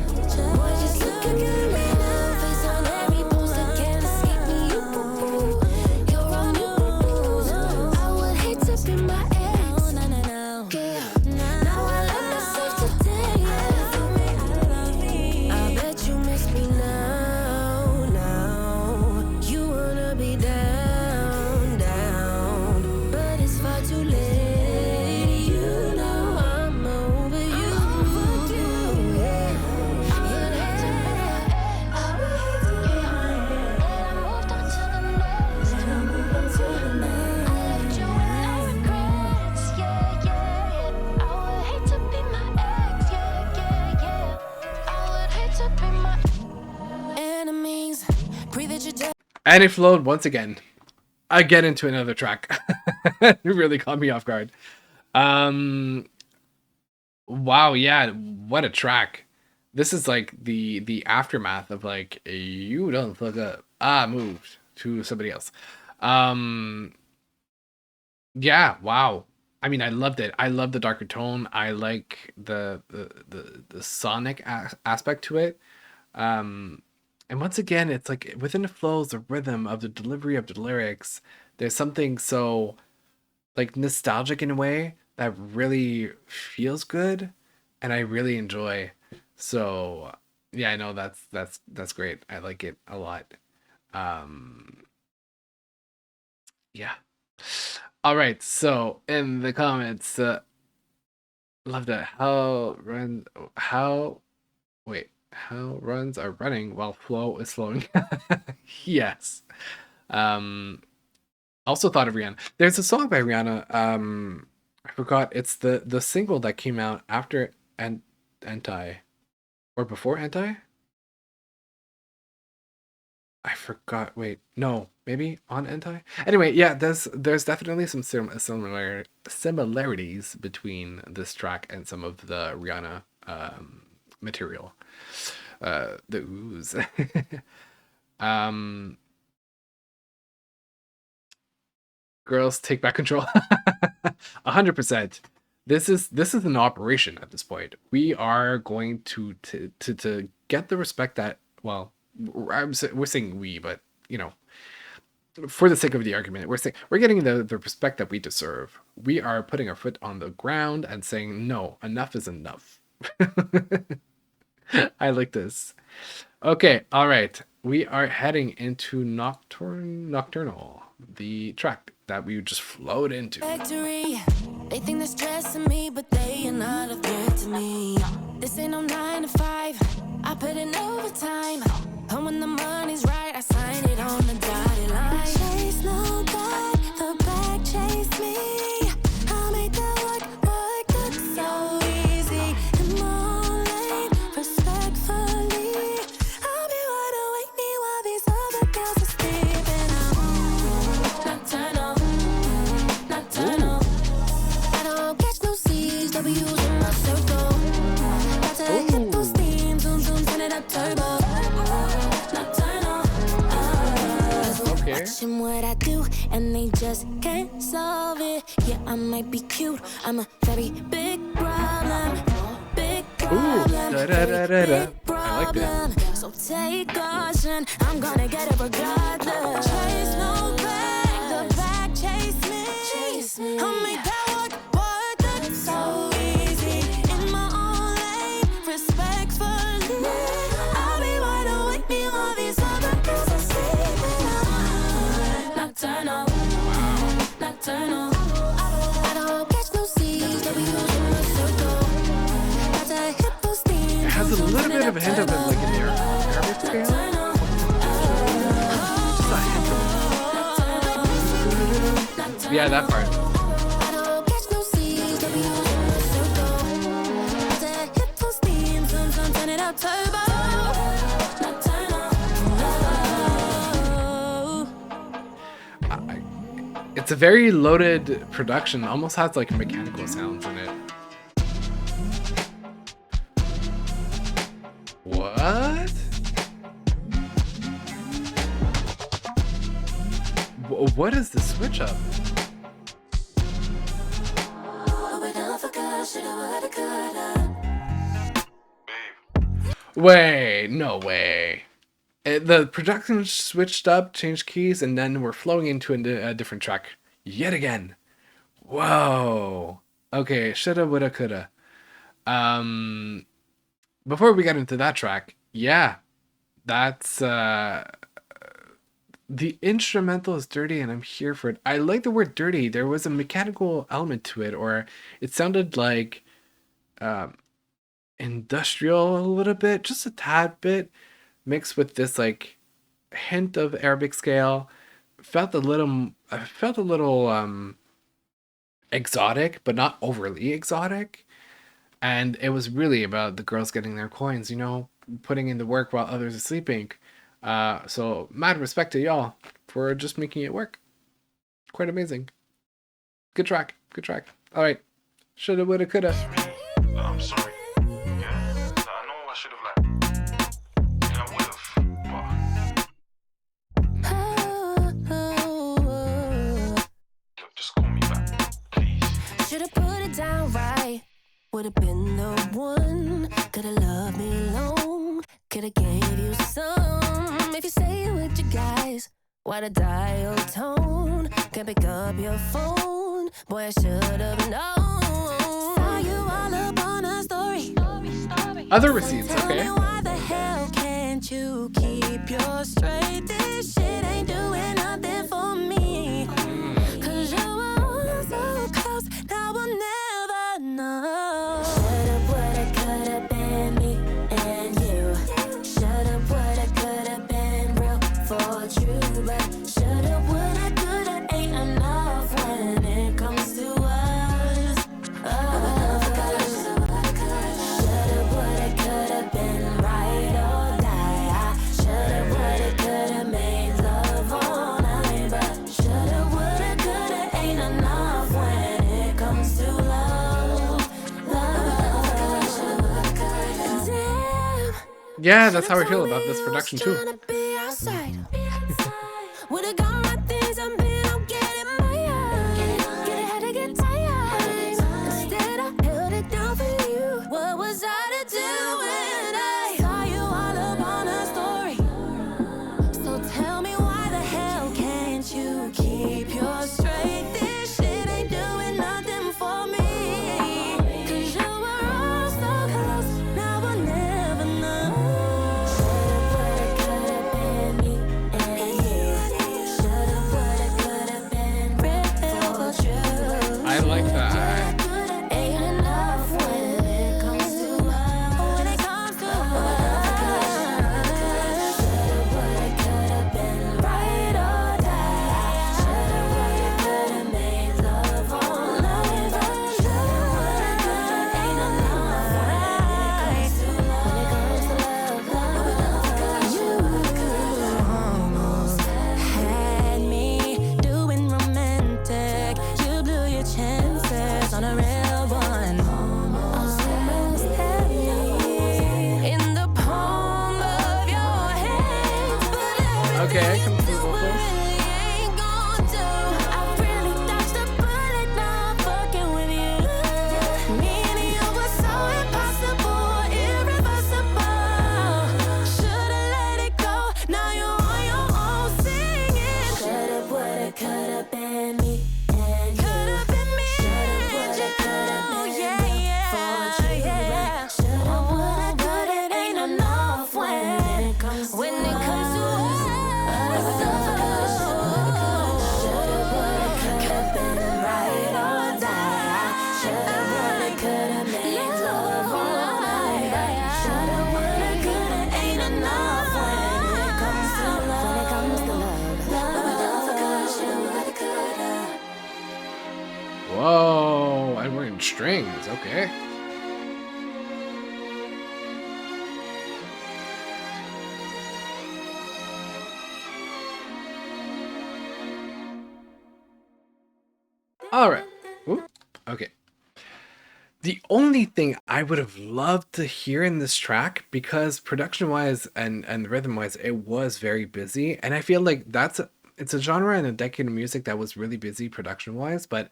F: Boy, just look at me now. Face on every poster, can't escape me. You boo-boo. You're on you boo-boos. I would hate to be my ex. Yeah. Now I love myself today. Yeah. I bet you miss me now, now. You wanna be down, down. But it's far too late. You know I'm over you. Yeah. I would hate to be my ex. I would hate to be my ex. And I moved on to the next. I moved on to the next. I left you with no regrets. Yeah, yeah, yeah. I would hate to be my ex. Yeah, yeah, yeah. I would hate to be my enemies. Breathe at your death.
A: And it flowed once again. Again into another track. It really caught me off guard. Wow, yeah, what a track. This is like the aftermath of like you don't fuck up. Moved to somebody else. Yeah, wow. I mean, I loved it. I love the darker tone. I like the sonic aspect to it. And once again, it's like within the flows, the rhythm of the delivery of the lyrics, there's something so like nostalgic in a way that really feels good and I really enjoy. So yeah, I know that's great. I like it a lot. Yeah. All right. So in the comments, love that how runs are running while flow is flowing. Yes. Also thought of Rihanna. There's a song by Rihanna. I forgot. It's the single that came out after Anti or before Anti. I forgot. Wait, no, maybe on Anti. Anyway, yeah, there's definitely some similarities between this track and some of the Rihanna material. The ooze. Girls, take back control. 100%. This is an operation at this point. We are going to get the respect that, well, we're saying we, but you know, for the sake of the argument, we're getting the respect that we deserve. We are putting our foot on the ground and saying, no, enough is enough. I like this. Okay, all right. We are heading into Nocturnal, the track that we just flowed into.
F: Factory. They think they're stressing me, but they are not a threat to me. This ain't no 9 to 5. I put in overtime. And when the money's right, I sign it on the dotted line. Chase no bag, the bag chase me. I make that work look so easy. In my lane, respectfully. I'll be wide awake me while these other girls are sleeping. Nocturnal, nocturnal. I don't catch no C's, W's in my circle. Got to hit those themes, zoom, zoom, turn it up turbo. Watching what I do, and they just can't solve it. Yeah, I might be cute. I'm a very big problem. Big problem.
A: I like that.
F: So take caution, I'm gonna get it regardless. Chase no back, the back chase me. I'll make that work it so easy. In my own lane, respectfully. I'll be wide awake, me all these other girls are sleeping on. Nocturnal, nocturnal. I don't catch no seeds, don't be using my circle. Got that hip steam.
A: It has a little bit of a hint of it, like in the Arabic scale. Just a hint of it. Yeah, that part. It's a very loaded production, almost has like mechanical sounds in it. What? What is the switch up? Wait, no way. The production switched up, changed keys, and then we're flowing into a different track yet again. Whoa. Okay, shoulda, woulda, coulda. Before we get into that track, yeah, that's the instrumental is dirty, and I'm here for it. I like the word dirty. There was a mechanical element to it, or it sounded like industrial a little bit, just a tad bit, mixed with this like hint of Arabic scale. Felt a little exotic, but not overly exotic. And it was really about the girls getting their coins, you know, putting in the work while others are sleeping. So mad respect to y'all for just making it work. Quite amazing. Good track. Good track. All right. Shoulda, woulda, coulda.
H: I'm sorry. Yeah, I know I should have and I would have, look, just call me back, please.
F: Should have put it down right. Would have been the one. Could have loved me long. Could have gave you some. If you say it with your guys, why the dial tone? Can't pick up your phone. Boy, I should have known. Saw you all up on a story.
A: Other receipts, okay.
F: Why the hell can't you keep your straight? This shit ain't doing nothing for me. Cause you were so close, now we'll never know. Should've, woulda, coulda been me and you. Should've, woulda, coulda been real for true. But should've, woulda, coulda ain't enough when it comes to us. Should've, woulda, coulda been right or die. Should've, woulda, coulda made love all night. But should've, woulda, coulda ain't enough when it comes to love. Damn.
A: Yeah, that's how I feel about this production too.
F: Would've gone my things and been on getting my eyes. Had to get tired. Instead, I held it down for you. What was I to do when I saw you all up on a story? So tell me why the hell can't you keep your straight? This shit ain't doing nothing for me. Cause you were all so close, now we'll never know. Should've, woulda, coulda been me and you. Should've, woulda, coulda been real for true.
A: I like that.
F: Ain't enough when it comes to us. When it comes to us. Should've, woulda, coulda been right or die. Should've, woulda, coulda made love all night. But should've, woulda, coulda ain't enough when it comes to love. You almost had me doing romantic. You blew your chances on a real one. Almost had me in the palm of your hands. But
A: Okay, I
F: everything
A: can
F: you
A: see
F: do
A: vocals.
F: really ain't gon' do. I really dodged a bullet, now I'm fucking with you. Me and you were so impossible, irreversible. Shoulda could've been me and you.
B: Could've been me
F: Should've,
B: and
F: would've, could've
B: you.
F: been
B: Yeah,
F: me
B: yeah,
F: for you.
B: yeah.
F: Should've, would've, but it ain't enough when it comes to
B: When it comes to
F: us.
B: us.
F: Should've, would've, could've been right or die. Should've, would've, could've made love all night. Should've, would've, could've ain't enough when it comes to love. Should've, coulda.
A: Whoa, and we're in strings. Okay. All right. Whoop. Okay. The only thing I would have loved to hear in this track, because production-wise and rhythm-wise, it was very busy, and I feel like it's a genre and a decade of music that was really busy production-wise, but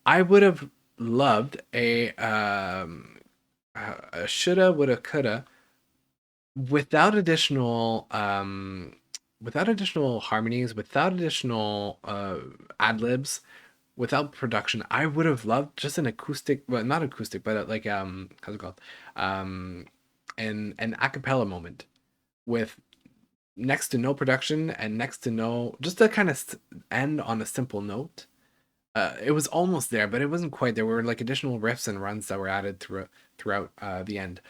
A: I would have loved a shoulda, woulda, coulda, without additional harmonies, without additional ad libs, without production. I would have loved just an acoustic, well, not acoustic, but like how's it called, an a cappella moment with next to no production and next to no, just to kind of end on a simple note. It was almost there, but it wasn't quite. There were like additional riffs and runs that were added throughout the end.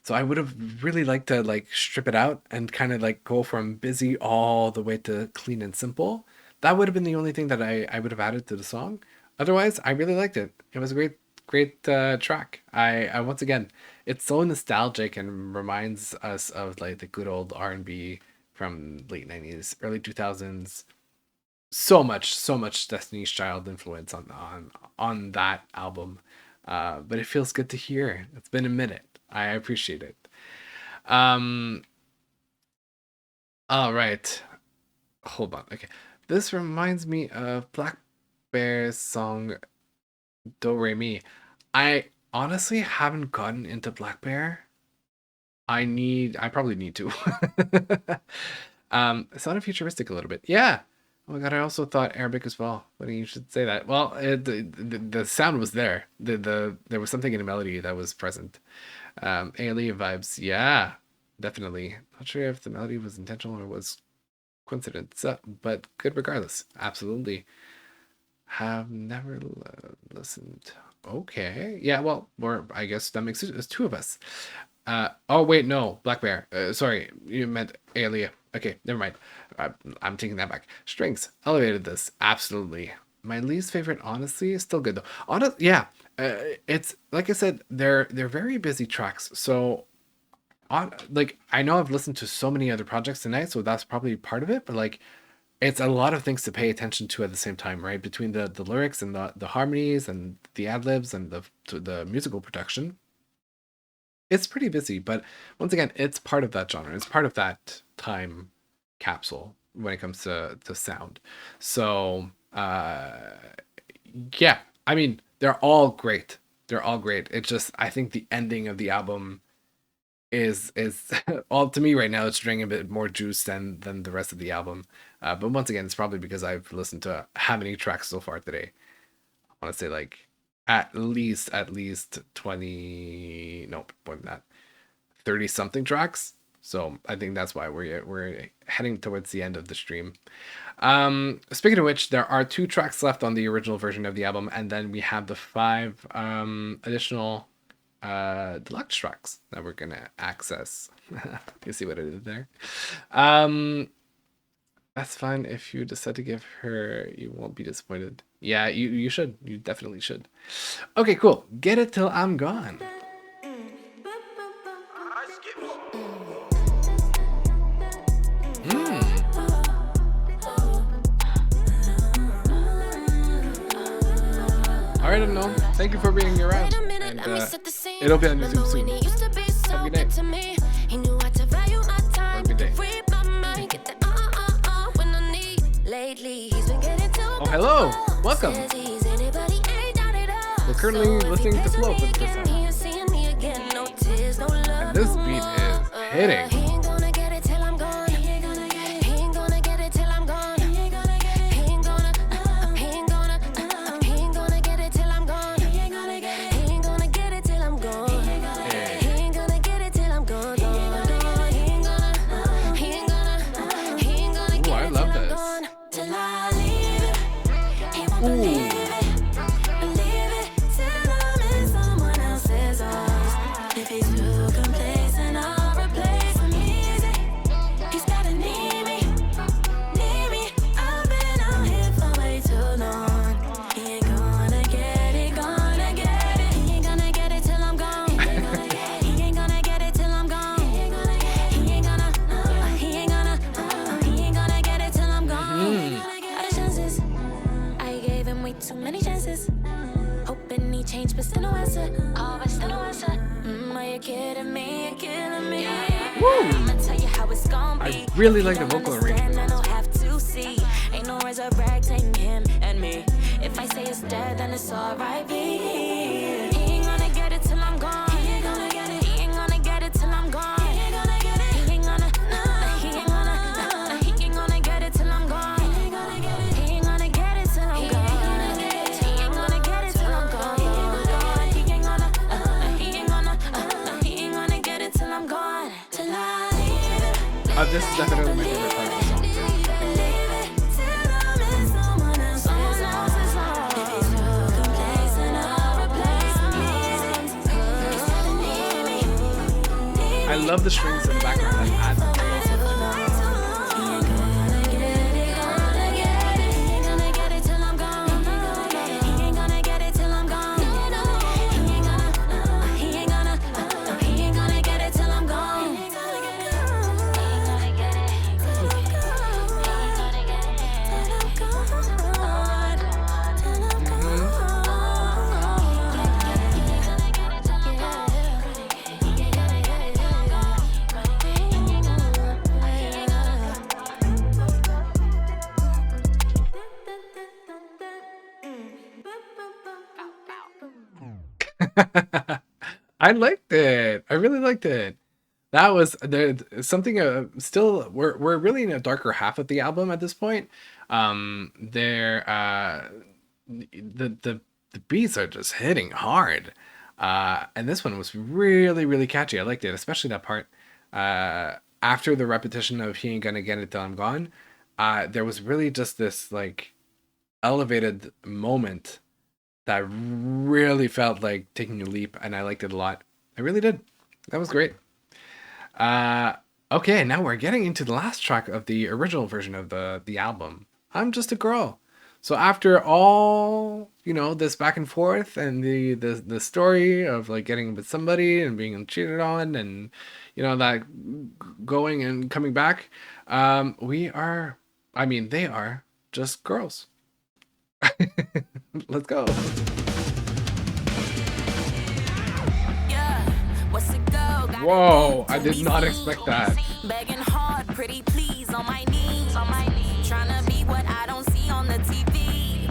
A: So I would have really liked to like strip it out and kind of like go from busy all the way to clean and simple. That would have been the only thing that I would have added to the song. Otherwise, I really liked it. It was a great track. I once again, it's so nostalgic and reminds us of like the good old R&B from late 90s, early 2000s. So much Destiny's Child influence on that album. But it feels good to hear. It's been a minute. I appreciate it. All right. Hold on. Okay. This reminds me of Black Bear's song Do Re Mi. I honestly haven't gotten into Black Bear. I probably need to. It sounded futuristic a little bit. Yeah. Oh my god, I also thought Arabic as well. Funny you should say that. Well, the sound was there. There was something in the melody that was present. Alien vibes. Yeah, definitely. Not sure if the melody was intentional or was coincidence, but good regardless. Absolutely. Have never listened. Okay. Yeah, well, I guess that makes it. There's two of us. Oh wait, no, Black Bear. Sorry, you meant Alia. Okay, never mind. I'm taking that back. Strings elevated this absolutely. My least favorite, honestly, is still good though. Yeah. It's like I said, they're very busy tracks. So, like I know I've listened to so many other projects tonight, so that's probably part of it. But like, it's a lot of things to pay attention to at the same time, right? Between the lyrics and the harmonies and the ad libs and the musical production. It's pretty busy, but once again, it's part of that genre. It's part of that time capsule when it comes to sound. So, yeah, I mean, they're all great. They're all great. It's just, I think the ending of the album is all to me right now. It's drinking a bit more juice than the rest of the album. But once again, it's probably because I've listened to how many tracks so far today. I want to say like at least 20, no, more than that, 30 something tracks. So I think that's why we're heading towards the end of the stream. Speaking of which, there are 2 tracks left on the original version of the album, and then we have the 5 additional deluxe tracks that we're gonna access. You see what I did there? That's fine. If you decide to give her, you won't be disappointed. Yeah, you should. You definitely should. Okay, cool. Get It Till I'm Gone. Alright, unknown. Thank you for being around. And it'll be on YouTube soon. Have a good day. Have a good day. Oh, hello. Welcome. We're currently listening to FLO for the first time. And this beat is hitting.
F: kidding me, you're killing me. I'ma tell you how it's gonna be.
A: I really like the
F: If you
A: vocal
F: don't understand,
A: arrangement.
F: I don't have to see. Ain't no resurrecting him and me. If I say it's dead, then it's alright. He ain't gonna get it till I'm gone. He ain't gonna get it. He ain't gonna get it till I'm gone. He ain't gonna get it. He ain't gonna. He ain't gonna. He ain't gonna get it till I'm gone. He ain't gonna get it. He ain't gonna get it till I'm gone. He ain't gonna get it till I'm gone. He ain't gonna. He ain't gonna. He ain't gonna get it till I'm gone. Till I leave it.
A: This is definitely my favorite part of the song. I love the strings in the background that add to the I liked it. I really liked it. That was there something still we're really in a darker half of the album at this point. There the beats are just hitting hard. And this one was really, really catchy. I liked it, especially that part after the repetition of "He ain't gonna get it till I'm gone." There was really just this like elevated moment that really felt like taking a leap, and I liked it a lot. I really did. That was great. Okay, now we're getting into the last track of the original version of the album. "I'm Just a Girl." So after all, this back and forth and the story of like getting with somebody and being cheated on and that going and coming back, they are just girls. Let's go. Whoa, I did not expect that.
F: Begging hard, pretty please, on my knees. Trying to be what I don't see on the TV.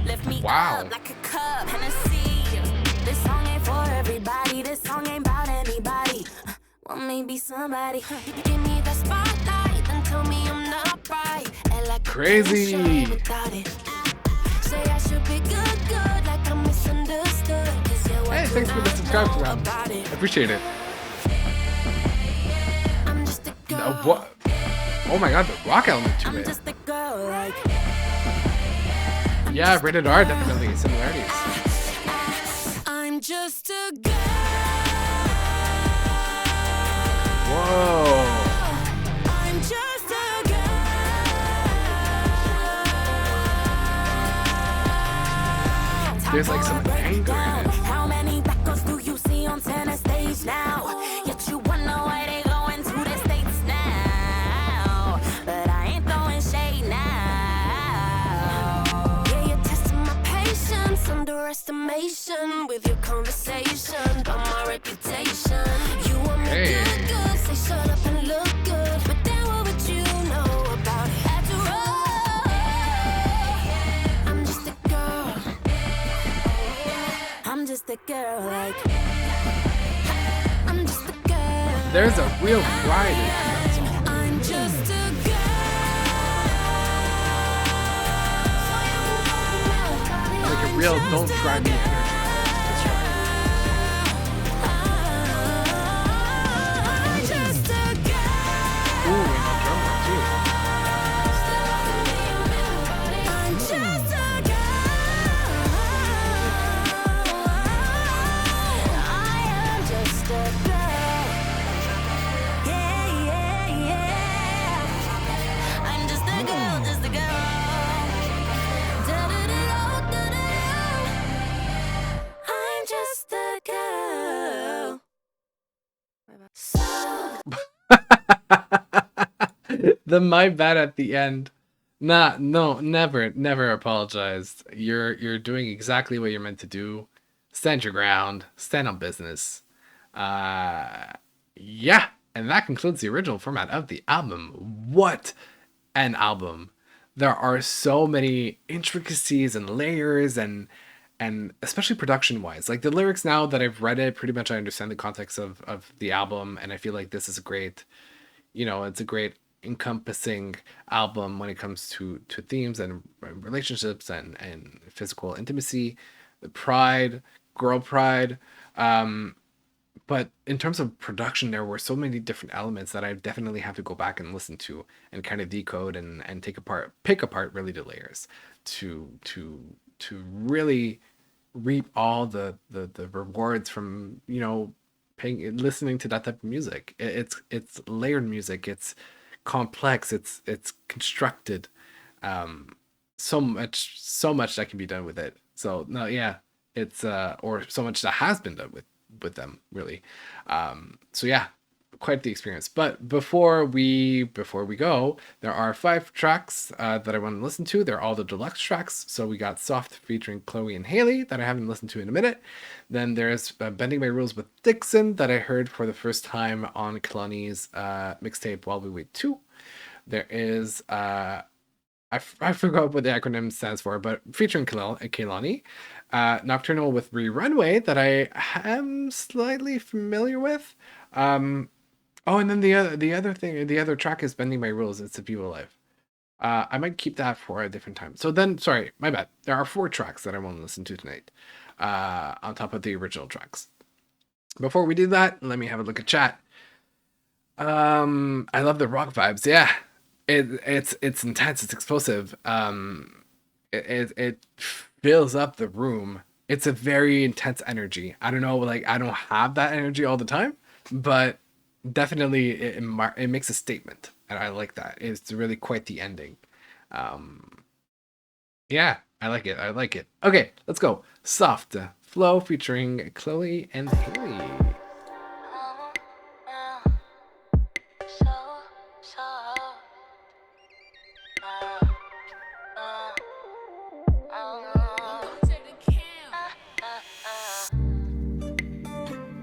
F: Lift me up like a cup, Hennessy. This song ain't for everybody. This song ain't about anybody. Want me be somebody. Give me the spotlight and tell me I'm not right. Like
A: crazy.
F: Say I should be good, like I'm misunderstood.
A: Hey, thanks for the subscribe round. I appreciate it. What? Oh my god, the rock element to it. Yeah, rated R, definitely similarities.
F: I'm just a girl.
A: Whoa.
F: I'm just a girl.
A: There's like some anger in it.
F: How many backers do you see on center stage now? Yet you wonder why they going to the States now. But I ain't throwing shade now. Yeah, you're testing my patience, underestimation with your conversation about my reputation. You want me good, say shut up and look good. But then what would you know about it? After all, I'm just a girl. I'm just a girl, like I'm just a girl.
A: There's a real pride in that song.
F: I'm just a girl.
A: Like a real don't try me energy.
F: I'm just a girl.
A: Ooh, and the drummer too.
F: I'm just a girl. I am just a girl. Yeah. I'm just a girl, just a girl. Da-da-da-da-da-da. I'm just a girl. So
A: The my bad at the end. No, never apologize. You're doing exactly what you're meant to do. Stand your ground. Stand on business. Yeah, and that concludes the original format of the album. What an album! There are so many intricacies and layers and especially production wise. Like the lyrics, now that I've read it, pretty much I understand the context of the album, and I feel like this is a great, it's a great encompassing album when it comes to themes and relationships and physical intimacy, the pride, girl pride. But in terms of production, there were so many different elements that I definitely have to go back and listen to and kind of decode and pick apart really the layers to really reap all the rewards from listening to that type of music. It's layered music. It's complex. It's constructed. So much that can be done with it. So no, yeah, it's or so much that has been done with them, really. So yeah, quite the experience. But before we go, there are 5 tracks that I want to listen to. They're all the deluxe tracks. So we got Soft featuring Chloe and Haley that I haven't listened to in a minute. Then there's Bending My Rules with Dixon that I heard for the first time on Kalani's mixtape While We Wait 2. There is I forgot what the acronym stands for, but featuring Kehlani. Nocturnal with Runway that I am slightly familiar with. And then the other track is Bending My Rules. It's a Viva Live. I might keep that for a different time. So then, sorry, my bad. There are 4 tracks that I want to listen to tonight, on top of the original tracks. Before we do that, let me have a look at chat. I love the rock vibes. Yeah. It's intense. It's explosive. It fills up the room. It's a very intense energy. I don't know, like I don't have that energy all the time, but definitely it makes a statement, and I like that. It's really quite the ending. Yeah, I like it. Okay, let's go. Soft FLO featuring Chloe and Haley.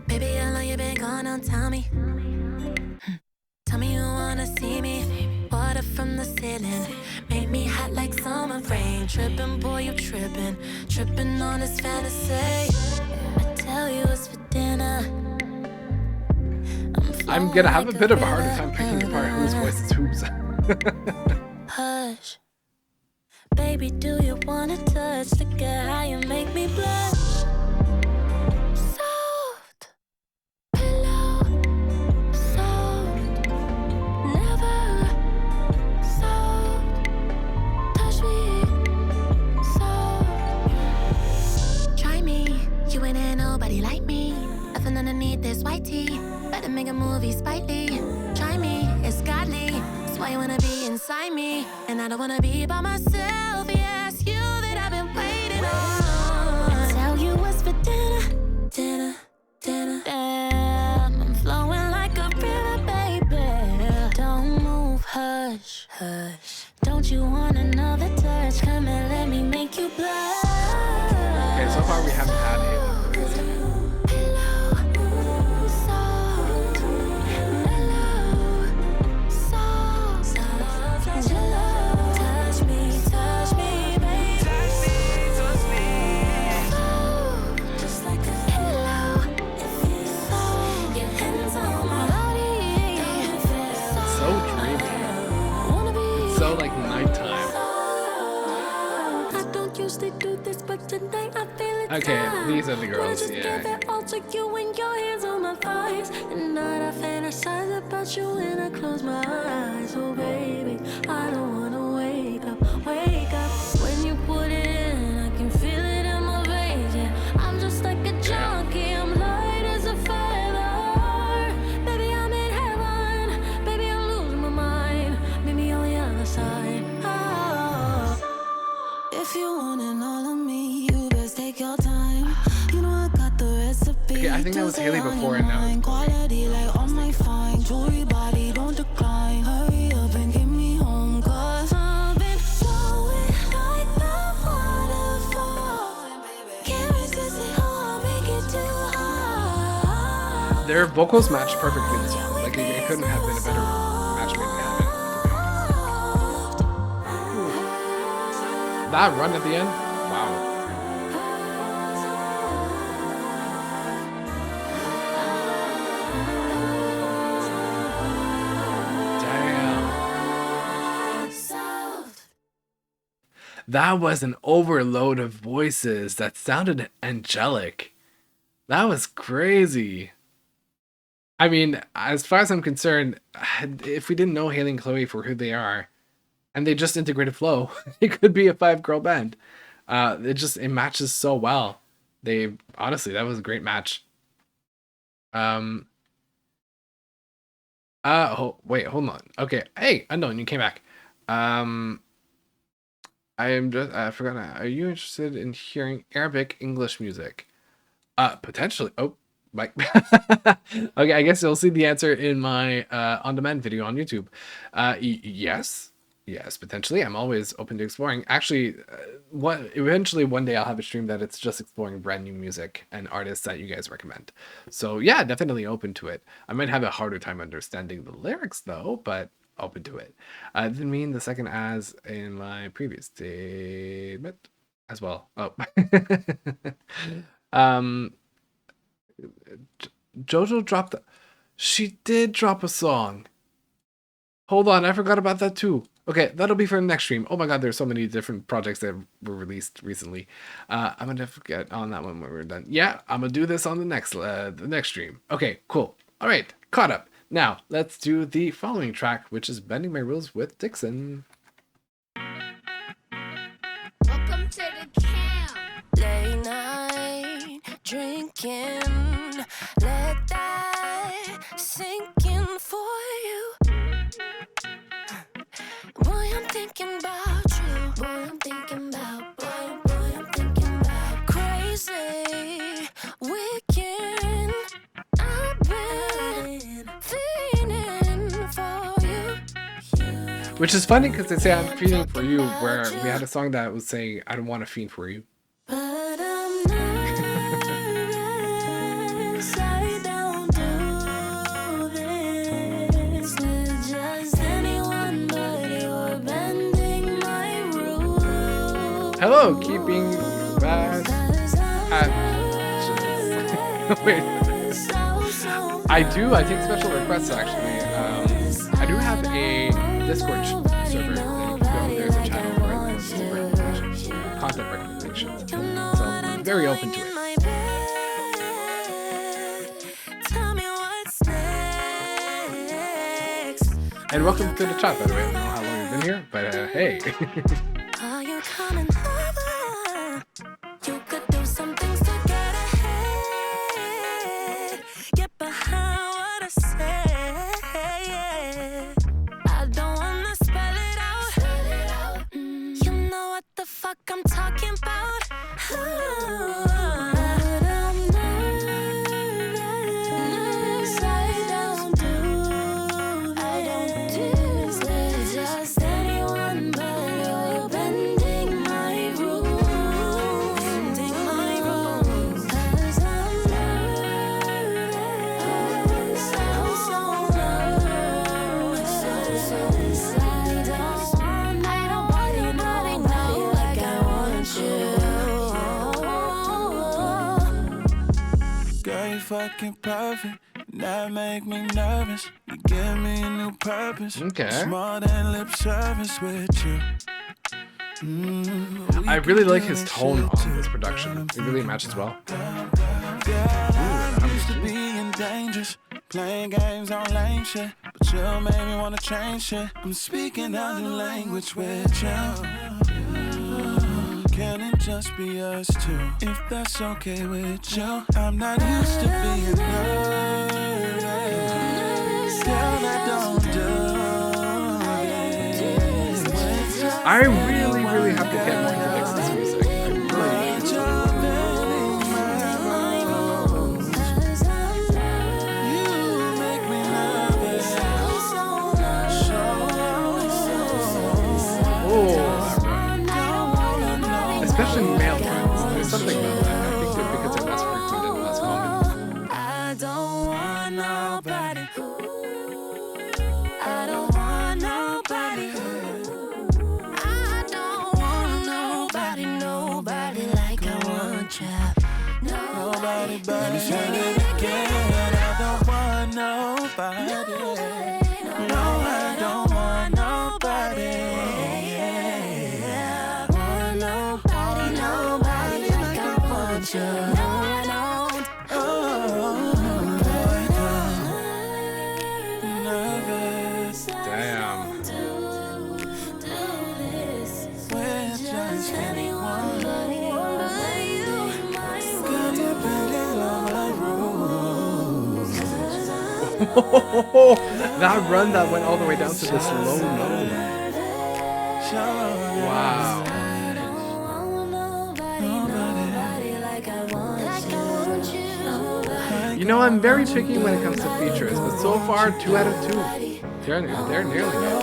F: Baby, how long you been gone? Don't tell me. Tell me you wanna see me. Water from the ceiling, make me hot like summer rain. Trippin', boy, you trippin', trippin' on this fantasy. I tell you it's for dinner.
A: I'm gonna have a bit of a harder time picking apart whose voice is whose.
F: Hush, baby, do you wanna touch? Look at how you make me blush. Soft pillow, soft, never soft. Touch me, soft. Try me, you ain't nobody like me. Nothing underneath this white tee. Better make a movie spitely. Try me, it's godly. That's why you wanna be inside me, and I don't wanna be by myself. Yeah, it's you that I've been waiting on. I tell you what's for dinner. Damn, I'm flowing like a river, baby. Don't move, hush. Don't you want another touch? Come and let me make you blush.
A: Okay, so far we haven't had a okay, these are the girls, yeah.
F: Also, you and your hands on my thighs. And night I fantasize about you when I close my eyes. Oh, baby, I don't wanna wake up. When you put it in, I can feel it in my veins. Yeah, I'm just like a junkie. I'm light as a feather. Baby, I'm in heaven. Baby, I'm losing my mind. Meet me on the other side. Oh. If you want it all of me, you best take your time. You know I got the recipe.
A: Okay, I think that was Haley before and now it's
F: quality like on my fine jewelry body, don't decline. Hurry up and get me home, cause I've been flowing like the waterfall. Can't resist it, oh, I'll make it too hard.
A: Their vocals match perfectly the song. Like it couldn't have been a better match made in heaven, to be honest. Ooh. That run at the end, wow. That was an overload of voices that sounded angelic. That was crazy. I mean, as far as I'm concerned, if we didn't know Haley and Chloe for who they are, and they just integrated FLO, it could be a 5-girl band. It matches so well. Honestly, that was a great match. Wait, hold on. Okay, hey, Unknown, you came back. I forgot. Are you interested in hearing Arabic English music? Potentially. Oh, Mike. Okay, I guess you'll see the answer in my on-demand video on YouTube. Yes, potentially. I'm always open to exploring. Actually, eventually one day I'll have a stream that it's just exploring brand new music and artists that you guys recommend. So yeah, definitely open to it. I might have a harder time understanding the lyrics though, but open to it. I didn't mean the second as in my previous statement as well. Oh. Jojo dropped she did drop a song. Hold on, I forgot about that too. Okay, that'll be for the next stream. Oh my god, there's so many different projects that were released recently. I'm gonna get on that one when we're done. Yeah, I'm gonna do this on the next stream. Okay, cool. All right, caught up. Now, let's do the following track, which is Bending My Rules with Dixon.
B: Welcome to the camp. Late night drinking. Let that sink in for you. Boy, I'm thinking about you. Boy, I'm thinking about. Boy, I'm thinking about. Crazy, wicked. I've been feeling for you.
A: Which is funny because they say I'm feeling for you, where we had a song that was saying I don't want to fiend for you.
B: But I'm nervous, I don't do this with just anyone, but you're bending my rules.
A: Hello, keeping bad Wait. I take special requests actually. I do have a Discord server that you can go. There's a channel where it's content recommendations. So I'm very open to it. And welcome to the chat, by the way. I don't know how long you've been here, but hey.
B: Are you coming over? You could do some things to get ahead. Get behind what I say. I don't wanna spell it out. You know what the fuck I'm talking about.
C: Fucking perfect, that make me nervous. You give me a new purpose.
A: Okay.
C: It's more than lip service with you.
A: I really like his tone on this production. It really matches well.
C: Yeah, I used to be in dangerous, playing games on lame shit, but you made me wanna change shit. I'm speaking a new language with you. Can it just be us two? If that's okay with you, I'm not used to being nervous. Girl, I don't do this.
A: I really have to get more into Dixon's music. I especially male friends. There's something about that. I think that because they're less frequent and less common.
B: I don't want want you.
C: Nobody but me. Say it again. I don't want nobody. No, I don't want nobody. Want nobody, nobody like I want you. No, I don't. Oh, boy, I'm nervous.
A: Damn.
C: We're just anyone but you. Got to bend it all my rules.
A: That run that went all the way down to this low note. Wow. You know, I'm very picky when it comes to features, but so far, 2 out of 2. They're nearly it.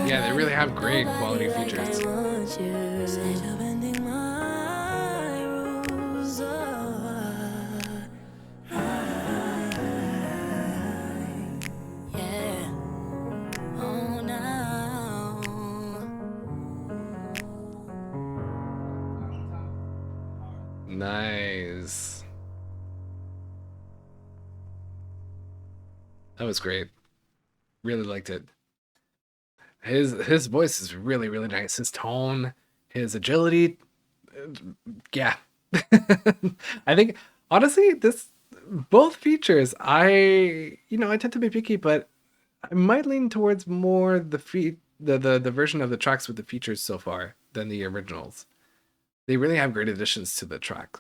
A: Yeah, they really have great quality features. Nice. That was great. Really liked it. His voice is really, really nice. His tone, his agility. Yeah. I think honestly, both features, I tend to be picky, but I might lean towards more the version of the tracks with the features so far than the originals. They really have great additions to the tracks.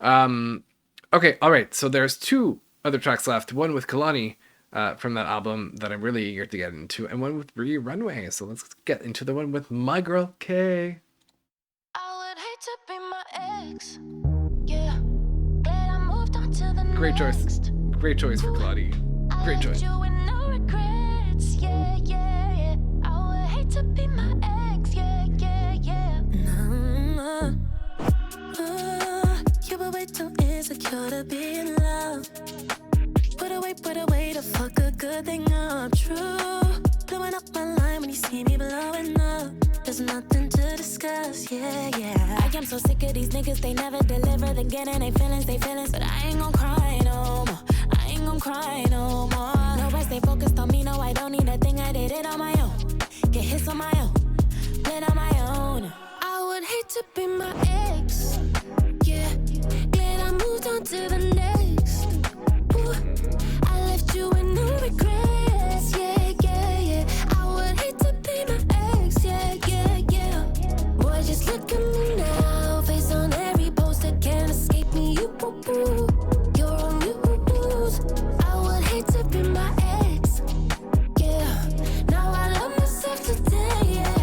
A: Okay, all right. So there's 2 other tracks left. One with Kalani from that album that I'm really eager to get into, and one with Brie Runway. So let's get into the one with my girl Kay.
B: I would hate to be my ex. Yeah. Glad I moved on to the
A: Great choice.
B: next.
A: Great choice for Kalani. Great choice.
B: You with no regrets. Yeah, yeah, yeah. I would hate to be my ex. Yeah, yeah, yeah.
F: You were way too insecure to be in love. Put away to fuck a good thing up. True. Blowing up my line when you see me blowing up. There's nothing to discuss, yeah, yeah.
B: I am so sick of these niggas, they never deliver. They getting they feelings. But I ain't gon' cry no more. I ain't gon' cry no more. No, I stay focused on me, no, I don't need a thing. I did it on my own. Get hits on my own. Lit on my own. I would hate to be my ex. Yeah. Glad I moved on to the next. Ooh. I left you with no regrets. Yeah, yeah, yeah. I would hate to be my ex. Yeah, yeah, yeah. Boy, just look at me now. Face on every poster, can't escape me. You boo-boo. You're on news. I would hate to be my ex. Yeah. Now I love myself today. Yeah.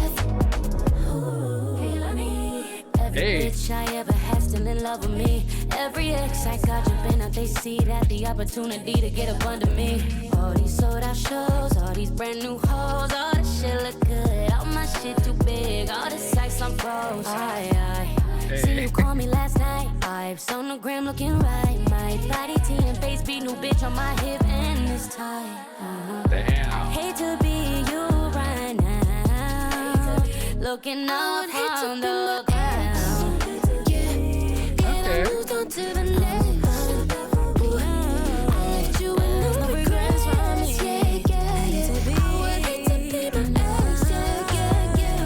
B: Every
A: Hey.
B: bitch I ever had still in love with me. Every ex I got jumping up, they see that the opportunity to get up under me. All these sold out shows, all these brand new hoes, all this shit look good. All my shit too big, all this sex I'm froze. See you call me last night. Vibes on the gram looking right. My body, T and face be new bitch on my hip and this tie.
A: Damn.
B: Hate to be you right now. Looking up from the ground.
A: Okay.
B: Moved on to the next. Ooh, I left you with no regrets. Yeah, yeah, yeah. I would hate to be my ex. Yeah, yeah, yeah.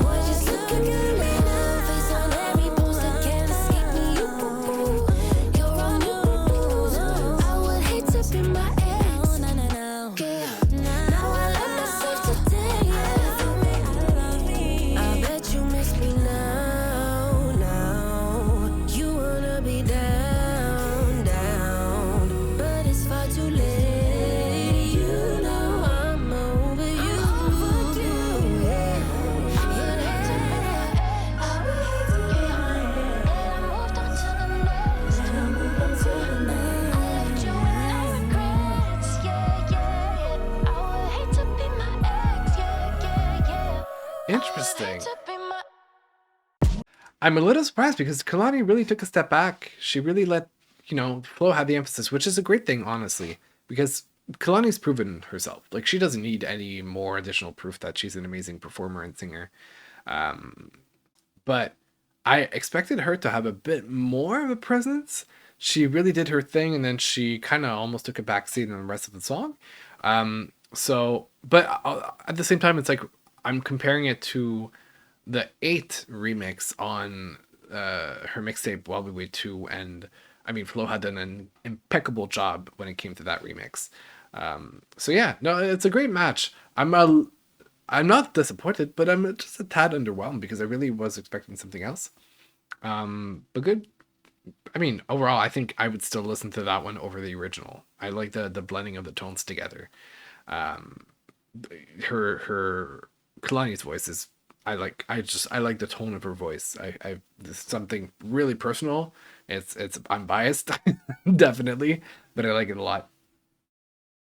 B: Boy, just look at me now. Face on every poster, can't escape me. You boo-boo. You're on news. I would hate to be my ex. Yeah. Now I love myself today. Yeah. I bet you miss me now, now. You wanna be down, down, but it's far too late. You know I'm over you. Yeah. I would hate to be I moved on to the next. I left you with no regrets. Yeah, yeah, yeah. I would hate to be my ex. Yeah, yeah, yeah.
A: Interesting.
B: To be my
A: I'm a little surprised because Kalani really took a step back. She really let, FLO have the emphasis, which is a great thing, honestly. Because Kalani's proven herself. Like, she doesn't need any more additional proof that she's an amazing performer and singer. But I expected her to have a bit more of a presence. She really did her thing, and then she kind of almost took a backseat in the rest of the song. But at the same time, it's like I'm comparing it to the 8 remix on her mixtape While We Wait 2, and I mean, FLO had done an impeccable job when it came to that remix. So yeah, no, it's a great match. I'm not disappointed, but I'm just a tad underwhelmed because I really was expecting something else. But good. I mean, overall, I think I would still listen to that one over the original. I like the blending of the tones together. Her Kalani's voice is I like the tone of her voice. This is something really personal. I'm biased, definitely, but I like it a lot.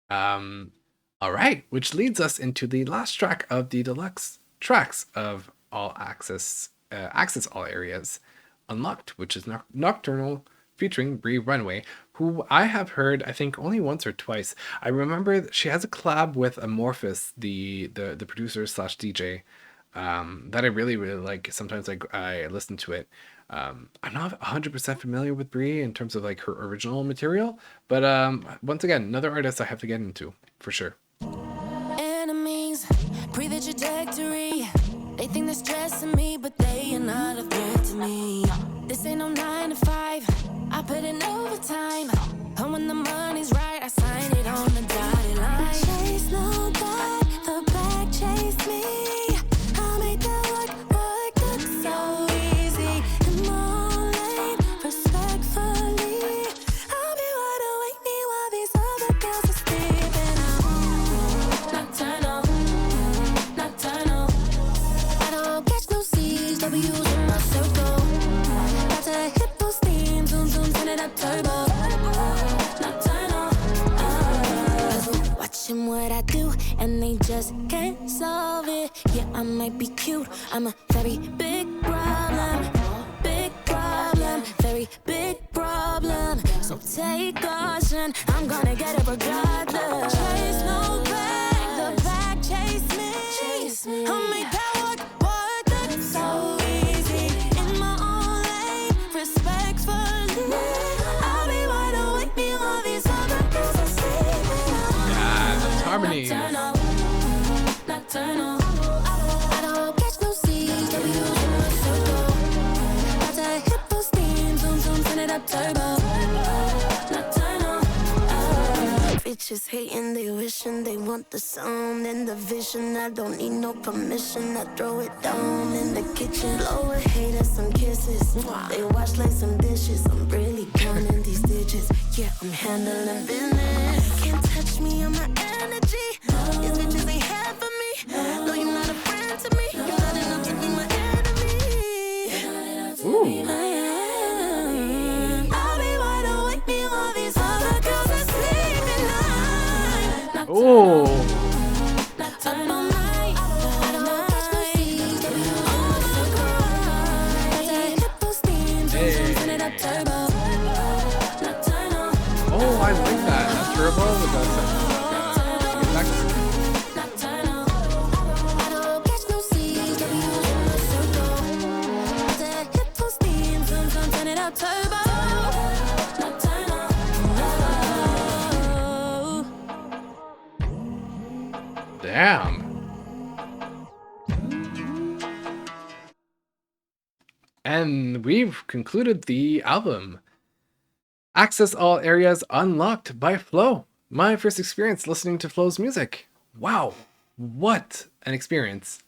A: All right, which leads us into the last track of the deluxe tracks of All Access All Areas Unlocked, which is Nocturnal featuring Bree Runway, who I have heard I think only once or twice. I remember she has a collab with Amorphous, the producer slash DJ, that I really like. Sometimes I listen to it. I'm not 100% familiar with Bree in terms of like her original material, but once again, another artist I have to get into for sure.
B: Enemies, breathe the trajectory. They think they're stressing me, but they are not a threat to me. This ain't no 9 to 5. I put in overtime. And when the money's right, I sign it on the dotted line. Chase no back, the back chase me. I make that work look so easy. In my own lane, respectfully. I'll be wide awake me while these other girls are sleeping. Nocturnal, nocturnal. I don't catch no C's, W's in my circle. Got to hit those themes, zoom zoom, turn it up turbo. Nocturnal, watching what I do, and they just can't solve it. Yeah, I might be cute, I'm a very big problem. Big problem, very big problem. So take caution, I'm gonna get it regardless. Chase no back, the back chase me. I'll make that work look so easy. In my own lane, respectfully. I'll be wide awake, me while these other girls are sleeping.
A: Yeah, the harmonies.
B: Nocturnal. I don't catch no C's, W's in my circle. Got to hit those themes, zoom zoom, turn it up turbo. Nocturnal. Bitches hating, they wishing they want the sound and the vision. I don't need no permission, I throw it down in the kitchen. Blow a hater some kisses. They wash like some dishes. I'm really counting these digits. Yeah, I'm handling business. Can't touch me on my energy. These bitches ain't half of me. No, you're not a friend to me. You're not enough to be my enemy.
A: Ooh.
B: I'll be wide awake, me while these other girls are sleeping.
A: Oh. Oh, I like that. That turbo with Damn. And we've concluded the album. Access All Areas Unlocked by FLO. My first experience listening to FLO's music. Wow. What an experience.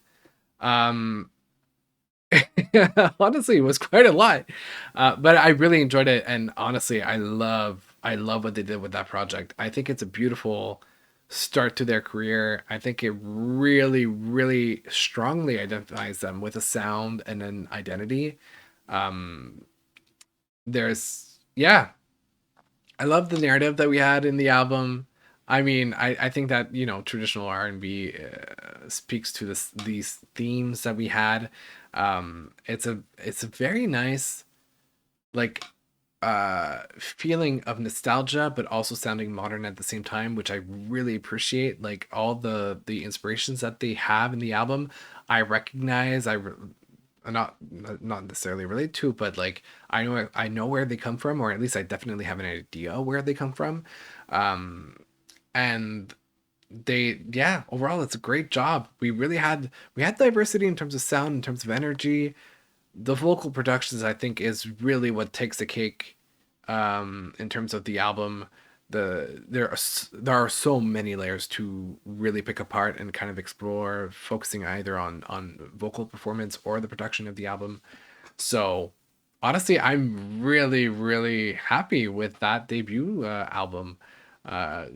A: Honestly, it was quite a lot. But I really enjoyed it, and honestly, I love what they did with that project. I think it's a beautiful start to their career. I think it really, really strongly identifies them with a sound and an identity. I love the narrative that we had in the album. I mean, I think that, traditional R&B speaks to these themes that we had. It's a very nice, like, feeling of nostalgia, but also sounding modern at the same time, which I really appreciate. Like all the inspirations that they have in the album, I recognize. Not necessarily relate to, but like I know where they come from, or at least I definitely have an idea where they come from. And yeah, overall it's a great job. We had diversity in terms of sound, in terms of energy. The vocal productions, I think, is really what takes the cake in terms of the album. There are so many layers to really pick apart and kind of explore, focusing either on vocal performance or the production of the album. So honestly, I'm really, really happy with that debut album. Uh,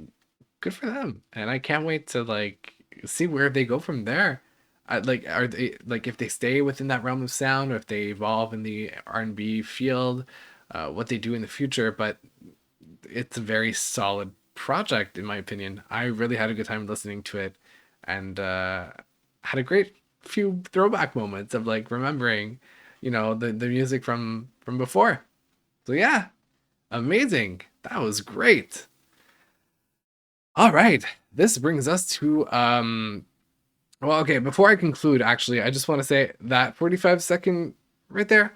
A: Good for them, and I can't wait to like see where they go from there. Like, are they like if they stay within that realm of sound, or if they evolve in the R&B field, what they do in the future. But it's a very solid project in my opinion. I really had a good time listening to it, and had a great few throwback moments of like remembering, the music from before. So yeah, amazing. That was great. All right. This brings us to well, okay, before I conclude, actually, I just want to say that 45-second right there,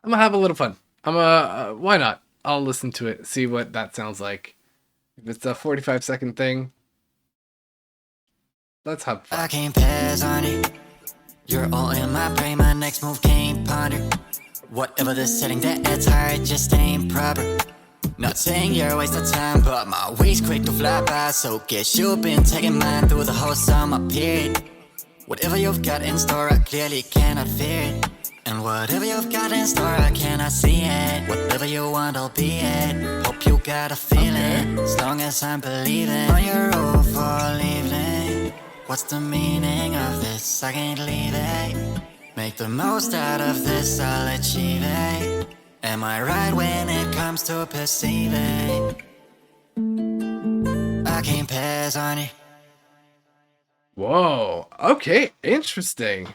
A: I'm gonna have a little fun. Why not? I'll listen to it, see what that sounds like. If it's a 45-second thing, let's have fun.
I: I can't pass on it. You're all in my brain, my next move can't ponder. Whatever the setting, that's hard, just ain't proper. Not saying you're a waste of time, but my week's quick to fly by. So guess you've been taking mine through the whole summer period. Whatever you've got in store, I clearly cannot fear it. And whatever you've got in store, I cannot see it. Whatever you want, I'll be it. Hope you got a feeling, as long as I'm believing. On your roof all evening. What's the meaning of this? I can't leave it. Make the most out of this, I'll achieve it. Am I right when it comes to perceiving? I can't pass on it.
A: Whoa. Okay, interesting.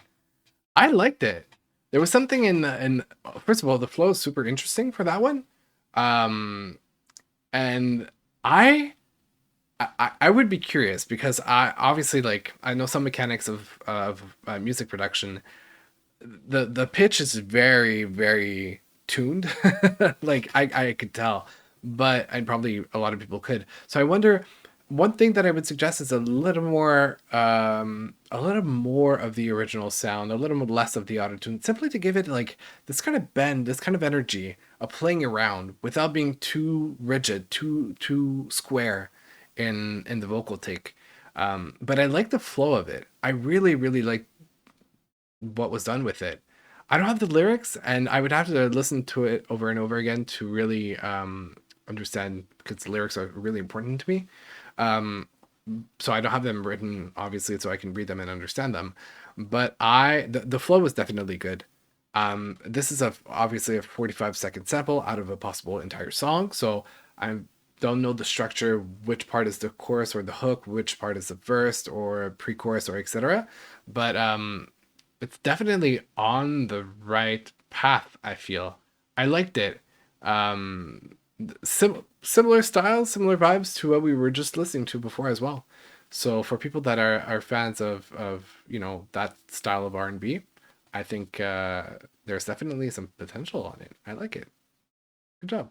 A: I liked it. There was something in first of all, the flow is super interesting for that one. And I would be curious because I obviously like I know some mechanics of music production. The pitch is very, very tuned. Like I could tell, but and probably a lot of people could. So I wonder, one thing that I would suggest is a little more of the original sound, a little less of the autotune, simply to give it like this kind of bend, this kind of energy of playing around without being too rigid, too square in the vocal take. But I like the flow of it. I really, really like what was done with it. I don't have the lyrics, and I would have to listen to it over and over again to really understand, because the lyrics are really important to me. So I don't have them written, obviously, so I can read them and understand them. But the flow was definitely good. This is obviously a 45-second sample out of a possible entire song, so I don't know the structure, which part is the chorus or the hook, which part is the verse or pre-chorus or etc. But it's definitely on the right path, I feel. I liked it. Similar styles, similar vibes to what we were just listening to before as well. So for people that are fans of that style of R&B, I think there's definitely some potential on it. I like it. Good job.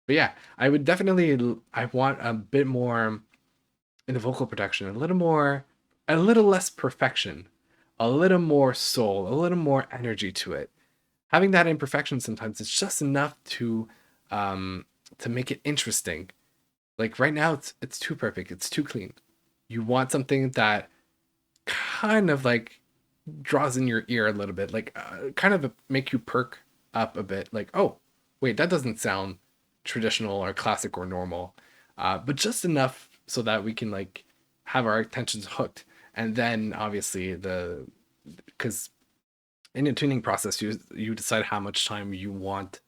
A: But yeah, I would definitely, I want a bit more in the vocal production, a little less perfection, a little more soul, a little more energy to it. Having that imperfection sometimes it's just enough to make it interesting. Like right now, it's too perfect, it's too clean. You want something that kind of like draws in your ear a little bit, like kind of make you perk up a bit. Like, oh, wait, that doesn't sound traditional or classic or normal, but just enough so that we can like have our attentions hooked. And then obviously because in a tuning process, you decide how much time you want,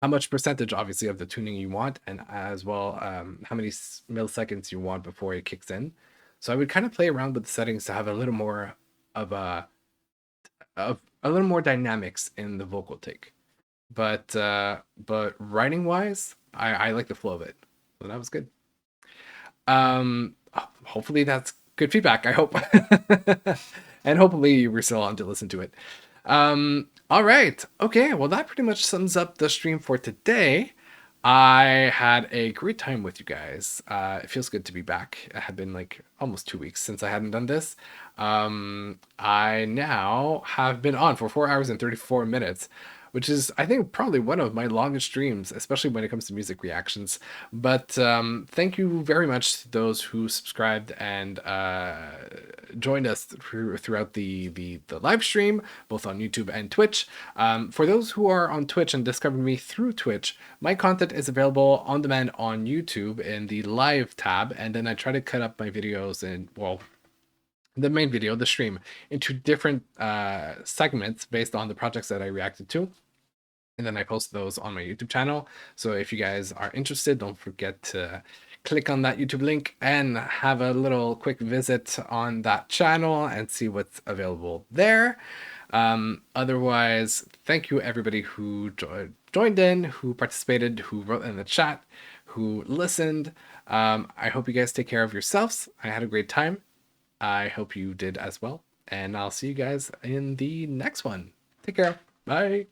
A: how much percentage obviously of the tuning you want, and as well how many milliseconds you want before it kicks in. So I would kind of play around with the settings to have a little more of a little more dynamics in the vocal take. but writing wise, I like the flow of it. So that was good. Hopefully that's good feedback, I hope. And hopefully you were still on to listen to it. All right. Okay, well that pretty much sums up the stream for today. I had a great time with you guys. It feels good to be back. It had been like almost 2 weeks since I hadn't done this. I now have been on for 4 hours and 34 minutes, which is, I think, probably one of my longest streams, especially when it comes to music reactions. But thank you very much to those who subscribed and joined us throughout the live stream, both on YouTube and Twitch. For those who are on Twitch and discovered me through Twitch, my content is available on demand on YouTube in the live tab, and then I try to cut up my videos and, well, the main video, the stream, into different segments based on the projects that I reacted to. And then I post those on my YouTube channel. So if you guys are interested, don't forget to click on that YouTube link and have a little quick visit on that channel and see what's available there. Otherwise, thank you everybody who joined in, who participated, who wrote in the chat, who listened. I hope you guys take care of yourselves. I had a great time. I hope you did as well. And I'll see you guys in the next one. Take care. Bye.